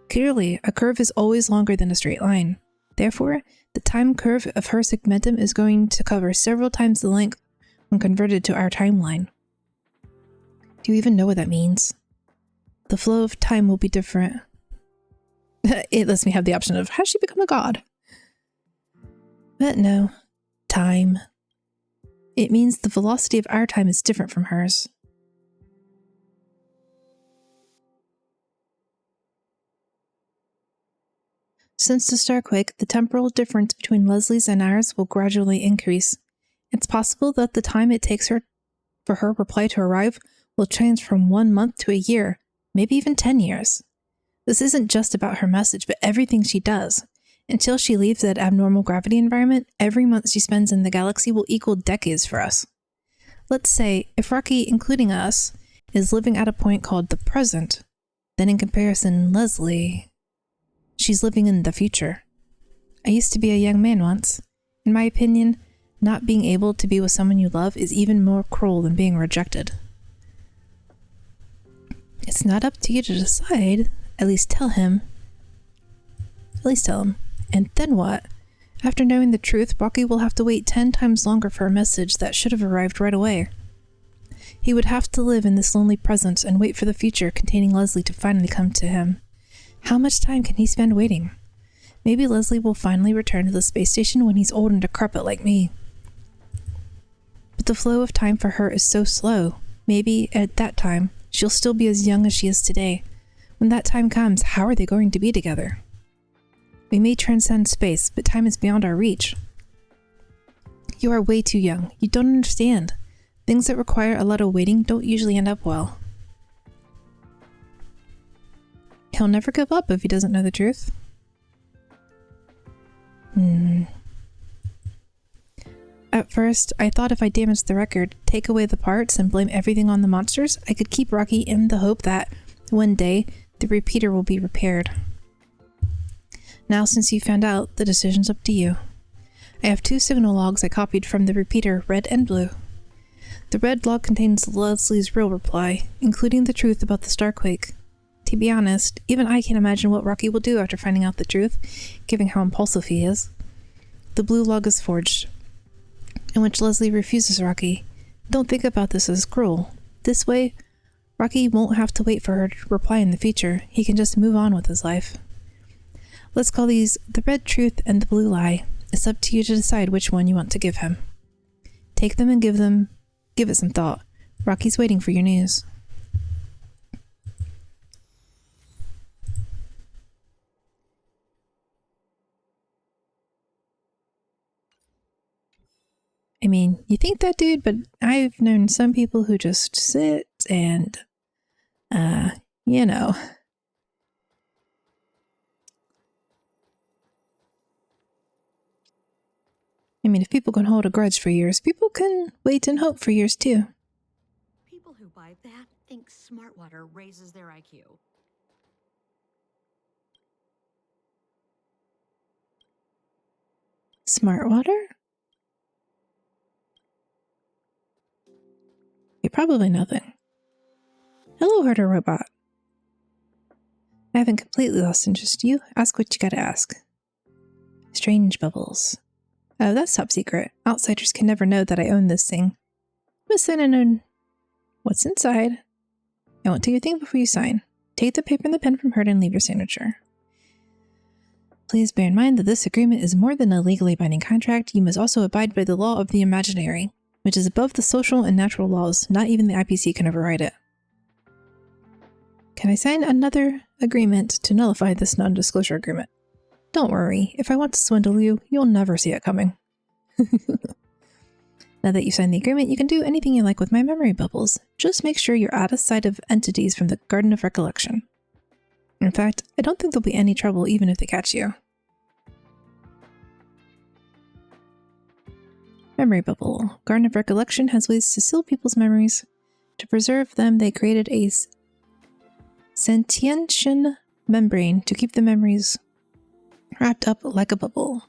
Clearly, a curve is always longer than a straight line. Therefore, the time curve of her segmentum is going to cover several times the length when converted to our timeline. Do you even know what that means? The flow of time will be different. It lets me have the option of, has she become a god? But no. Time. It means the velocity of our time is different from hers. Since the starquake, the temporal difference between Leslie's and ours will gradually increase. It's possible that the time it takes for her reply to arrive will change from 1 month to a year, maybe even 10 years. This isn't just about her message, but everything she does. Until she leaves that abnormal gravity environment, every month she spends in the galaxy will equal decades for us. Let's say, if Rocky, including us, is living at a point called the present, then in comparison, Leslie... she's living in the future. I used to be a young man once. In my opinion, not being able to be with someone you love is even more cruel than being rejected. It's not up to you to decide. At least tell him. And then what? After knowing the truth, Rocky will have to wait 10 times longer for a message that should have arrived right away. He would have to live in this lonely present and wait for the future containing Leslie to finally come to him. How much time can he spend waiting? Maybe Leslie will finally return to the space station when he's old and decrepit like me. But the flow of time for her is so slow. Maybe, at that time, she'll still be as young as she is today. When that time comes, how are they going to be together? We may transcend space, but time is beyond our reach. You are way too young. You don't understand. Things that require a lot of waiting don't usually end up well. He'll never give up if he doesn't know the truth. At first, I thought if I damaged the record, take away the parts, and blame everything on the monsters, I could keep Rocky in the hope that, one day, the repeater will be repaired. Now, since you found out, the decision's up to you. I have 2 signal logs I copied from the repeater, red and blue. The red log contains Leslie's real reply, including the truth about the starquake. To be honest, even I can't imagine what Rocky will do after finding out the truth, given how impulsive he is. The blue log is forged, in which Leslie refuses Rocky. Don't think about this as cruel. This way, Rocky won't have to wait for her to reply in the future. He can just move on with his life. Let's call these the red truth and the blue lie. It's up to you to decide which one you want to give him. Take them and give it some thought. Rocky's waiting for your news. I mean, you think that, dude, but I've known some people who just sit and, you know. I mean, if people can hold a grudge for years, people can wait and hope for years too. People who buy that think smart water raises their IQ. Smart water? probably nothing. Hello, Harder Robot. I haven't completely lost interest. You ask what you gotta ask. Strange bubbles. Oh, that's top secret. Outsiders can never know that I own this thing. Miss Unknown. What's inside? I won't tell you a thing before you sign. Take the paper and the pen from her and leave your signature. Please bear in mind that this agreement is more than a legally binding contract. You must also abide by the law of the imaginary, which is above the social and natural laws. Not even the IPC can override it. Can I sign another agreement to nullify this non-disclosure agreement? Don't worry, if I want to swindle you, you'll never see it coming. Now that you signed the agreement, you can do anything you like with my memory bubbles. Just make sure you're out of sight of entities from the Garden of Recollection. In fact, I don't think there'll be any trouble even if they catch you. Memory bubble. Garden of Recollection has ways to seal people's memories. To preserve them, they created a sentiential membrane to keep the memories wrapped up like a bubble.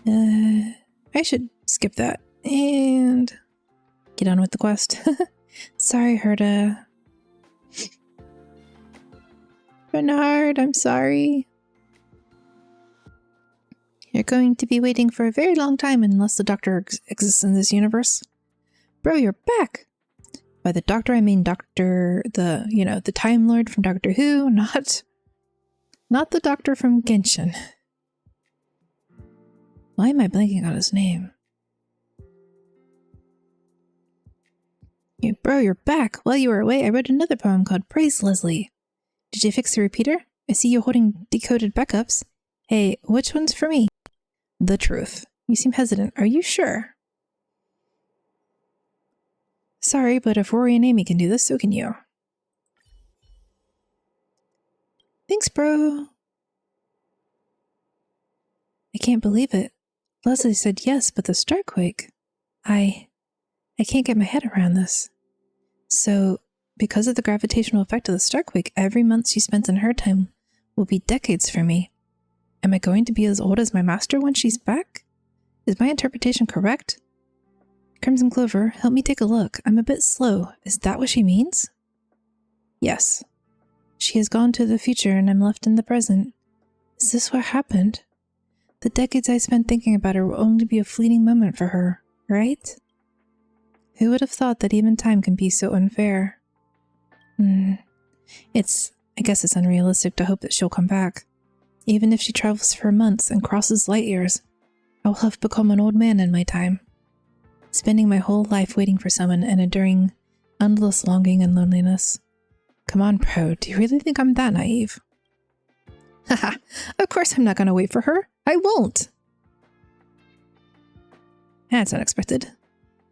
I should skip that and get on with the quest. Sorry, Herta. Bernard, I'm sorry. You're going to be waiting for a very long time unless the Doctor exists in this universe. Bro, you're back! By the Doctor, I mean Doctor, the Time Lord from Doctor Who, not the Doctor from Genshin. Why am I blanking on his name? Bro, you're back. While you were away, I wrote another poem called Praise Leslie. Did you fix the repeater? I see you holding decoded backups. Hey, which one's for me? The truth. You seem hesitant. Are you sure? Sorry, but if Rory and Amy can do this, so can you. Thanks, bro. I can't believe it. Leslie said yes, but the Starquake... I can't get my head around this. So, because of the gravitational effect of the Starquake, every month she spends in her time will be decades for me. Am I going to be as old as my master when she's back? Is my interpretation correct? Crimson Clover, help me take a look. I'm a bit slow. Is that what she means? Yes. She has gone to the future and I'm left in the present. Is this what happened? The decades I spent thinking about her will only be a fleeting moment for her, right? Who would have thought that even time can be so unfair? I guess it's unrealistic to hope that she'll come back. Even if she travels for months and crosses light years, I will have become an old man in my time, spending my whole life waiting for someone and enduring endless longing and loneliness. Come on, bro, do you really think I'm that naive? Haha, of course I'm not gonna wait for her. I won't! That's unexpected.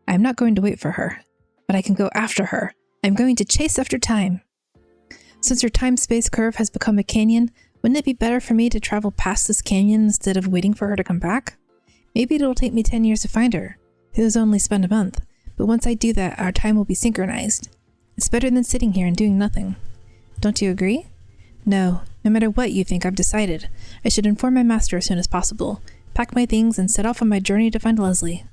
I'm not going to wait for her, but I can go after her. I'm going to chase after time. Since her time-space curve has become a canyon, wouldn't it be better for me to travel past this canyon instead of waiting for her to come back? Maybe it'll take me 10 years to find her. Who's only spent a month, but once I do that, our time will be synchronized. It's better than sitting here and doing nothing. Don't you agree? No matter what you think, I've decided. I should inform my master as soon as possible, pack my things, and set off on my journey to find Leslie.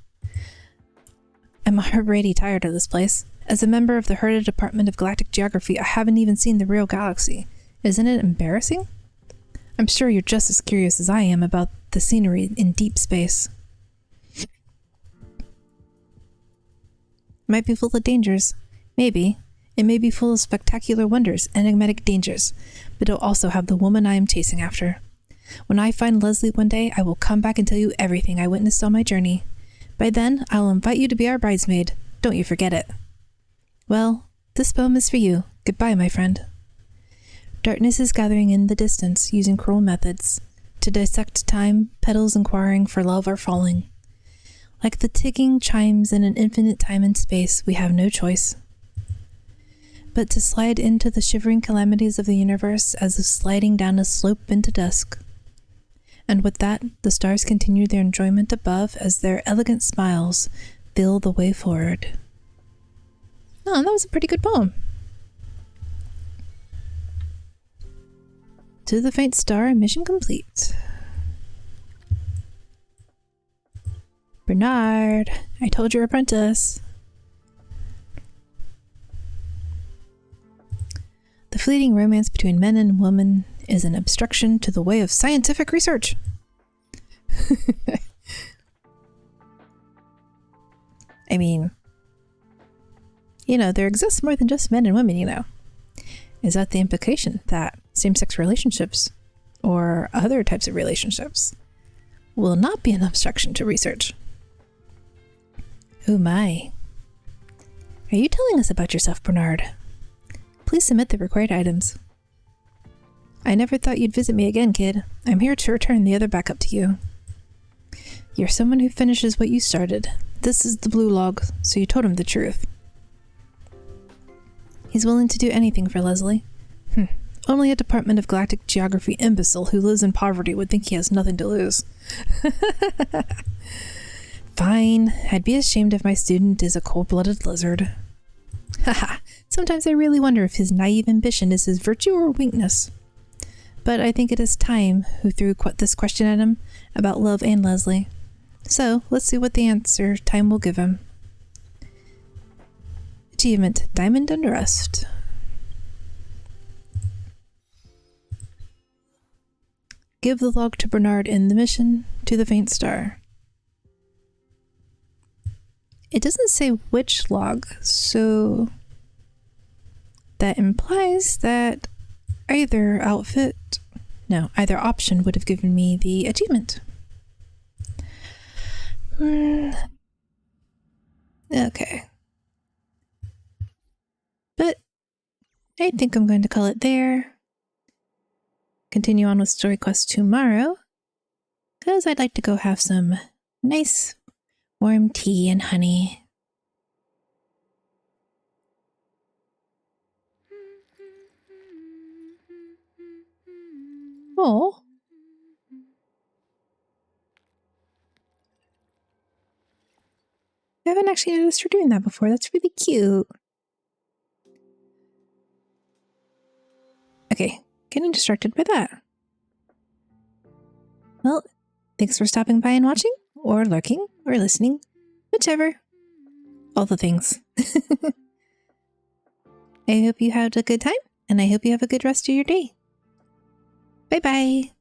I'm already tired of this place. As a member of the Herta Department of Galactic Geography, I haven't even seen the real galaxy. Isn't it embarrassing? I'm sure you're just as curious as I am about the scenery in deep space. Might be full of dangers. Maybe. It may be full of spectacular wonders, enigmatic dangers, but it'll also have the woman I am chasing after. When I find Leslie one day, I will come back and tell you everything I witnessed on my journey. By then, I'll invite you to be our bridesmaid. Don't you forget it. Well, this poem is for you. Goodbye, my friend. Darkness is gathering in the distance, using cruel methods. To dissect time, petals inquiring for love are falling. Like the ticking chimes in an infinite time and space, we have no choice but to slide into the shivering calamities of the universe as if sliding down a slope into dusk. And with that, the stars continue their enjoyment above as their elegant smiles fill the way forward. Oh, that was a pretty good poem. To the faint star, mission complete. Bernard, I told your apprentice. The fleeting romance between men and women is an obstruction to the way of scientific research. I mean, you know, there exists more than just men and women, you know. Is that the implication that same-sex relationships or other types of relationships will not be an obstruction to research? Oh my. Are you telling us about yourself, Bernard? Please submit the required items. I never thought you'd visit me again, kid. I'm here to return the other back up to you. You're someone who finishes what you started. This is the blue log, so you told him the truth. He's willing to do anything for Leslie. Only a Department of Galactic Geography imbecile who lives in poverty would think he has nothing to lose. Fine, I'd be ashamed if my student is a cold-blooded lizard. Haha, sometimes I really wonder if his naive ambition is his virtue or weakness. But I think it is time who threw this question at him about love and Leslie. So, let's see what the answer time will give him. Achievement, Diamond Under Rust. Give the log to Bernard in the mission to the faint star. It doesn't say which log, so that implies that either option would have given me the achievement. Okay. But I think I'm going to call it there. Continue on with story quest tomorrow, because I'd like to go have some nice warm tea and honey. Oh. I haven't actually noticed her doing that before. That's really cute. Okay, getting distracted by that. Well, thanks for stopping by and watching, or lurking, or listening. Whichever. All the things. I hope you had a good time, and I hope you have a good rest of your day. Bye-bye.